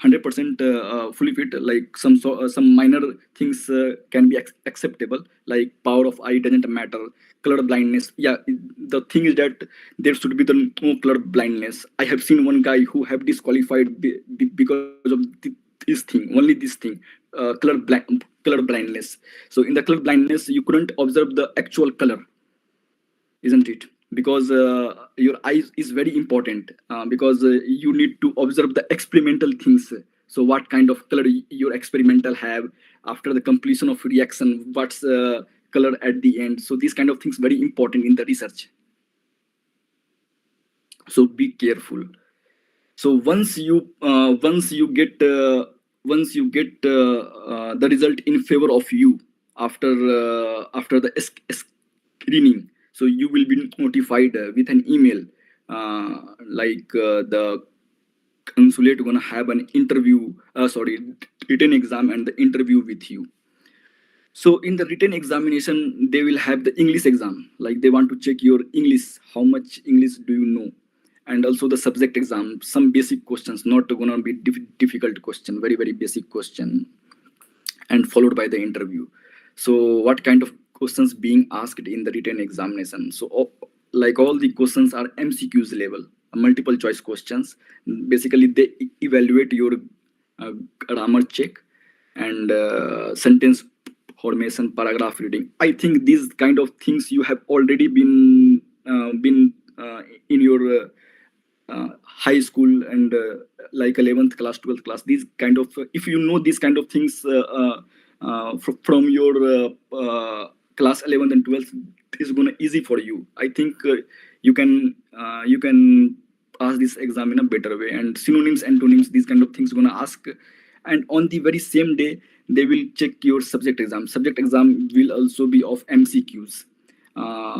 100% fully fit. Like some minor things can be acceptable, like power of eye doesn't matter, color blindness. Yeah, the thing is that there should be the no color blindness. I have seen one guy who have disqualified because of this thing, only this thing, color blindness. So in the color blindness you couldn't observe the actual color, isn't it? Because your eyes is very important, because you need to observe the experimental things. So what kind of color your experimental have after the completion of reaction, what's color at the end. So these kind of things very important in the research, so be careful. So once you get the result in favor of you after the screening, so you will be notified with an email, the consulate gonna have an interview, written exam and the interview with you. So in the written examination they will have the English exam, like they want to check your English, how much English do you know. And also the subject exam, some basic questions, not gonna be difficult question, very basic question, and followed by the interview. So what kind of questions being asked in the written examination? So like all the questions are MCQs level, multiple choice questions. Basically they evaluate your grammar check and sentence formation, paragraph reading. I think these kind of things you have already been in your high school and like 11th class, 12th class. These kind of if you know these kind of things from your class 11th and 12th, is gonna easy for you. I think you can pass this exam in a better way. And synonyms, antonyms, these kind of things gonna ask. And on the very same day they will check your subject exam. Subject exam will also be of MCQs,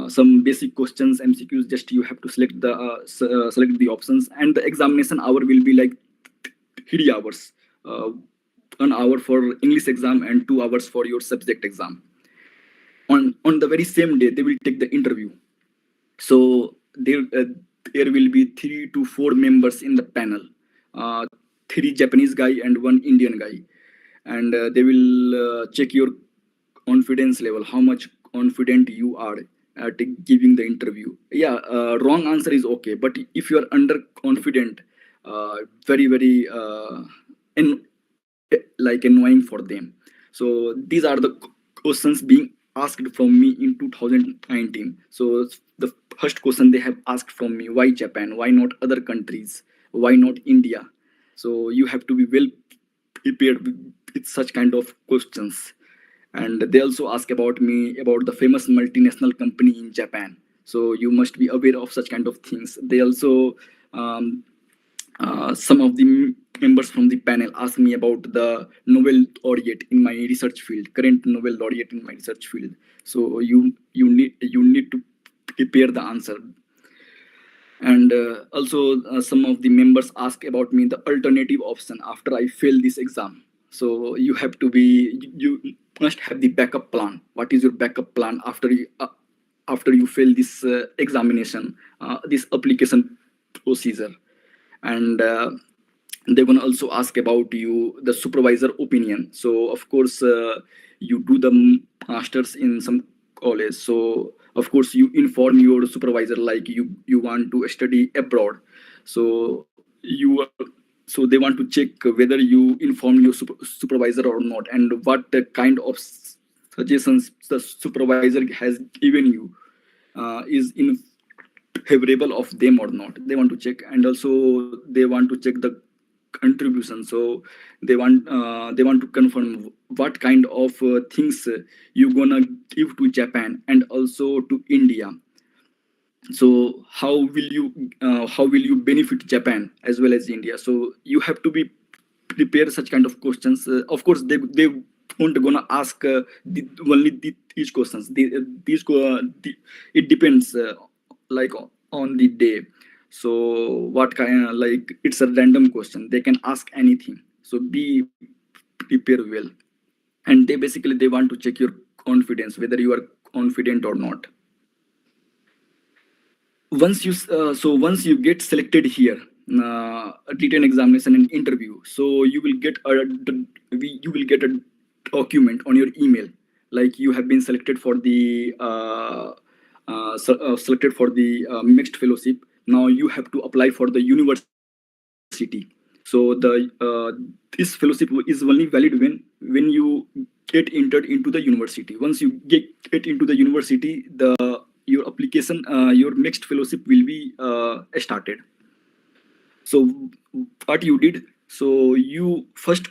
some basic questions, MCQs. Just you have to select the options, and the examination hour will be like 3 hours, 1 hour for English exam and 2 hours for your subject exam. On the very same day they will take the interview. So there will be 3 to 4 members in the panel, 3 Japanese guy and 1 Indian guy, and they will check your confidence level, how much confident you are at giving the interview. Yeah, wrong answer is okay, but if you are underconfident, very like annoying for them. So these are the questions being asked from me in 2019. So the first question they have asked from me: why Japan? Why not other countries? Why not India? So you have to be well prepared with such kind of questions. And they also ask about me about the famous multinational company in Japan. So you must be aware of such kind of things. They also some of the members from the panel ask me about the Nobel laureate in my research field, current Nobel laureate in my research field. So you need to prepare the answer. And also some of the members ask about me the alternative option after I fail this exam. So you have to be, you must have the backup plan. What is your backup plan after you fail this examination, this application procedure? And they're going to also ask about you the supervisor opinion. So of course you do the masters in some college, so of course you inform your supervisor like you want to study abroad. So so they want to check whether you inform your supervisor or not, and what kind of suggestions the supervisor has given you is in favorable of them or not. They want to check, and also they want to check the contribution. So they want to confirm what kind of things you gonna give to Japan and also to India. So how will you benefit Japan as well as India? So you have to be prepare such kind of questions. Of course they won't gonna ask only these questions. It depends like on the day. So what kind, like it's a random question, they can ask anything, so be prepare well. And they want to check your confidence, whether you are confident or not. Once you get selected here, a written examination and interview, so you will get a document on your email, like you have been selected for the mixed fellowship. Now you have to apply for the university. So this fellowship is only valid when you get entered into the university. Once you get into the university, your application, your mixed fellowship will be started. So what you did, so you first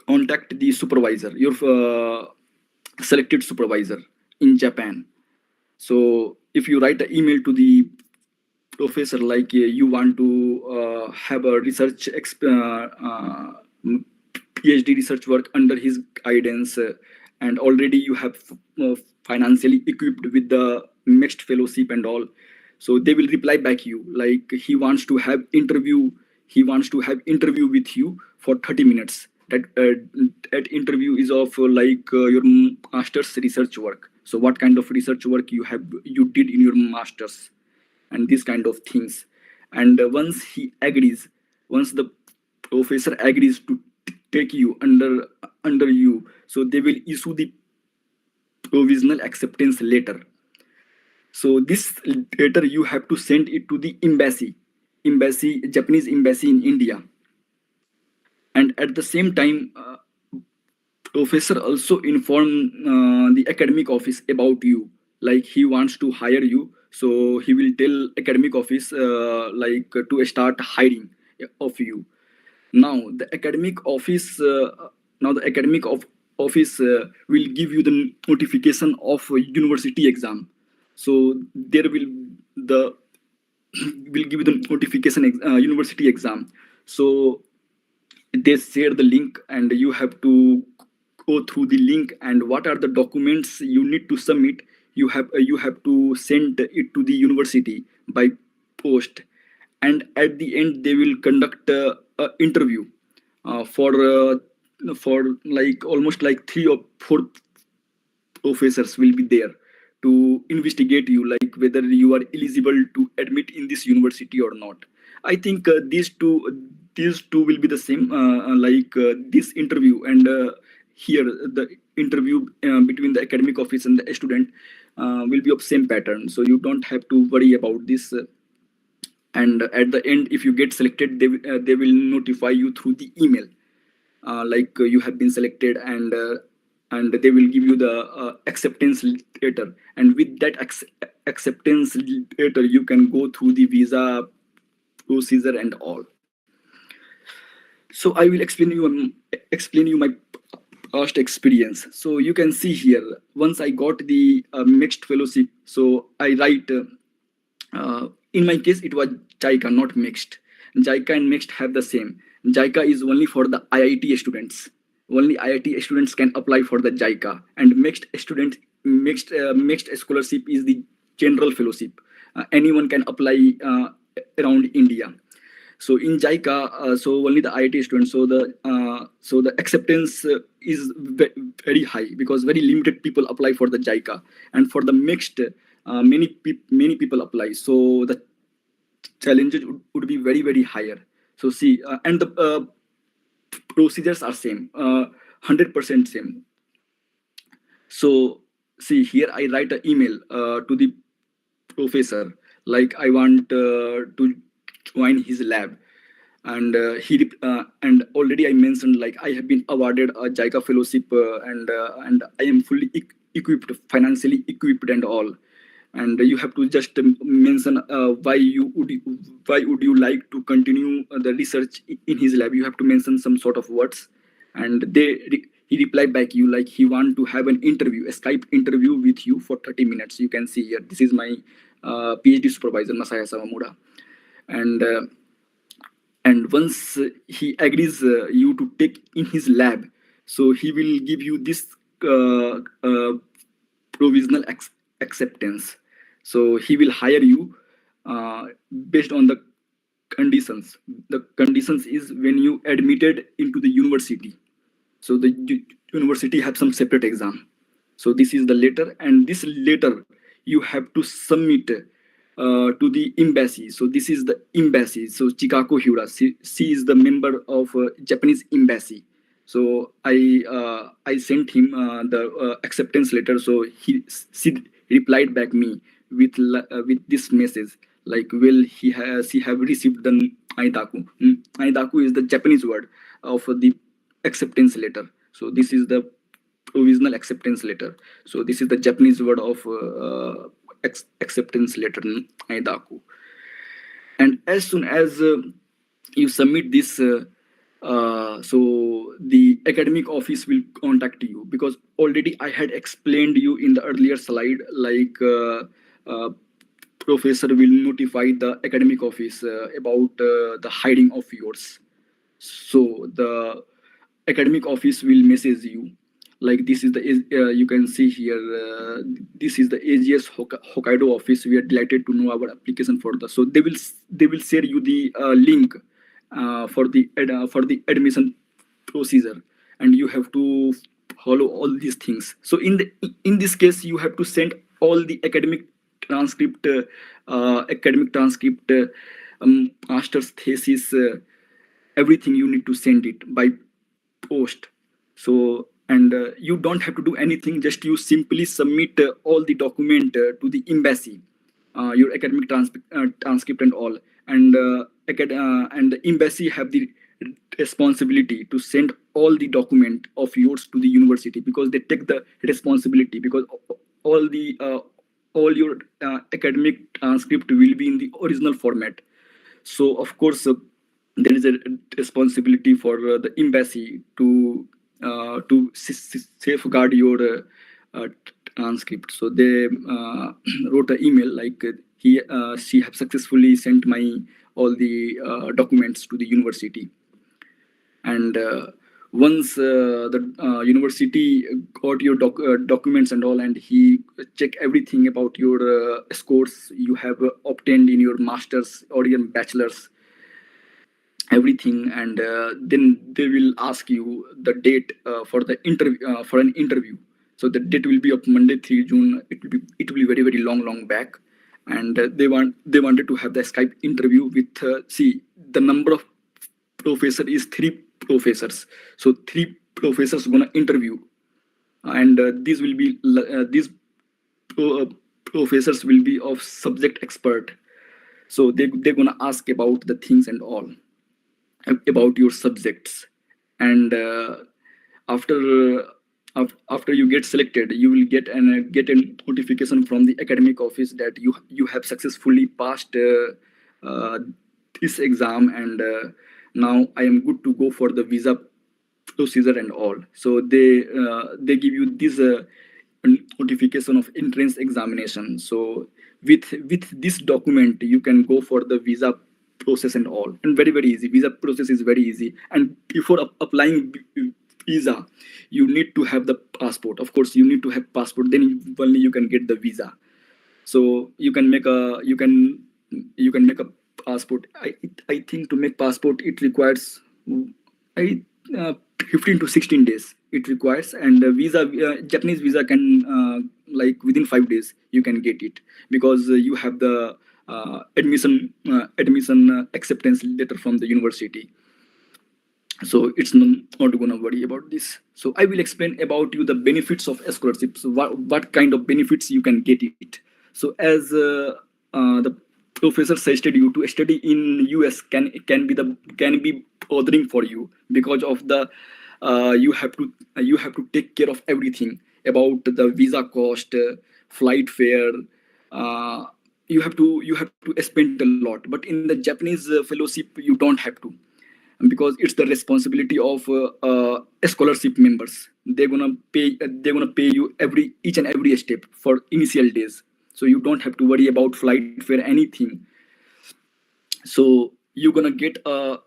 contact the supervisor, your selected supervisor in Japan. So if you write an email to the professor, like you want to have a PhD research work under his guidance, and already you have financially equipped with the mixed fellowship and all, so they will reply back you like he wants to have interview with you for 30 minutes. That interview is of your master's research work. So what kind of research work you did in your master's, and these kind of things. And once the professor agrees to take you under you, so they will issue the provisional acceptance letter. So this letter you have to send it to the Japanese embassy in India. And at the same time, professor also inform the academic office about you, like he wants to hire you. So he will tell academic office to start hiring of you. Now the academic office will give you the notification of university exam. So there will give you the notification university exam. So they share the link, and you have to go through the link, and what are the documents you need to submit. You have to send it to the university by post, and at the end they will conduct a interview for like almost like 3 or 4 professors will be there to investigate you, like whether you are eligible to admit in this university or not. I think these two will be the same, this interview, and here the interview between the academic office and the student will be of same pattern. So you don't have to worry about this. And at the end, if you get selected, they will notify you through the email, you have been selected, and they will give you the acceptance letter. And with that acceptance letter, you can go through the visa procedure and all. So I will explain you my past experience. So you can see here, once I got the mixed fellowship, so I write in my case it was JICA, not mixed. JICA and Mixed have the same. JICA is only for the IIT students. Only IIT students can apply for the JICA, and mixed scholarship is the general fellowship. Anyone can apply around India. So in JICA, so only the IIT students. So the acceptance is very high because very limited people apply for the JICA, and for the mixed, many people apply. So the challenges would be very higher. So see, and the procedures are same, 100% same. So see here, I write an email to the professor, like I want to join his lab, and and already I mentioned, like I have been awarded a JICA fellowship, and I am fully equipped, financially equipped and all. And you have to just mention why would you like to continue the research in his lab. You have to mention some sort of words, and he replied back you, like he want to have an interview, a Skype interview with you for 30 minutes. You can see here, this is my PhD supervisor, Masaya Sawamura. And once he agrees you to take in his lab, so he will give you this provisional acceptance. So he will hire you based on the conditions. The conditions is when you admitted into the university. So the university have some separate exam. So this is the letter, and this letter you have to submit to the embassy. So this is the embassy. So Chikako Hyura, she is the member of Japanese embassy. So I sent him the acceptance letter. So she replied back me with this message, like, well, he have received the Aidaku. Aidaku is the Japanese word of the acceptance letter. So this is the provisional acceptance letter. So this is the Japanese word of acceptance letter, Aidaku. And as soon as you submit this, so the academic office will contact you, because already I had explained you in the earlier slide, like professor will notify the academic office about the hiring of yours. So the academic office will message you, like this is the you can see here, this is the AGS Hokkaido office. We are delighted to know our application for the, so they will share you the link for the admission procedure, and you have to follow all these things. So in this case, you have to send all the academic transcript, master's thesis, everything. You need to send it by post. So, and you don't have to do anything, just you simply submit all the document to the embassy, your academic transcript and all, and the embassy have the responsibility to send all the document of yours to the university, because they take the responsibility, because all your academic transcript will be in the original format. So of course there is a responsibility for the embassy to safeguard your transcript. So they wrote an email, like she have successfully sent all the documents to the university. And once the university got your documents and all, and he check everything about your scores you have obtained in your master's or your bachelor's, everything, and then they will ask you the date for the interview, for an interview. So the date will be of Monday, 3 June. It will be very long back, and they wanted to have the Skype interview with see, the number of professor is 3 professors. So 3 professors gonna interview, and these will be these professors will be of subject expert. So they're gonna ask about the things and all about your subjects. And after you get selected, you will get a notification from the academic office that you have successfully passed this exam, and now I am good to go for the visa procedure and all. So they give you this notification of entrance examination. So with this document you can go for the visa process and all, and very easy. Visa process is very easy. And before applying visa, you need to have the passport. Of course, you need to have passport, then only you can get the visa. So you can make a make a passport. I think to make passport it requires I 15 to 16 days it requires. And the visa, Japanese visa can like within 5 days you can get it, because you have the admission acceptance letter from the university. So it's not gonna worry about this. So I will explain about you the benefits of scholarship. So what kind of benefits you can get it. So as the professor suggested, you to study in US can be bothering for you, because of the you have to take care of everything about the visa cost, flight fare. You have to spend a lot. But in the Japanese fellowship you don't have to, because it's the responsibility of scholarship members. They're gonna pay you each and every step for initial days, so you don't have to worry about flight fare, anything. So you're gonna get a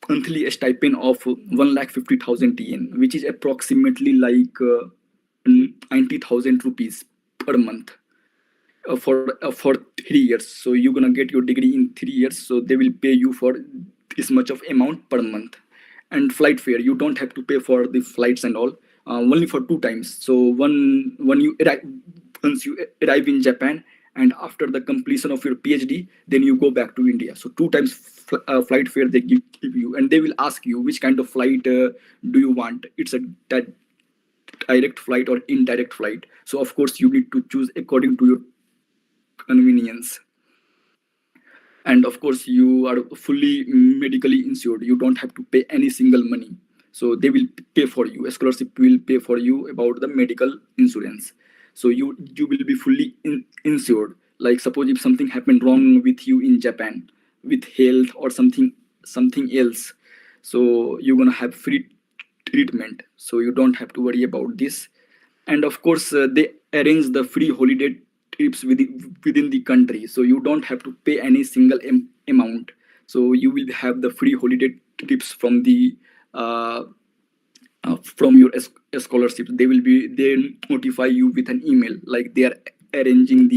monthly stipend of 1,50,000 yen, which is approximately like 90,000 rupees per month, for 3 years. So you're gonna get your degree in 3 years, so they will pay you for this much of amount per month. And flight fare, you don't have to pay for the flights and all, only for 2 times. So when you arrive, once you arrive in Japan, and after the completion of your PhD, then you go back to India. So 2 times flight fare they give you, and they will ask you which kind of flight do you want. It's a direct flight or indirect flight. So of course you need to choose according to your convenience. And of course you are fully medically insured. You don't have to pay any single money. So they will pay for you. A scholarship will pay for you about the medical insurance. So you will be fully insured. Like suppose if something happened wrong with you in Japan, with health or something else, so you're gonna have free treatment. So you don't have to worry about this. And of course they arrange the free holiday trips within the country, so you don't have to pay any single amount. So you will have the free holiday trips from the from your scholarship. They notify you with an email, like they are arranging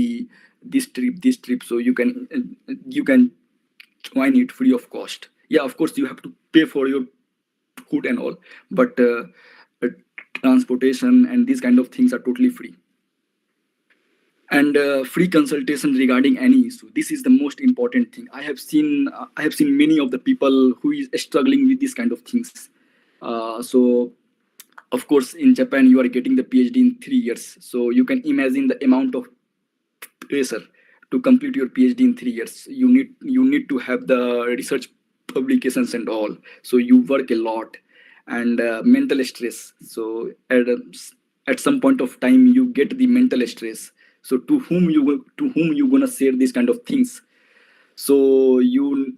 this trip, so you can join it free of cost. Yeah, of course you have to pay for your food and all, but transportation and these kind of things are totally free. And free consultation regarding any issue, this is the most important thing. I have seen many of the people who is struggling with these kind of things. So of course in Japan you are getting the PhD in 3 years, so you can imagine the amount of pressure to complete your PhD in 3 years. You need to have the research publications and all, so you work a lot. And mental stress, so at some point of time you get the mental stress. So to whom you gonna share these kind of things? So you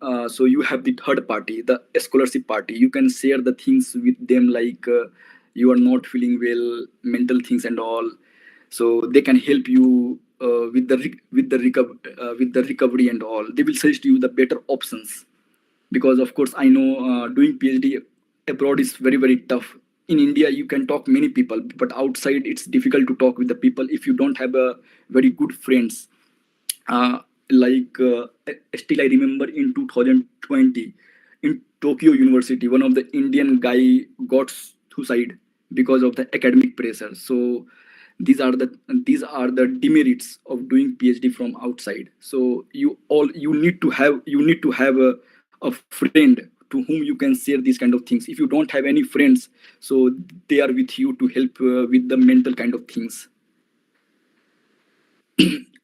have the third party, the scholarship party. You can share the things with them, like you are not feeling well, mental things and all. So they can help you with the recovery and all. They will suggest you the better options, because of course I know doing PhD abroad is very tough. In India you can talk many people, but outside it's difficult to talk with the people if you don't have a very good friends. uh, Still I remember in 2020 in Tokyo University, one of the Indian guy got suicide because of the academic pressure. So these are the demerits of doing PhD from outside. So you need to have a friend to whom you can share these kind of things. If you don't have any friends, so they are with you to help with the mental kind of things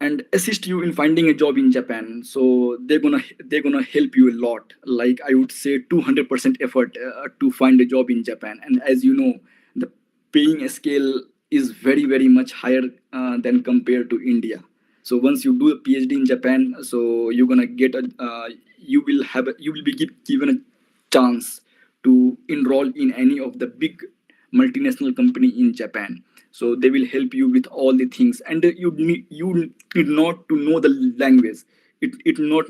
and assist you in finding a job in Japan. So they're gonna help you a lot. Like I would say 200% effort to find a job in Japan. And as you know, the paying scale is very much higher than compared to India. So once you do a PhD in Japan, so you're gonna get you will be given a chance to enroll in any of the big multinational company in Japan. So they will help you with all the things. And you need not to know the language. It not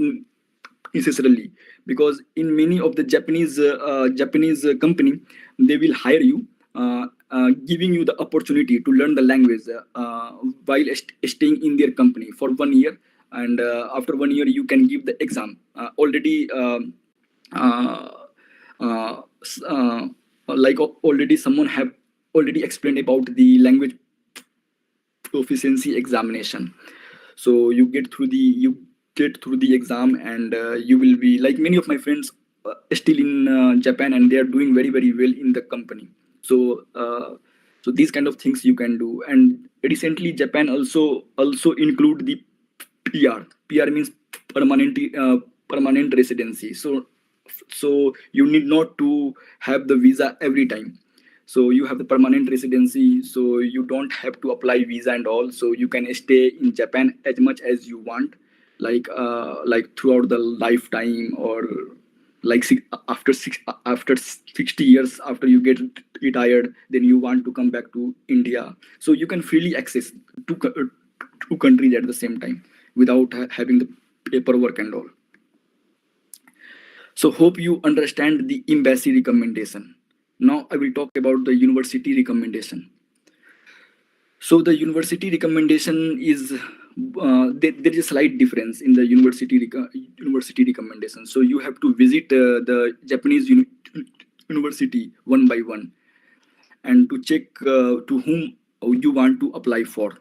necessarily, because in many of the Japanese company, they will hire you, giving you the opportunity to learn the language while staying in their company for 1 year. And after 1 year you can give the exam. Already uh, like already someone have already explained about the language proficiency examination. So you get through the exam, and you will be like many of my friends still in Japan, and they are doing very very well in the company. So so these kind of things you can do. And recently Japan also include the PR means permanent permanent residency. So you need not to have the visa every time. So you have the permanent residency, so you don't have to apply visa and all. So you can stay in Japan as much as you want, like throughout the lifetime, or like after 60 years after you get retired, then you want to come back to India. So you can freely access two countries at the same time without having the paperwork and all. So hope you understand the embassy recommendation. Now I will talk about the university recommendation. So the university recommendation is there is a slight difference in the university recommendation. So you have to visit the Japanese university one by one, and to check to whom you want to apply for.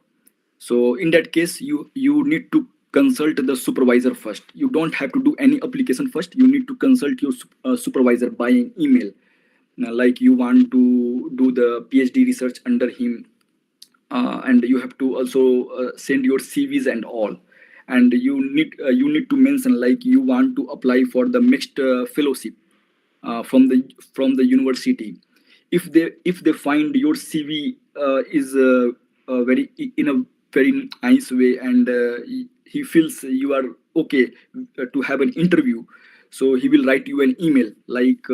So in that case, you need to consult the supervisor first. You don't have to do any application first. You need to consult your supervisor by an email. Now, like you want to do the PhD research under him, and you have to also send your CVs and all. And you need to mention like you want to apply for the mixed fellowship from the university. If they find your CV is very in a very nice way, and he feels you are okay to have an interview, so he will write you an email like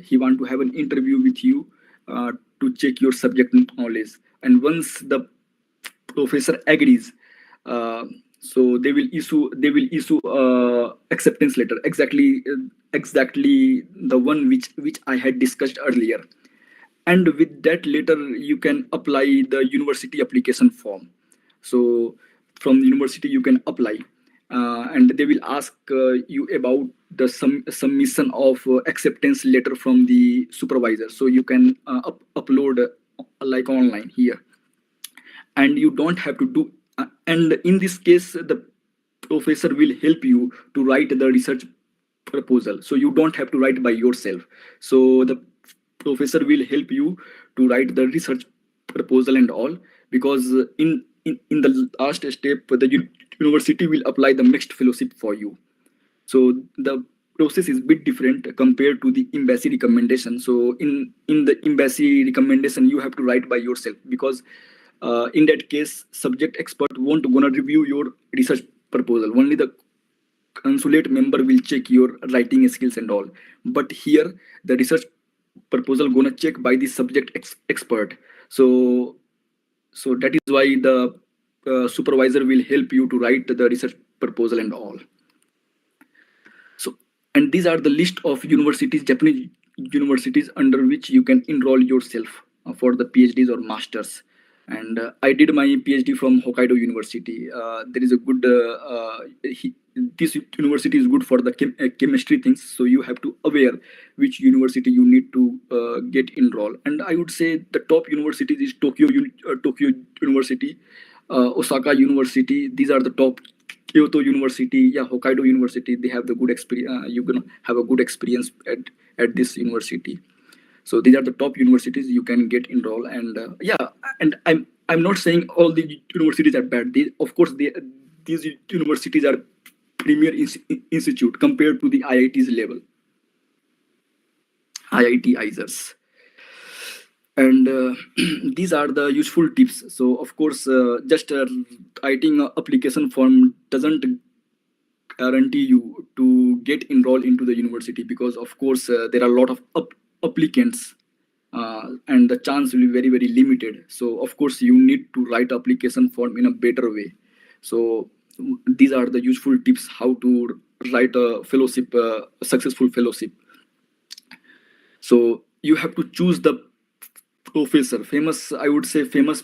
he want to have an interview with you to check your subject knowledge. And once the professor agrees, uh, so they will issue acceptance letter, exactly the one which I had discussed earlier. And with that letter you can apply the university application form. So from the university you can apply, and they will ask you about the submission of acceptance letter from the supervisor. So you can upload like online here, and you don't have to do and in this case the professor will help you to write the research proposal. So you don't have to write by yourself. So the professor will help you to write the research proposal and all, because in the last step the university will apply the mixed fellowship for you. So the process is a bit different compared to the embassy recommendation. So in the embassy recommendation you have to write by yourself, because in that case subject expert won't gonna review your research proposal. Only the consulate member will check your writing skills and all. But here the research proposal gonna check by the subject expert. So that is why the supervisor will help you to write the research proposal and all. So, and these are the list of universities, Japanese universities under which you can enroll yourself for the PhDs or masters. And I did my PhD from Hokkaido University. There is a good this university is good for the chemistry things. So you have to aware which university you need to get enrolled. And I would say the top universities is Tokyo University, Osaka University. These are the top. Kyoto University, yeah, Hokkaido University. They have the good experience. You're gonna have a good experience at this university. So these are the top universities you can get enrolled. And yeah, and I'm not saying all the universities are bad. Of course, these universities are premier institute compared to the IIT's level, IIT ISERs. And these are the useful tips. So of course, just writing an application form doesn't guarantee you to get enrolled into the university, because of course there are a lot of applicants, and the chance will be very very limited. So of course you need to write application form in a better way. So these are the useful tips how to write a fellowship, successful fellowship. So you have to choose the professor, famous, I would say famous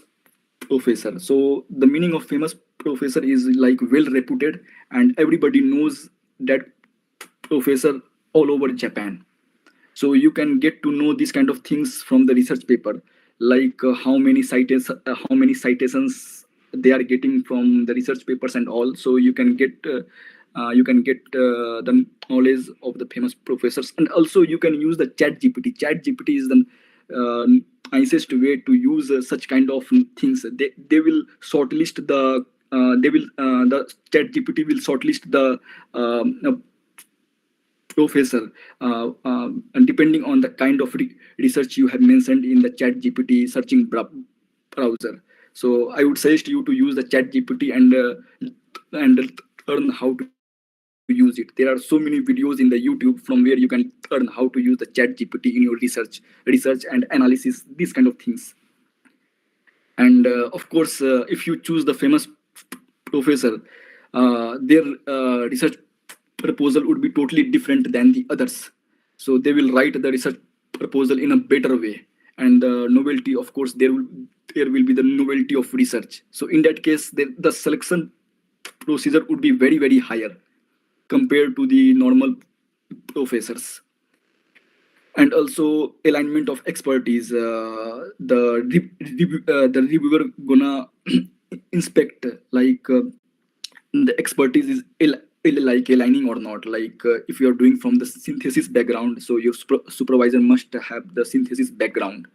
professor. So the meaning of famous professor is like well reputed, and everybody knows that professor all over Japan. So you can get to know these kind of things from the research paper, like how many citations they are getting from the research papers and all. So you can get the knowledge of the famous professors. And also you can use the chat gpt. Chat gpt is the nicest way to use such kind of things. They will shortlist the chat gpt will shortlist the professor, and depending on the kind of research you have mentioned in the chat gpt searching browser. So I would suggest you to use the chat gpt and learn how to use it. There are so many videos in the YouTube from where you can learn how to use the chat gpt in your research and analysis, these kind of things. And of course, if you choose the famous professor, their research proposal would be totally different than the others. So they will write the research proposal in a better way. And the novelty, of course, there will be the novelty of research. So in that case, the selection procedure would be very, very higher compared to the normal professors. And also alignment of expertise. The reviewer gonna inspect like the expertise is like aligning or not. Like if you are doing from the synthesis background, so your supervisor must have the synthesis background.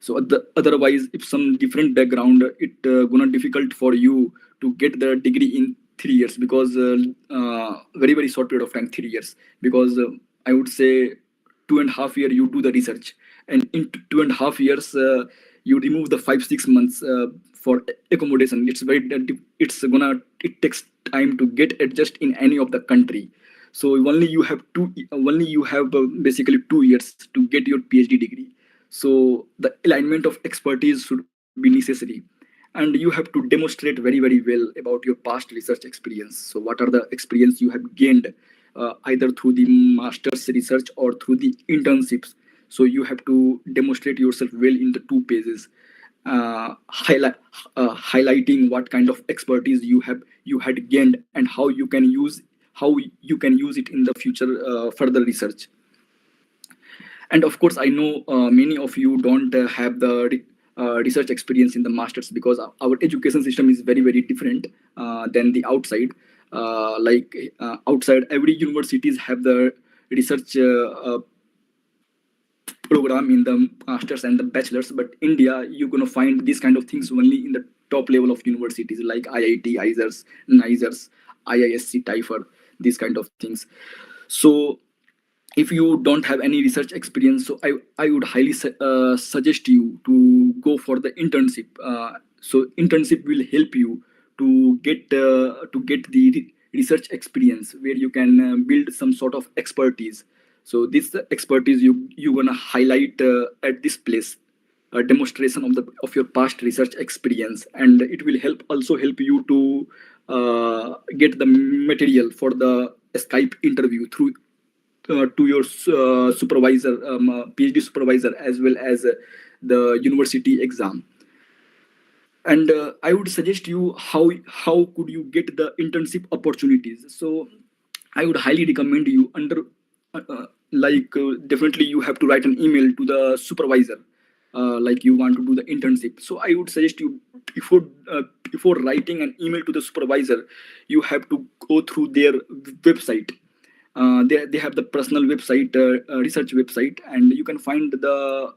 So otherwise, if some different background, it gonna difficult for you to get the degree in 3 years, because very, very short period of time, 3 years. Because I would say 2.5 years you do the research, and in 2.5 years you remove the 5-6 months for accommodation. It takes time to get adjust in any of the country. So only you have basically 2 years to get your PhD degree. So the alignment of expertise should be necessary, and you have to demonstrate very, very well about your past research experience. So what are the experience you have gained, either through the master's research or through the internships. So you have to demonstrate yourself well in the 2 pages, highlighting what kind of expertise you had gained, and how you can use it in the future further research. And of course, I know many of you don't have the research experience in the masters, because our education system is very, very different than the outside. Outside, every universities have the research program in the masters and the bachelors, but India, you're going to find these kind of things only in the top level of universities like IIT, ISERS, NISERS, IISc, TIFR, these kind of things. So if you don't have any research experience, so I would highly suggest you to go for the internship. So internship will help you to get the research experience, where you can build some sort of expertise. So this expertise you gonna highlight at this place, a demonstration of your past research experience, and it will also help you to get the material for the Skype interview through to your supervisor, PhD supervisor, as well as the university exam. And I would suggest you how could you get the internship opportunities. So I would highly recommend you definitely you have to write an email to the supervisor, like you want to do the internship. So I would suggest you, before writing an email to the supervisor, you have to go through their website. They have the personal website, research website, and you can find the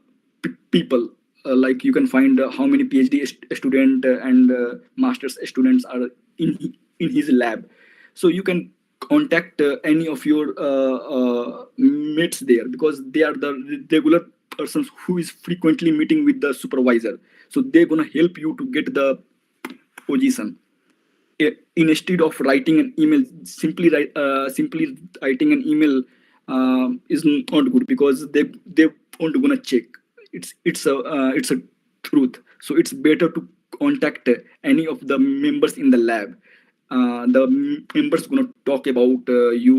people, like you can find how many PhD student and master's students are in his lab. So you can contact any of your mates there, because they are the regular persons who is frequently meeting with the supervisor. So they're gonna help you to get the position. Instead of writing an email, simply writing an email is not good, because they won't gonna check. It's a truth. So it's better to contact any of the members in the lab. the members gonna talk about you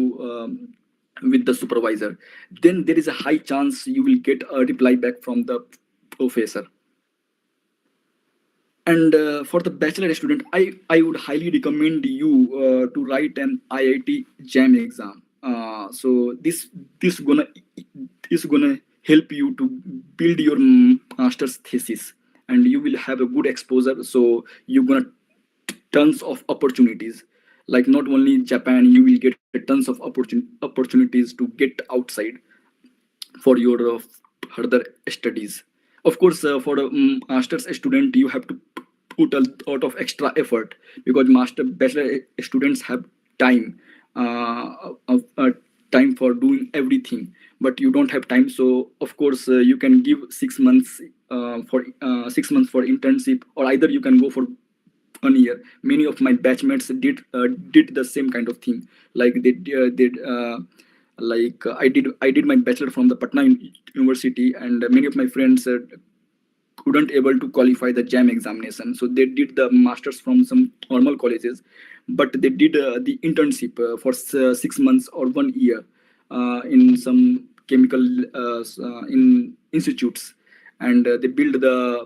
with the supervisor, then there is a high chance you will get a reply back from the professor. And for the bachelor student, I would highly recommend you to write an IIT JAM exam. So this gonna help you to build your master's thesis, and you will have a good exposure. So you're gonna tons of opportunities. Like not only Japan, you will get tons of opportunities to get outside for your further studies. Of course, for a master's student, you have to put a lot of extra effort, because bachelor students have time, time for doing everything, but you don't have time. So of course, you can give 6 months for 6 months for internship, or either you can go for 1 year. Many of my batchmates did the same kind of thing. Like they did. I did my bachelor from the Patna University, and many of my friends couldn't able to qualify the JAM examination, so they did the masters from some normal colleges, but they did the internship for 6 months or 1 year in some chemical in institutes, and they build the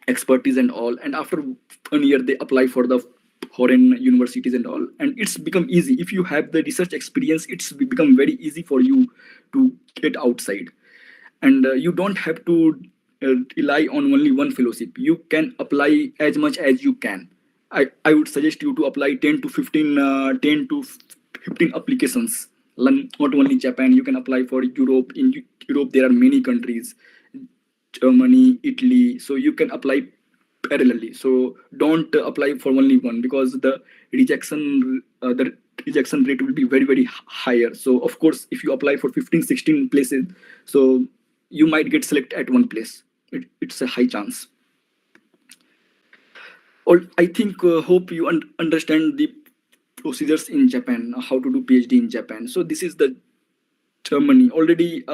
expertise and all. And after 1 year, they apply for the foreign universities and all, and it's become easy. If you have the research experience, it's become very easy for you to get outside. And you don't have to rely on only one fellowship. You can apply as much as you can. I would suggest you to apply 10 to 15 applications. Not only Japan, you can apply for Europe. In Europe, there are many countries, Germany, Italy. So you can apply parallelly. So don't apply for only one, because the rejection rate will be very, very higher. So of course, if you apply for 15, 16 places, so you might get selected at one place. It's a high chance. Or I think hope you understand the procedures in Japan, how to do PhD in Japan. So this is the Germany. Already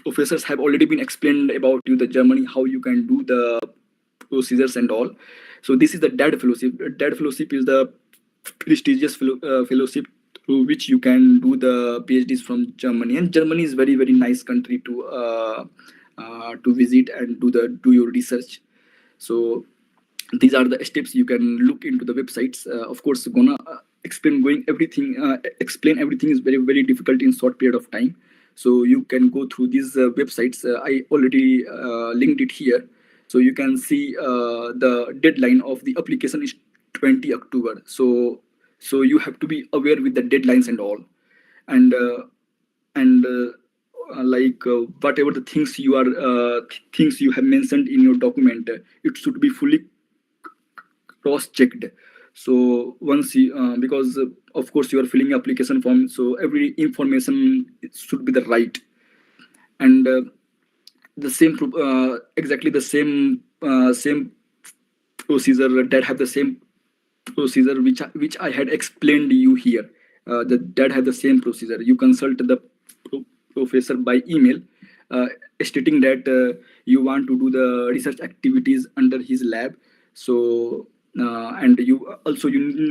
professors have already been explained about you the Germany, how you can do the procedures and all. So this is the DAD fellowship. DAD fellowship is the prestigious fellowship through which you can do the PhDs from Germany. And Germany is very, very nice country to visit and do your research. So these are the steps you can look into the websites. Of course, gonna explain everything is very, very difficult in short period of time. So you can go through these websites. I already linked it here. So you can see the deadline of the application is 20 October. So you have to be aware with the deadlines and all. And whatever the things you have mentioned in your document, it should be fully cross-checked. So once you, because of course you are filling application form, so every information should be the right. And the same exactly the same procedure, that have the same procedure which I had explained you here. That have the same procedure. You consult the professor by email, stating that you want to do the research activities under his lab. So and you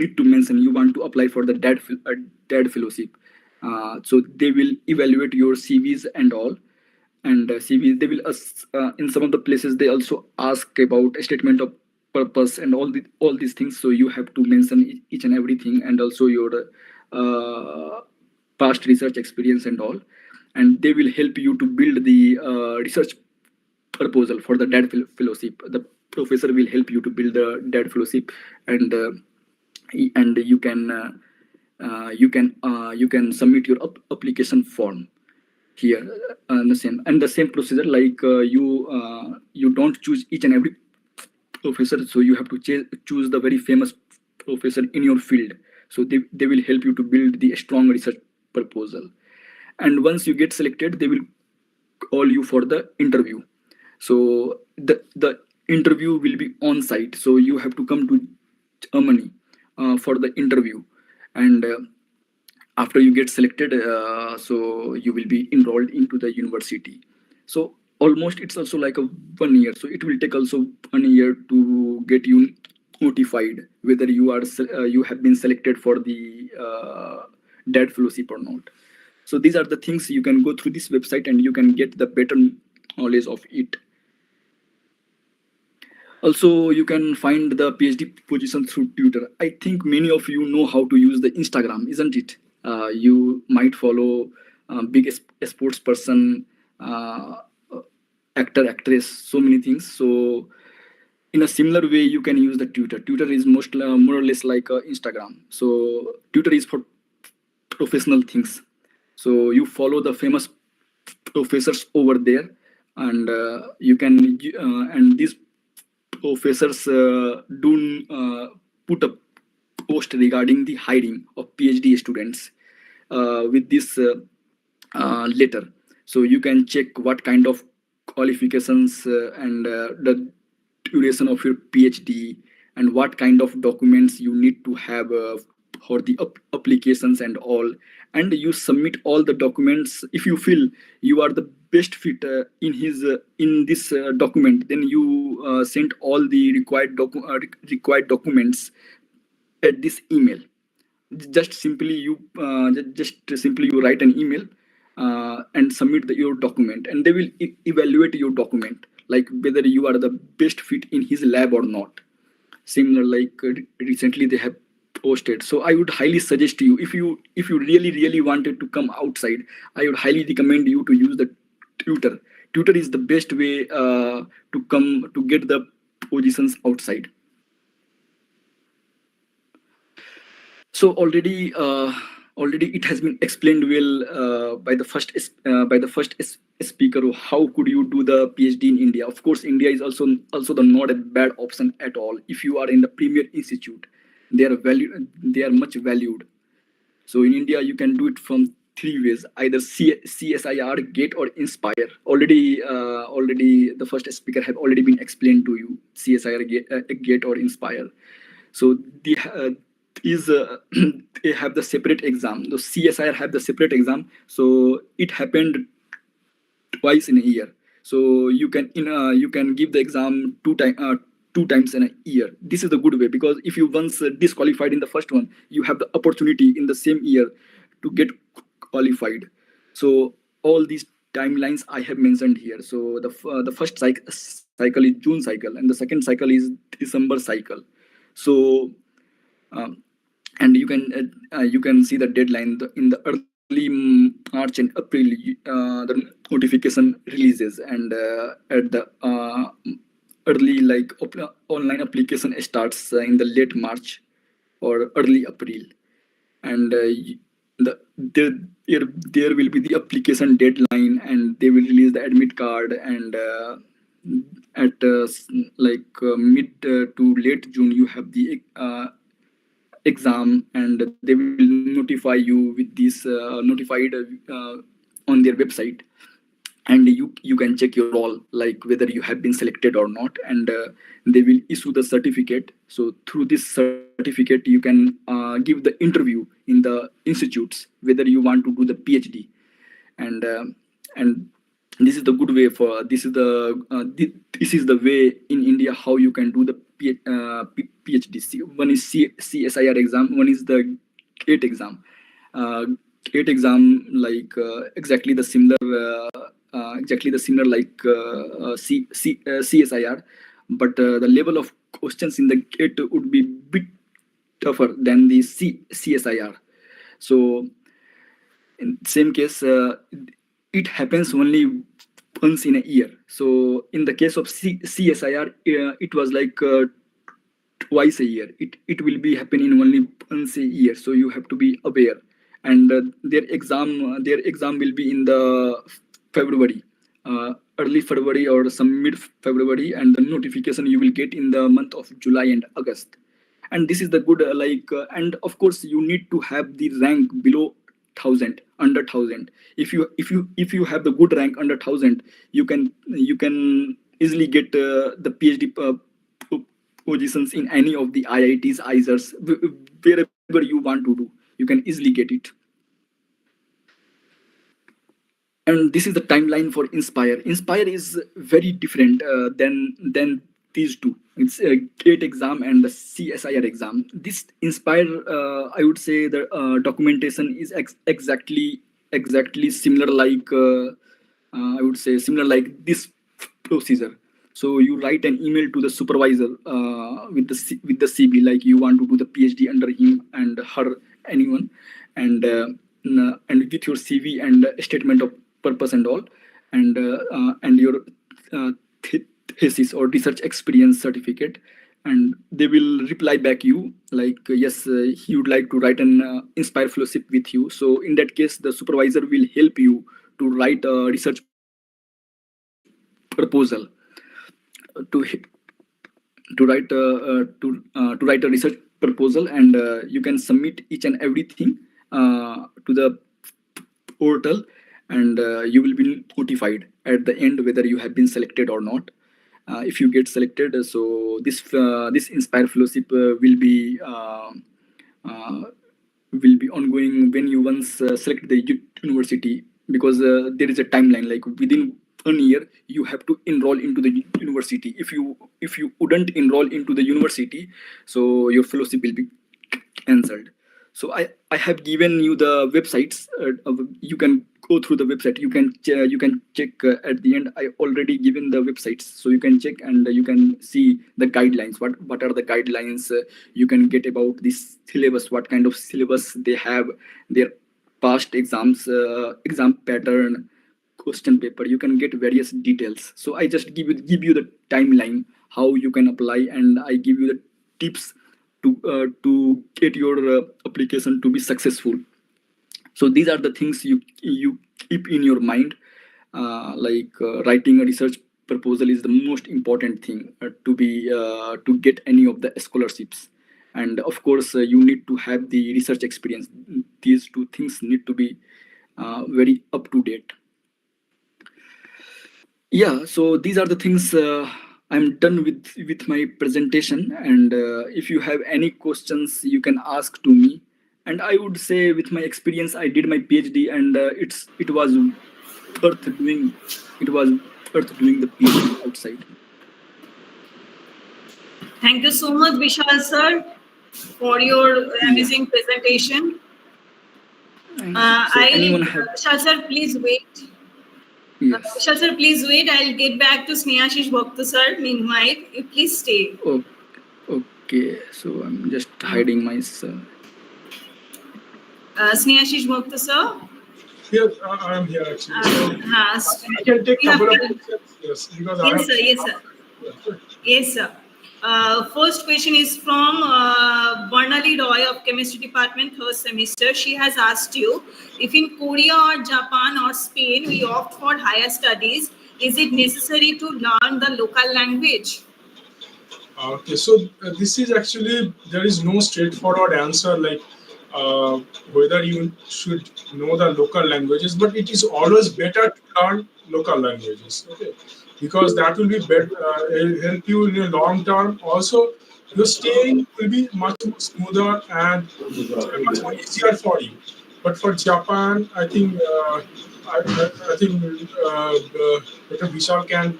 need to mention you want to apply for the DAD fellowship. So they will evaluate your CVs and all. And CVs, they will in some of the places they also ask about a statement of purpose and all these things. So you have to mention each and everything, and also your past research experience and all. And they will help you to build the research proposal for the DAD fellowship. The professor will help you to build the DAD fellowship, and you can submit your application form here. The same procedure, like you don't choose each and every professor, so you have to choose the very famous professor in your field. So they will help you to build the strong research proposal. And once you get selected, they will call you for the interview. So the interview will be on site, so you have to come to Germany for the interview. And after you get selected, so you will be enrolled into the university. So almost it's also like a 1 year, so it will take also 1 year to get you notified whether you have been selected for the DAD fellowship or not. So these are the things you can go through this website and you can get the better knowledge of it. Also, you can find the PhD position through Twitter. I think many of you know how to use the Instagram, isn't it? You might follow big sports person, actor, actress, so many things. So in a similar way, you can use the Twitter. Twitter is more or less like Instagram. So Twitter is for professional things. So you follow the famous professors over there, and you can and these professors do put a post regarding the hiring of PhD students with this letter. So you can check what kind of qualifications and the duration of your PhD and what kind of documents you need to have for the applications and all. And you submit all the documents. If you feel you are the best fit in this document, then you send all the required documents at this email. Just simply you write an email and submit your document, and they will evaluate your document, like whether you are the best fit in his lab or not. Similar, like recently they have posted. So I would highly suggest you, if you really wanted to come outside, I would highly recommend you to use the Twitter. Twitter is the best way to get the positions outside. So already it has been explained well by the first speaker of how could you do the PhD in India. Of course, India is also the not a bad option at all. If you are in the premier institute, they are much valued. So in India, you can do it from three ways: either CSIR, GATE, or Inspire. Already the first speaker have already been explained to you: CSIR, GATE, or Inspire. So they have the separate exam. The CSIR have the separate exam. So it happened twice in a year. So you can give the exam two times in a year. This is a good way, because if you once disqualified in the first one, you have the opportunity in the same year to get qualified. So all these timelines I have mentioned here. So the first cycle is June cycle, and the second cycle is December cycle. So and you can see the deadline in the early March and April. The notification releases, and at the early, like online application starts in the late March or early April, and there will be the application deadline, and they will release the admit card, and at mid to late June you have the exam, and they will notify you with this notified on their website, and you can check your role, like whether you have been selected or not, and they will issue the certificate. So through this certificate you can give the interview in the institutes whether you want to do the PhD. And this is the good way for this is the way in India how you can do the PhD. One is CSIR exam, one is the GATE exam. GATE exam, like exactly the similar like CSIR, but the level of questions in the GATE would be bit tougher than the CSIR. So in same case, it happens only once in a year. So in the case of CSIR, it was like twice a year. It will be happening only once a year. So you have to be aware. And their exam will be in the February, early February or some mid February, and the notification you will get in the month of July and August. And this is the good and of course you need to have the rank below 1000, under 1000. If you have the good rank under 1000, you can easily get the PhD positions in any of the IITs, ISERs, wherever you want to do. You can easily get it. And this is the timeline for Inspire. Inspire is very different than these two. It's a GATE exam and the CSIR exam. This inspire, I would say, the documentation is exactly similar like I would say similar like this procedure. So you write an email to the supervisor with the CV, like you want to do the PhD under him and her, anyone, and with your CV and statement of purpose and all, and your uh, thesis or research experience certificate, and they will reply back you like yes, he would like to write an inspire fellowship with you. So in that case, the supervisor will help you to write a research proposal, to to write a research proposal, and you can submit each and everything to the portal, and you will be notified at the end whether you have been selected or not. If you get selected, so this inspire fellowship uh, will be ongoing when you once select the university, because there is a timeline, like within 1 year you have to enroll into the university. If you wouldn't enroll into the university, so your fellowship will be cancelled. So I have given you the websites. You can go through the website. You can check at the end. I already given the websites, so you can check, and you can see the guidelines. What are the guidelines you can get about this syllabus? What kind of syllabus they have? Their past exams, exam pattern, question paper. You can get various details. So I just give you the timeline how you can apply, and I give you the tips to get your application to be successful. So these are the things you keep in your mind, writing a research proposal is the most important thing to get any of the scholarships. And of course, you need to have the research experience. These two things need to be very up to date. Yeah, so these are the things. I'm done with my presentation, and if you have any questions, you can ask to me. And I would say, with my experience, I did my PhD, and it was worth doing. It was worth doing the PhD outside. Thank you so much, Vishal sir, for your amazing presentation. Vishal sir, please wait. Yes. Vishal sir, please wait. I'll get back to Snehashish Bhakta sir. Meanwhile, you please stay. Okay. So I'm just hiding myself. Snehashish Bhakta sir. Here, I am here actually. So I can take couple of questions. Yes, because yes, sir. Yes, sir. First question is from Barnali Roy of Chemistry Department, 3rd semester. She has asked you, if in Korea or Japan or Spain we opt for higher studies, is it necessary to learn the local language? Okay, so this is actually, there is no straightforward answer like whether you should know the local languages, but it is always better to learn local languages. Okay, because that will be better, help you in the long term. Also, your staying will be much more smoother and much more easier for you. But for Japan, I think I think Dr. Vishal can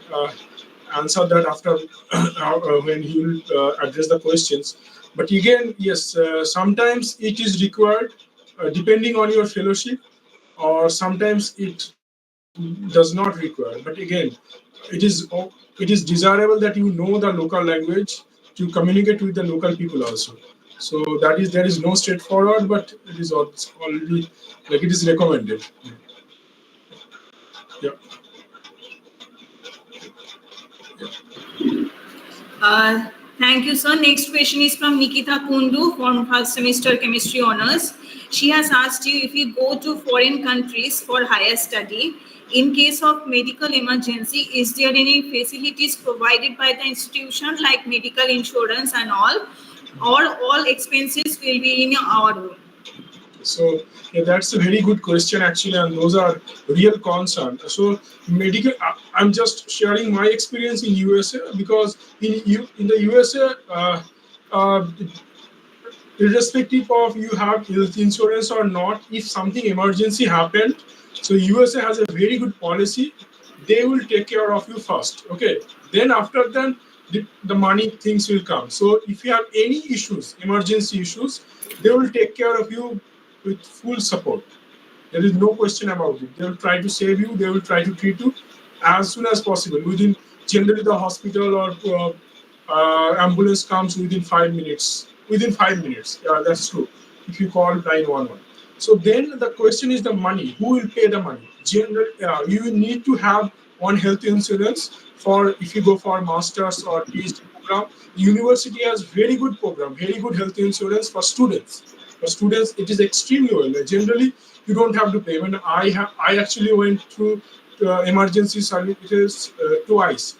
answer that after when he will address the questions. But again, yes, sometimes it is required depending on your fellowship, or sometimes it does not require. But again, it is desirable that you know the local language to communicate with the local people also. So there is no straightforward, but it is already like it is recommended. Yeah. Thank you, sir. Next question is from Nikita Kundu from 1st semester chemistry honors. She has asked you, if you go to foreign countries for higher study, in case of medical emergency, is there any facilities provided by the institution like medical insurance and all, or all expenses will be in our own? So yeah, that's a very good question actually, and those are real concern. So medical, I'm just sharing my experience in USA, because in the USA, uh, irrespective of you have health insurance or not, if something emergency happened, so USA has a very good policy. They will take care of you first. Okay, then after then the money things will come. So if you have any issues, emergency issues, they will take care of you with full support. There is no question about it. They will try to save you. They will try to treat you as soon as possible. Within generally the hospital or ambulance comes within 5 minutes. Within 5 minutes, that's true. If you call 911. So then the question is the money. Who will pay the money? You need to have one health insurance for if you go for masters or PhD program. University has very good program, very good health insurance for students. For students, it is extremely well. Generally, you don't have to pay. When I actually went through emergency services twice,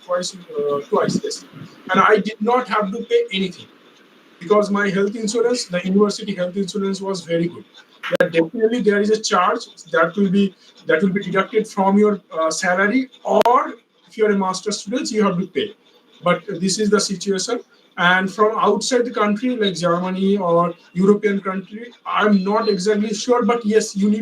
yes, and I did not have to pay anything because my health insurance, the university health insurance, was very good. Yeah, definitely there is a charge that will be deducted from your salary, or if you are a master student, you have to pay. But this is the situation. And from outside the country, like Germany or European country, I'm not exactly sure, but yes, you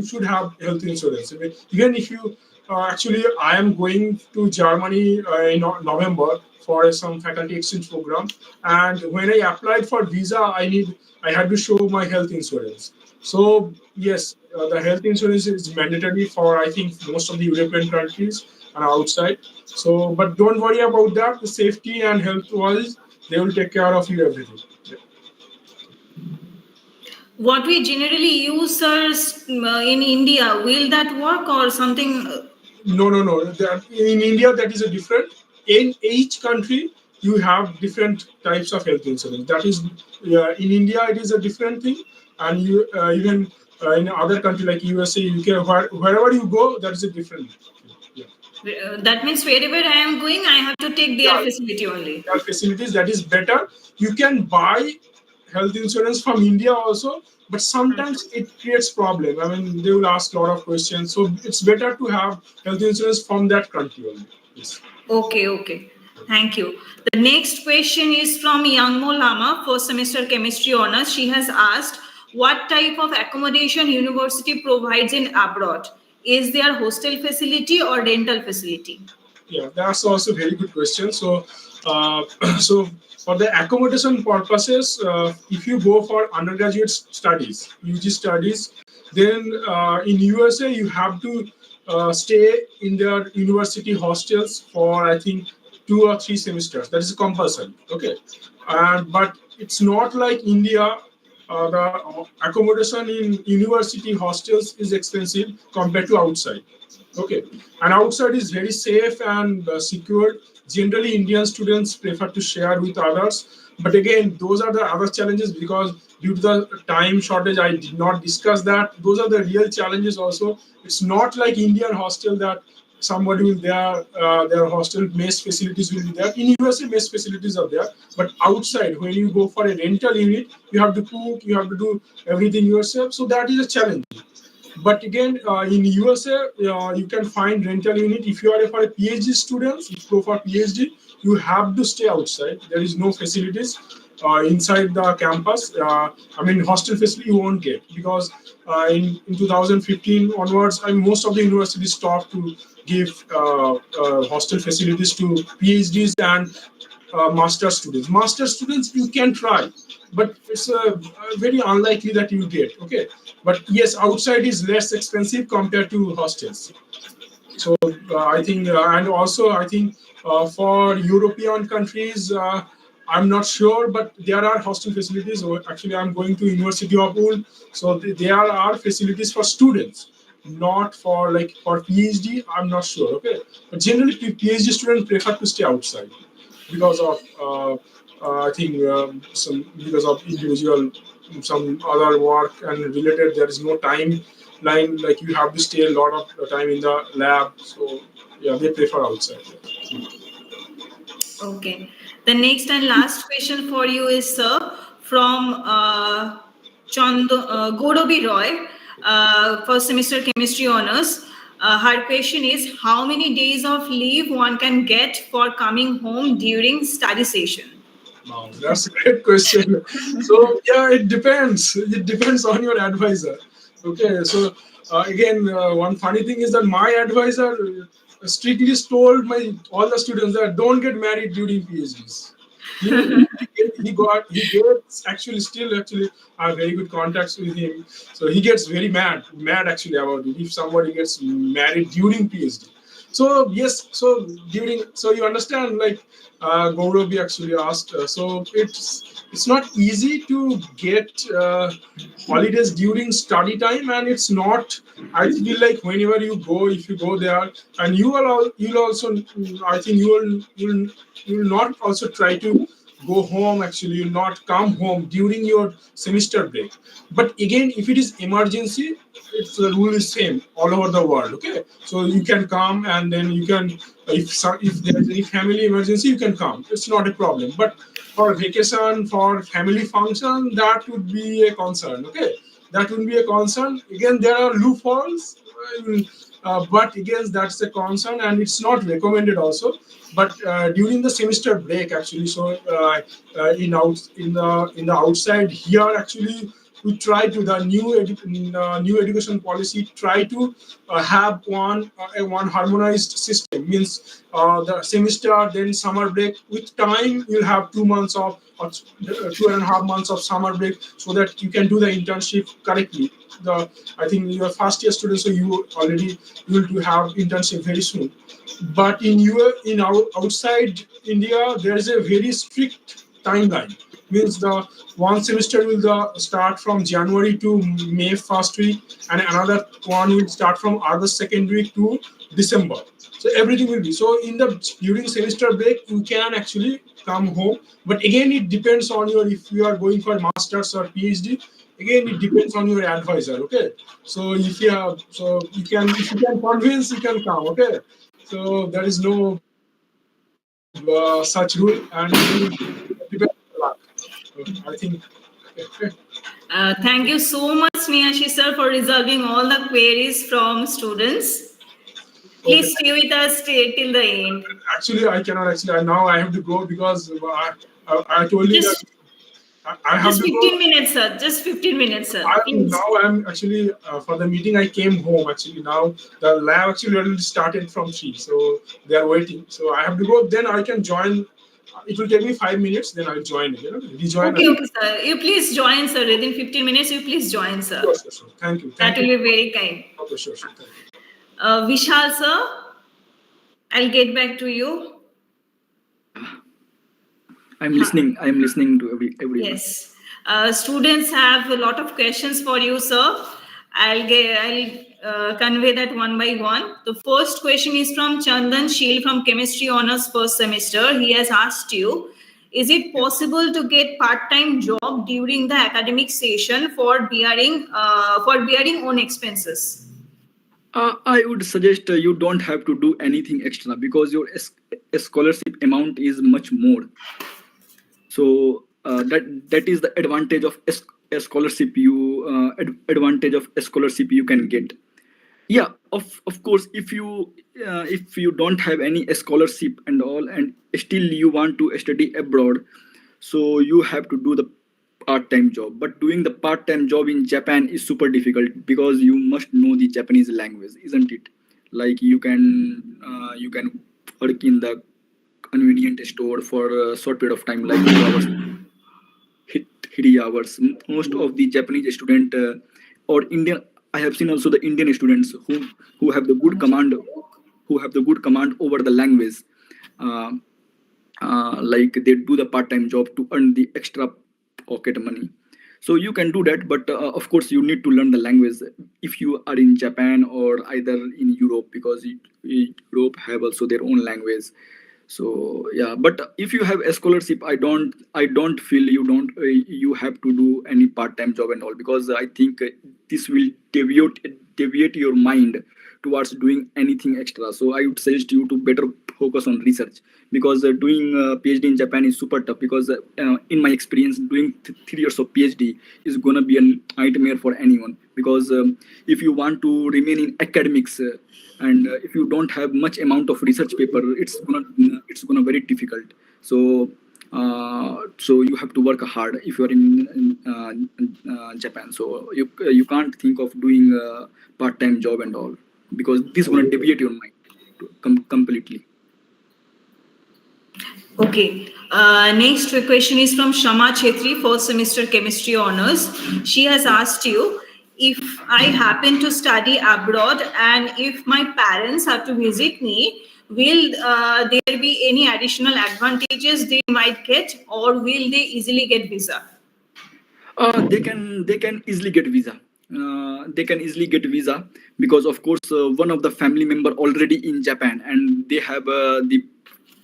should have health insurance. I mean, even if you actually, I am going to Germany in November for some faculty exchange program, and when I applied for visa, I had to show my health insurance. So yes, the health insurance is mandatory for I think most of the European countries and outside. So, but don't worry about that. The safety and health wise, they will take care of you everything. Yeah. What we generally use, sir, in India, will that work or something? No. In India, that is a different. In each country, you have different types of health insurance. That is, in India, it is a different thing, and you even in other country like USA, UK, wherever you go, that is a different. Yeah. That means wherever I am going, I have to take their Yeah, facility only. health facilities, that is better. You can buy health insurance from India also, but sometimes it creates problem. I mean, they will ask a lot of questions, so it's better to have health insurance from that country only. Yes. Okay. Thank you. The next question is from Yangmo Lama, first semester chemistry honors. She has asked, what type of accommodation university provides in abroad? Is there hostel facility or rental facility? Yeah, that's also a very good question. So, so for the accommodation purposes, if you go for undergraduate studies, UG studies, then in USA you have to stay in their university hostels for I think 2 or 3 semesters. That is compulsory. Okay, but it's not like India. The accommodation in university hostels is expensive compared to outside. Okay, and outside is very safe and secured. Generally, Indian students prefer to share with others. But again, those are the other challenges because due to the time shortage, I did not discuss that. Those are the real challenges also. It's not like Indian hostel that somebody will their hostel mess facilities will be there. In USA, mess facilities are there. But outside, when you go for a rental unit, you have to cook, you have to do everything yourself. So that is a challenge. But again, in USA, you can find rental unit. If you are for a PhD students, if you go for PhD, you have to stay outside. There is no facilities inside the campus. I mean, hostel facility you won't get because in 2015 onwards, I mean, most of the universities stopped to give hostel facilities to PhDs and master students. Master students, you can try, but it's very unlikely that you get. Okay, but yes, outside is less expensive compared to hostels. So I think, and also I think for European countries, I'm not sure, but there are hostel facilities. Actually, I'm going to University of Ulm, so there are facilities for students, not for like for PhD. I'm not sure. Okay, but generally, PhD students prefer to stay outside because of I think some because of individual some other work and related. There is no timeline like you have to stay a lot of time in the lab. So yeah, they prefer outside. Okay. The next and last question for you is, sir, from Godobi Roy, first semester chemistry honors. Her question is, how many days of leave one can get for coming home during study session? Wow, that's a great question. So yeah, it depends. It depends on your advisor. Okay, so again, one funny thing is that my advisor strictly told all the students that don't get married during PhDs. He gets actually still actually have very good contacts with him. So he gets very mad actually about it if somebody gets married during PhD. So yes, so you understand, like Gaurav actually asked. So it's not easy to get holidays during study time, and it's not. I feel like whenever you go, if you go there, and you'll also, I think you will not also try to go home. Actually, you'll not come home during your semester break. But again, if it is emergency, it's the rule is same all over the world. Okay, so you can come, and then you can, if there's any family emergency, you can come. It's not a problem. But for vacation, for family function, that would be a concern. Okay, that would be a concern. Again, there are loopholes, but again, that's a concern, and it's not recommended also. But during the semester break, actually, so in the outside here, actually, we try to new education policy try to have one harmonized system. Means the semester, then summer break. With time, you'll have 2 months of or 2.5 months of summer break, so that you can do the internship correctly. The I think you're first year student, so you will to have internship very soon. But in our outside India, there is a very strict timeline. Means the one semester will start from January to May first week, and another one will start from August second week to December. So everything will be so in the during semester break you can actually come home. But again, it depends on your, if you are going for masters or PhD. Again, it depends on your advisor. Okay, so you can, if you can convince, you can come. Okay, so there is no such rule, and it will depend on the luck. I think. Thank you so much, Snehashi sir, for resolving all the queries from students. Okay. Please stay with us till the end. Actually, I cannot. Actually, now I have to go because I told you that Just, I have just to 15 go. minutes, sir. Just 15 minutes, sir. Please. Now I'm actually for the meeting. I came home. Actually, now the lab actually already started from 3, so they are waiting. So I have to go. Then I can join. It will take me 5 minutes. Then I'll join. Rejoin. Okay, okay, sir. You please join, sir. Within 15 minutes, you please join, sir. Sure. Thank you. That will be very kind. Okay, sure. Thank you. Vishal, sir, I'll get back to you. I'm listening. I'm listening to everyone. Yes. Students have a lot of questions for you, sir. I'll convey that one by one. The first question is from Chandan Sheel from Chemistry Honors first semester. He has asked you, is it possible to get part-time job during the academic session for bearing own expenses? I would suggest you don't have to do anything extra because your scholarship amount is much more. So that is the advantage of a scholarship you can get. Yeah, of course, if you don't have any scholarship and all, and still you want to study abroad, so you have to do the part-time job. But doing the part-time job in Japan is super difficult because you must know the Japanese language, isn't it? Like you can work in the convenient store for a short period of time, like 2 hours, 3 hours. Most of the Japanese student or Indian, I have seen also the Indian students who have the good command, over the language. Uh, like they do the part-time job to earn the extra pocket money. So you can do that, but of course you need to learn the language if you are in Japan or either in Europe, because Europe have also their own language. So yeah, but if you have a scholarship, I don't feel you have to do any part-time job and all, because I think this will deviate your mind towards doing anything extra. So I would suggest you to better focus on research, because doing PhD in Japan is super tough, because in my experience, doing 3 years of PhD is gonna be a nightmare for anyone, because if you want to remain in academics, and if you don't have much amount of research paper, it's gonna very difficult. So you have to work hard if you are in Japan. So you can't think of doing a part-time job and all, because this is gonna deviate your mind completely. Okay. Next question is from Shama Chetri, first semester chemistry honors. She has asked you, if I happen to study abroad and if my parents have to visit me, will there be any additional advantages they might get, or will they easily get visa? They can easily get visa. They can easily get visa because of course one of the family member already in Japan and they have the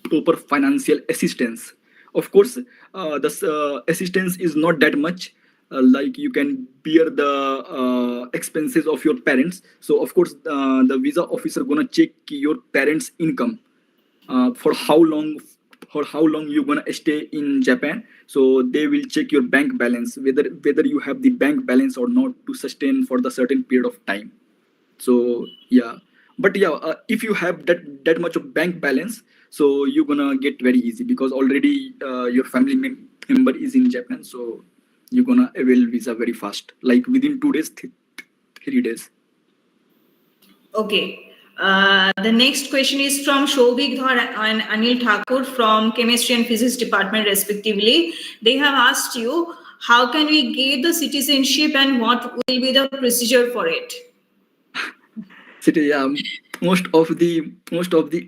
proper financial assistance. Of course, the assistance is not that much. Like you can bear the expenses of your parents. So of course, the visa officer gonna check your parents' income, for how long you're gonna stay in Japan. So they will check your bank balance, whether you have the bank balance or not to sustain for the certain period of time. So yeah, but yeah, if you have that much of bank balance, so you're gonna get very easy because already your family member is in Japan, so you're gonna avail visa very fast, like within 2 days, 3 days. Okay. The next question is from Shobik Dhar and Anil Thakur from Chemistry and Physics Department, respectively. They have asked you, how can we get the citizenship and what will be the procedure for it? Yeah, most of the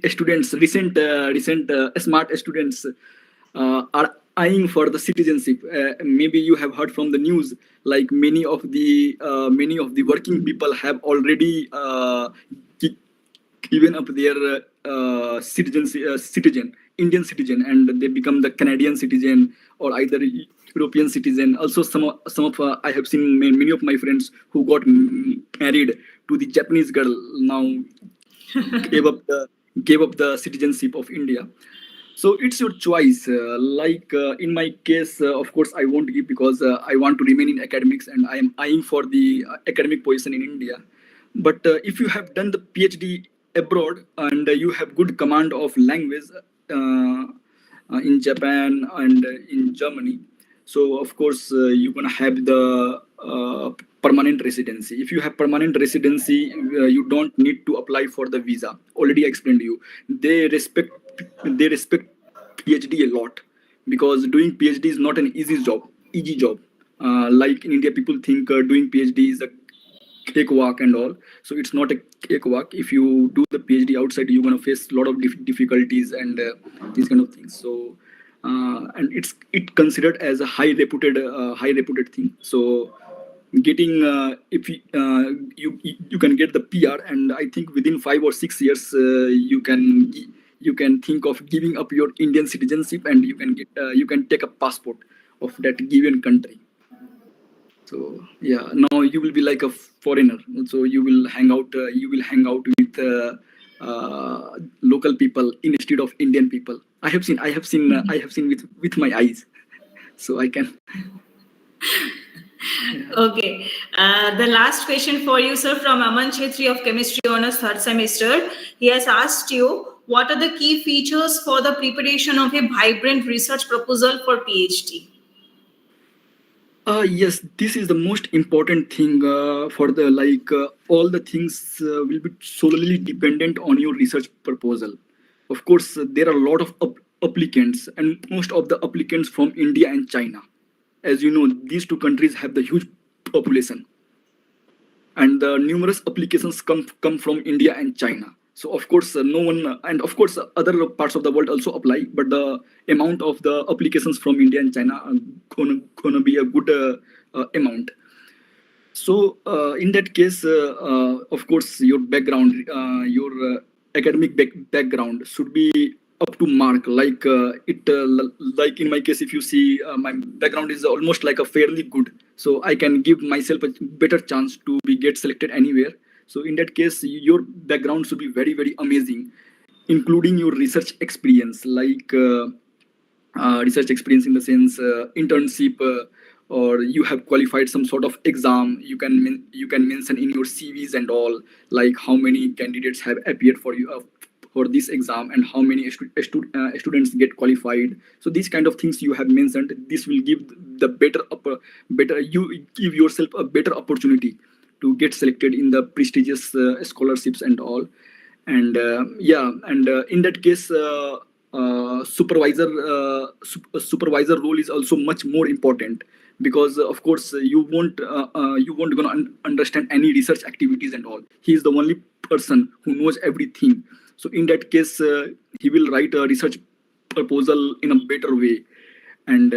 students, recent smart students, are eyeing for the citizenship. Maybe you have heard from the news, like many of the working people have already gi- given up their citizen, Indian citizen, and they become the Canadian citizen or either European citizen. Also, some of I have seen many of my friends who got married to the Japanese girl, now gave up the gave up the citizenship of India. So it's your choice. In my case, of course, I won't give because I want to remain in academics and I am eyeing for the academic position in India. But if you have done the PhD abroad and you have good command of language in Japan and in Germany, so of course you're gonna have the permanent residency. If you have permanent residency, you don't need to apply for the visa. Already I explained to you. They respect PhD a lot because doing PhD is not an easy job. Like in India, people think doing PhD is a cakewalk and all. So it's not a cakewalk. If you do the PhD outside, you're gonna face a lot of difficulties and these kind of things. So and it considered as a high reputed thing. So getting if you can get the PR, and I think within 5 or 6 years you can think of giving up your Indian citizenship and you can take a passport of that given country. So yeah, now you will be like a foreigner. So you will hang out with local people instead of Indian people. I have seen with my eyes. So I can. Yeah. Okay. The last question for you, sir, from Aman Chetri of Chemistry Honors, third semester. He has asked you, what are the key features for the preparation of a vibrant research proposal for PhD? Yes, this is the most important thing for the all the things will be solely dependent on your research proposal. Of course, there are a lot of applicants, and most of the applicants from India and China. As you know, these two countries have the huge population, and the numerous applications come from India and China. So of course, no one, and of course, other parts of the world also apply, but the amount of the applications from India and China are gonna be a good amount. So in that case, of course, your background, your academic background should be up to mark. Like in my case, if you see, my background is almost like a fairly good, so I can give myself a better chance to be get selected anywhere. So in that case, your background should be very very amazing, including your research experience, research experience in the sense internship, or you have qualified some sort of exam. You can mention in your CVs and all, like how many candidates have appeared for you for this exam and how many students get qualified. So these kind of things you have mentioned, this will give the better you give yourself a better opportunity to get selected in the prestigious scholarships and all. And in that case, supervisor role is also much more important, because of course you won't gonna understand any research activities and all. He is the only person who knows everything. So in that case, he will write a research proposal in a better way, and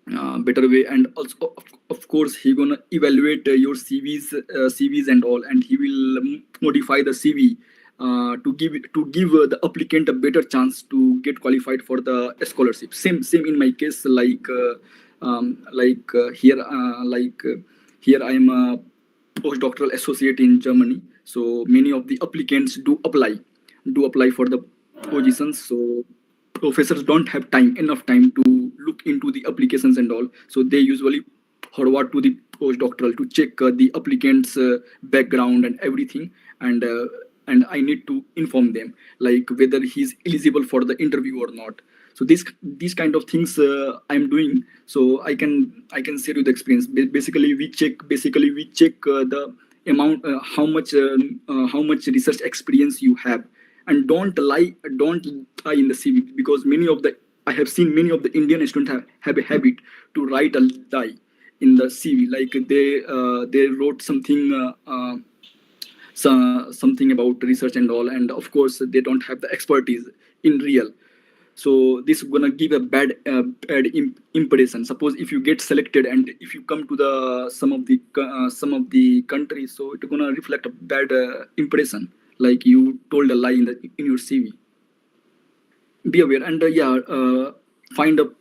and also of course he gonna evaluate your CVs and all, and he will modify the CV to give the applicant a better chance to get qualified for the scholarship. Same in my case, here I am a postdoctoral associate in Germany, so many of the applicants do apply for the positions. So professors don't have enough time to look into the applications and all, so they usually forward to the postdoctoral to check the applicant's background and everything. And I need to inform them like whether he's eligible for the interview or not. So these kind of things I'm doing, so I can share you the experience. Basically we check the amount, how much research experience you have, and don't lie in the CV, because I have seen many of the Indian students have a habit to write a lie in the CV, like they wrote something about research and all, and of course they don't have the expertise in real. So this is gonna give a bad impression. Suppose if you get selected and if you come to the some of the countries, so it's gonna reflect a bad impression, like you told a lie in your CV. Be aware, and find a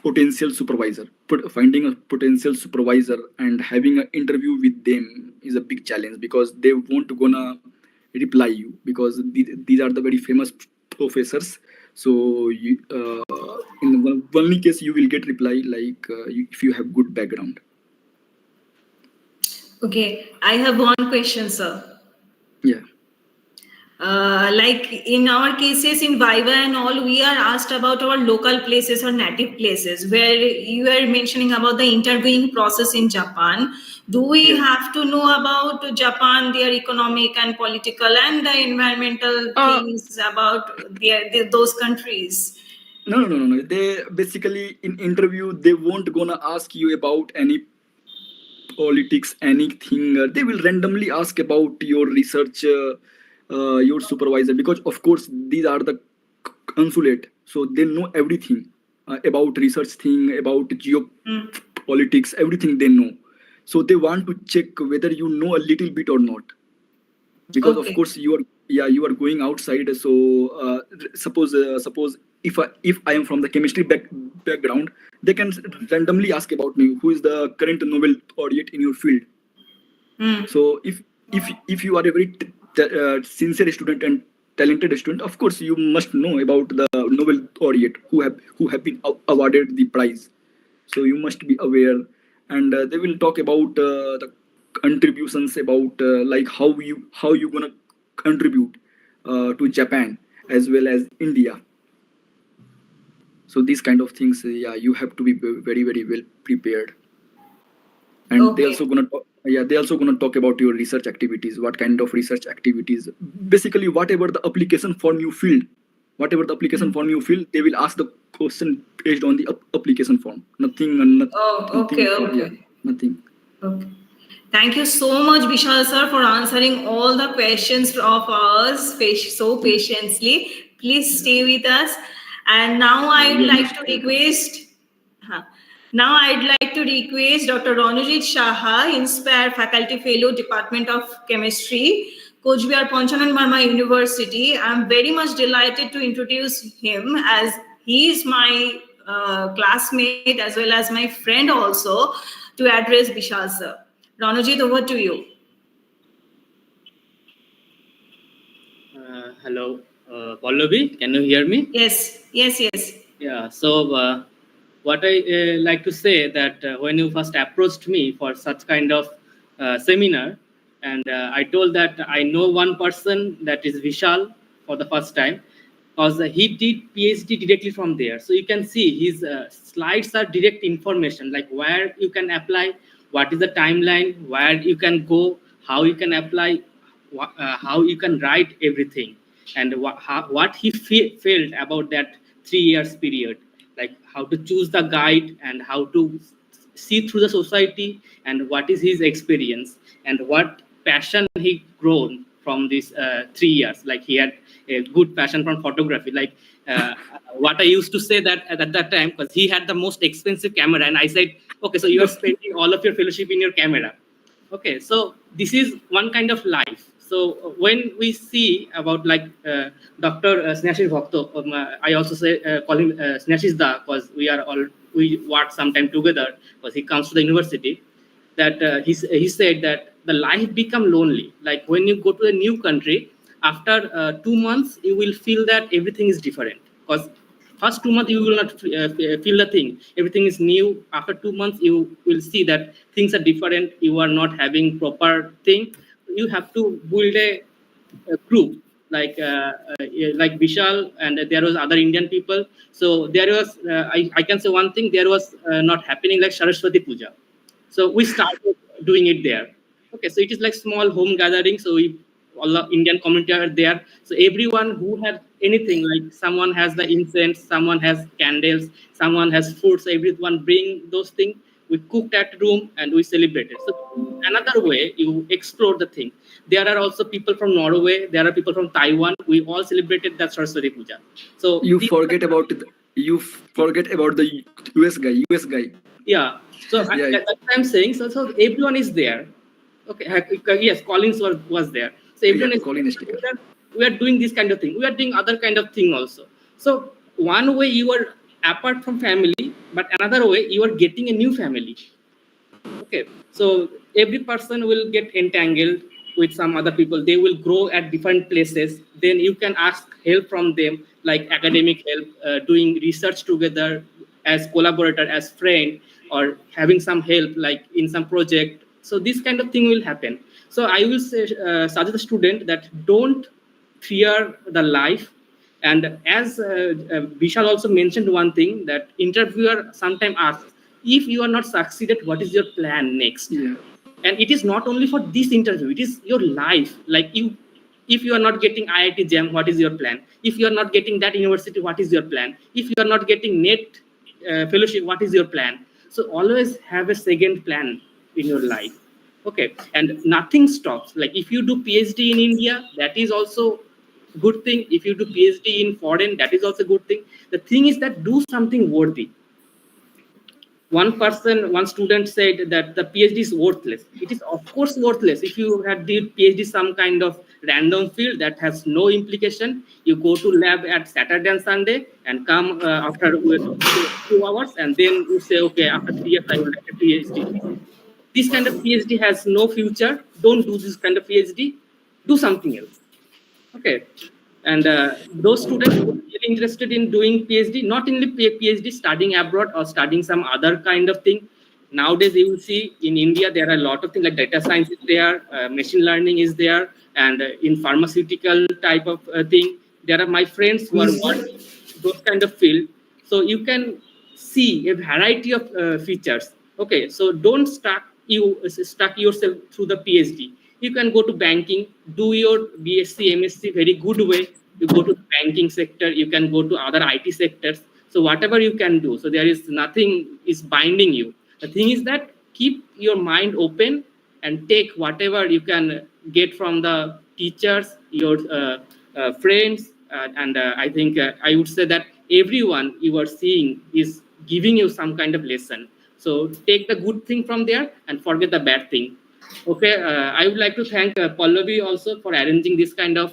potential supervisor. Finding a potential supervisor and having an interview with them is a big challenge, because they won't gonna reply you, because these are the very famous professors. So in the only case you will get reply like if you have good background. Okay, I have one question, sir. Yeah. Like in our cases in Viva and all, we are asked about our local places or native places, where you are mentioning about the interviewing process in Japan. Do we have to know about Japan, their economic and political and the environmental things about those countries? No. They basically in interview they won't gonna ask you about any politics, anything. They will randomly ask about your research, your supervisor, because of course these are the consulate, so they know everything about research thing, about geopolitics, everything they know. So they want to check whether you know a little bit or not, because of course you are going outside. So suppose if I am from the chemistry background, they can randomly ask about me, who is the current Nobel laureate in your field. So if you are a very sincere student and talented student, of course you must know about the Nobel laureate who have been awarded the prize. So you must be aware, and they will talk about the contributions, about like how you gonna contribute to Japan as well as India. So these kind of things, you have to be very very well prepared. And they also gonna talk about your research activities, what kind of research activities. Basically whatever the application form you filled, they will ask the question based on the application form. Nothing. Nothing. Okay. Thank you so much, Vishal sir, for answering all the questions of ours so patiently. Please stay with us. And now I would like to request. Now I'd like to request Dr. Ranujit Shaha, Inspire Faculty Fellow, Department of Chemistry, Kochbihar Panchanan Barma University. I'm very much delighted to introduce him, as he is my classmate as well as my friend also, to address Vishal sir. Ranujit, over to you. Hello, Pallavi, can you hear me? Yes. Yeah, so what I like to say that when you first approached me for such kind of seminar, and I told that I know one person, that is Vishal, for the first time, because he did PhD directly from there. So you can see his slides are direct information, like where you can apply, what is the timeline, where you can go, how you can apply, how you can write everything, and what he felt about that 3 years period, like how to choose the guide and how to see through the society, and what is his experience and what passion he grown from these 3 years. Like he had a good passion from photography. Like what I used to say that at that time, because he had the most expensive camera, and I said, okay, so you are spending all of your fellowship in your camera. Okay, so this is one kind of life. So when we see about like Dr. Snehashish Bhakto, I also say call him Snehashish Da, because we work sometime together, because he comes to the university. That he said that the life become lonely. Like when you go to a new country, after 2 months, you will feel that everything is different. Because first 2 months you will not feel the thing, everything is new. After 2 months you will see that things are different, you are not having proper thing. You have to build a group, like Vishal, and there was other Indian people. So there was I can say one thing, there was not happening like Saraswati Puja. So we started doing it there. Okay, so it is like small home gathering. So we all the Indian community are there. So everyone who had anything, like someone has the incense, someone has candles, someone has food. So everyone bring those things. We cooked at room and we celebrated. So another way you explore the thing. There are also people from Norway. There are people from Taiwan. We all celebrated that Saraswati Puja. So You forget about it. You forget about the US guy. US guy. yeah. So Yeah. that's what I'm saying. So everyone is there. Okay. Yes, Collins was there. So everyone Yeah, is Colin there. sticker. We are doing this kind of thing. We are doing other kind of thing also. So one way you are apart from family, but another way you are getting a new family. Okay, so every person will get entangled with some other people. They will grow at different places. Then you can ask help from them, like academic help, doing research together as collaborator, as friend, or having some help like in some project. So this kind of thing will happen. So I will say, suggest the student that don't fear the life. And as Vishal also mentioned one thing, that interviewer sometimes asks, if you are not succeeded, what is your plan next? Yeah. And it is not only for this interview, it is your life. Like you, if you are not getting IIT JAM, what is your plan? If you are not getting that university, what is your plan? If you are not getting net fellowship, what is your plan? So always have a second plan in your life. Okay, and nothing stops. Like if you do PhD in India, that is also good thing. If you do PhD in foreign, that is also good thing. The thing is that do something worthy. One student said that the PhD is worthless. It is of course worthless. If you had did PhD some kind of random field that has no implication, you go to lab at Saturday and Sunday and come after 2 hours, and then you say, okay, after 3 years I will write a PhD. This kind of PhD has no future. Don't do this kind of PhD. Do something else. Okay, and those students who are really interested in doing PhD, not only PhD, studying abroad or studying some other kind of thing. Nowadays, you will see in India there are a lot of things like data science is there, machine learning is there, and in pharmaceutical type of thing, there are my friends who are working those kind of field. So you can see a variety of features. Okay, so don't stuck yourself through the PhD. You can go to banking, do your BSc, MSc very good way. You go to the banking sector, you can go to other IT sectors. So whatever you can do. So there is nothing is binding you. The thing is that keep your mind open and take whatever you can get from the teachers, your friends, and I think I would say that everyone you are seeing is giving you some kind of lesson. So take the good thing from there and forget the bad thing. Okay, I would like to thank Pallavi also for arranging this kind of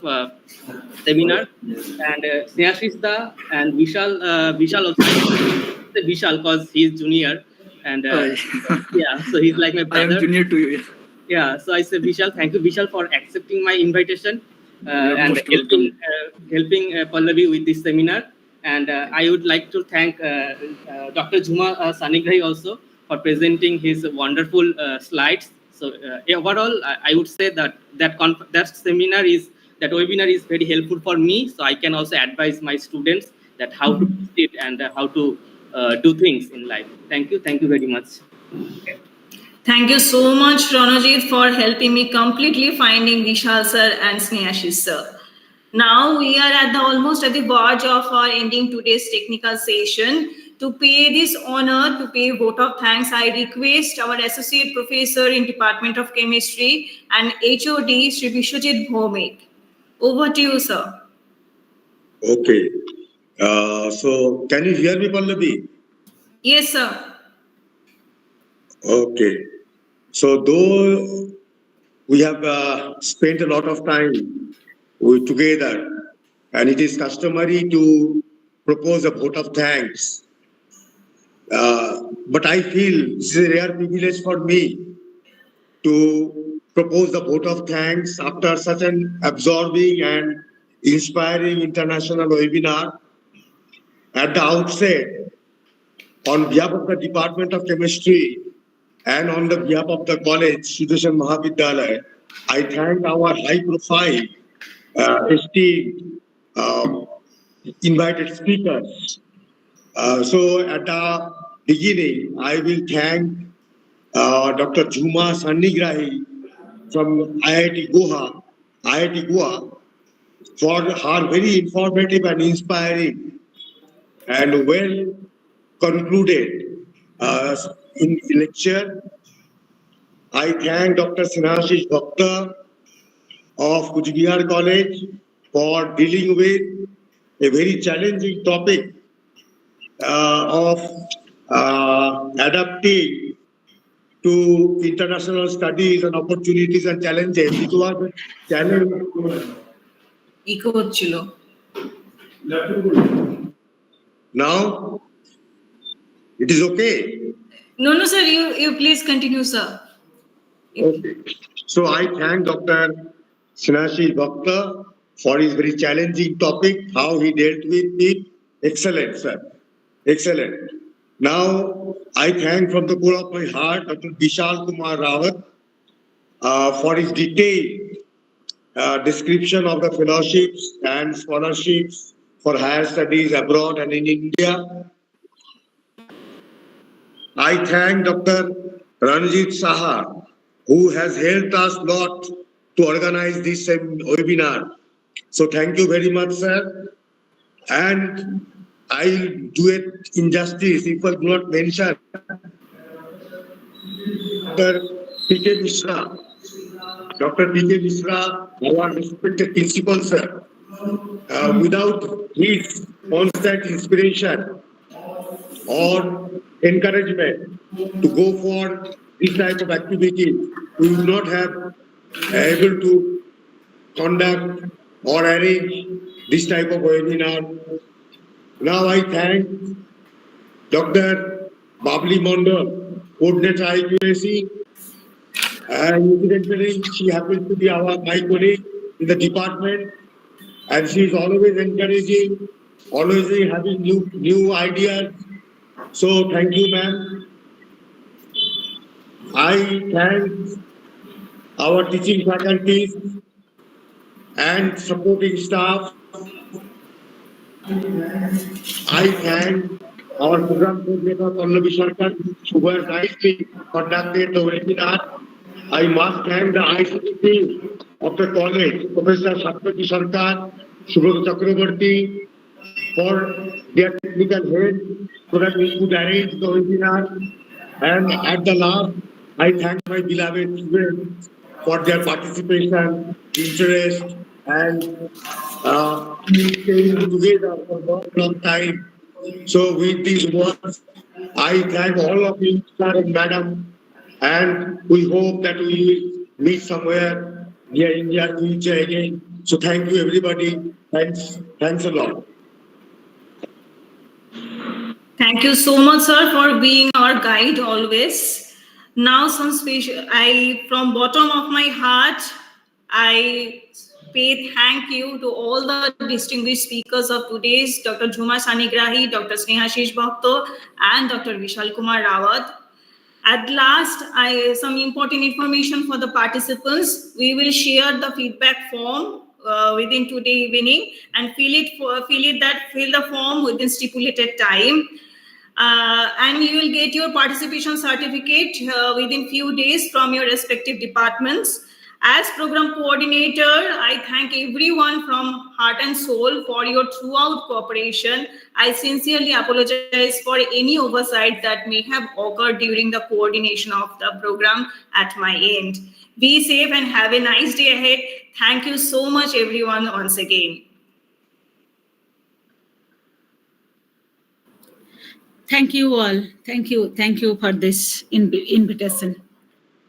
seminar, and Snehashish Da and Vishal also. I say Vishal because he's junior, and yeah, so he's like my I am brother. junior to you. Yeah, so I say Vishal, thank you Vishal for accepting my invitation and most welcome. helping Pallavi with this seminar. And I would like to thank Dr. Juma Sanigrahi also for presenting his wonderful slides. So overall, I would say that that seminar is that webinar is very helpful for me. So I can also advise my students that how to proceed and how to do things in life. Thank you very much. Thank you so much, Ronajit, for helping me completely finding Vishal sir and Snehashish sir. Now we are at the almost at the verge of our ending today's technical session. To pay this honor, to pay vote of thanks, I request our Associate Professor in Department of Chemistry and HOD, Sri Vishwajit Bhomik. Over to you, sir. Okay. So can you hear me, Pallavi? Yes, sir. Okay. So though we have spent a lot of time together, and it is customary to propose a vote of thanks. But I feel this is a rare privilege for me to propose the vote of thanks after such an absorbing and inspiring international webinar. At the outset, on behalf of the Department of Chemistry and on the behalf of the college, Surya Sen Mahavidyalaya, I thank our high-profile, esteemed, invited speakers. So at the beginning, I will thank Dr. Jhuma Sannigrahi from IIT Goa, for her very informative and inspiring and well concluded in lecture. I thank Dr. Snehashish Bhakta of Kuch Bihar College for dealing with a very challenging topic of adapting to international studies and opportunities and challenges. It was a challenge. Eco hocchilo. Now it is okay. No, sir. You please continue, sir. Okay. So I thank Dr. Snehashish Bhakta for his very challenging topic, how he dealt with it. Excellent, sir. Excellent. Now, I thank from the core of my heart Dr. Vishal Kumar Rawat for his detailed description of the fellowships and scholarships for higher studies abroad and in India. I thank Dr. Ranjit Saha, who has helped us a lot to organize this webinar. So thank you very much, sir. And I'll do it injustice if I do not mention Dr. P.K. Mishra. Dr. P.K. Mishra, our respected principal, sir. Without his constant inspiration or encouragement to go for this type of activity, we would not have able to conduct or arrange this type of webinar. Now I thank Dr. Babli Mondal, coordinator IQAC, and incidentally, she happens to be my colleague in the department, and she is always encouraging, always having new ideas. So thank you, ma'am. I thank our teaching faculties and supporting staff. I thank our program coordinator, Pallavi Sarkar, who has nicely conducted the webinar. I must thank the ICT team of the college, Professor Satyaki Sarkar, Subrat Chakrabarti, for their technical help so that we could arrange the webinar. And at the last, I thank my beloved students for their participation, interest, and staying together for a long, long time. So with these words, I thank all of you, sir and madam, and we hope that we will meet somewhere near India future again. So thank you, everybody. Thanks a lot. Thank you so much, sir, for being our guide always. Now, some special. From bottom of my heart, I pay thank you to all the distinguished speakers of today's Dr. Jhuma Sanigrahi, Dr. Snehashish Bhakto, and Dr. Vishal Kumar Rawat. At last, some important information for the participants. We will share the feedback form within today evening and fill the form within stipulated time. And you will get your participation certificate within few days from your respective departments. As program coordinator, I thank everyone from heart and soul for your throughout cooperation. I sincerely apologize for any oversight that may have occurred during the coordination of the program at my end. Be safe and have a nice day ahead. Thank you so much, everyone, once again. Thank you all. Thank you for this invitation.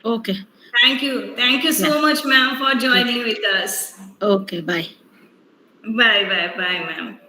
Okay. Thank you so much, ma'am, for joining with us. Okay, bye. Bye, ma'am.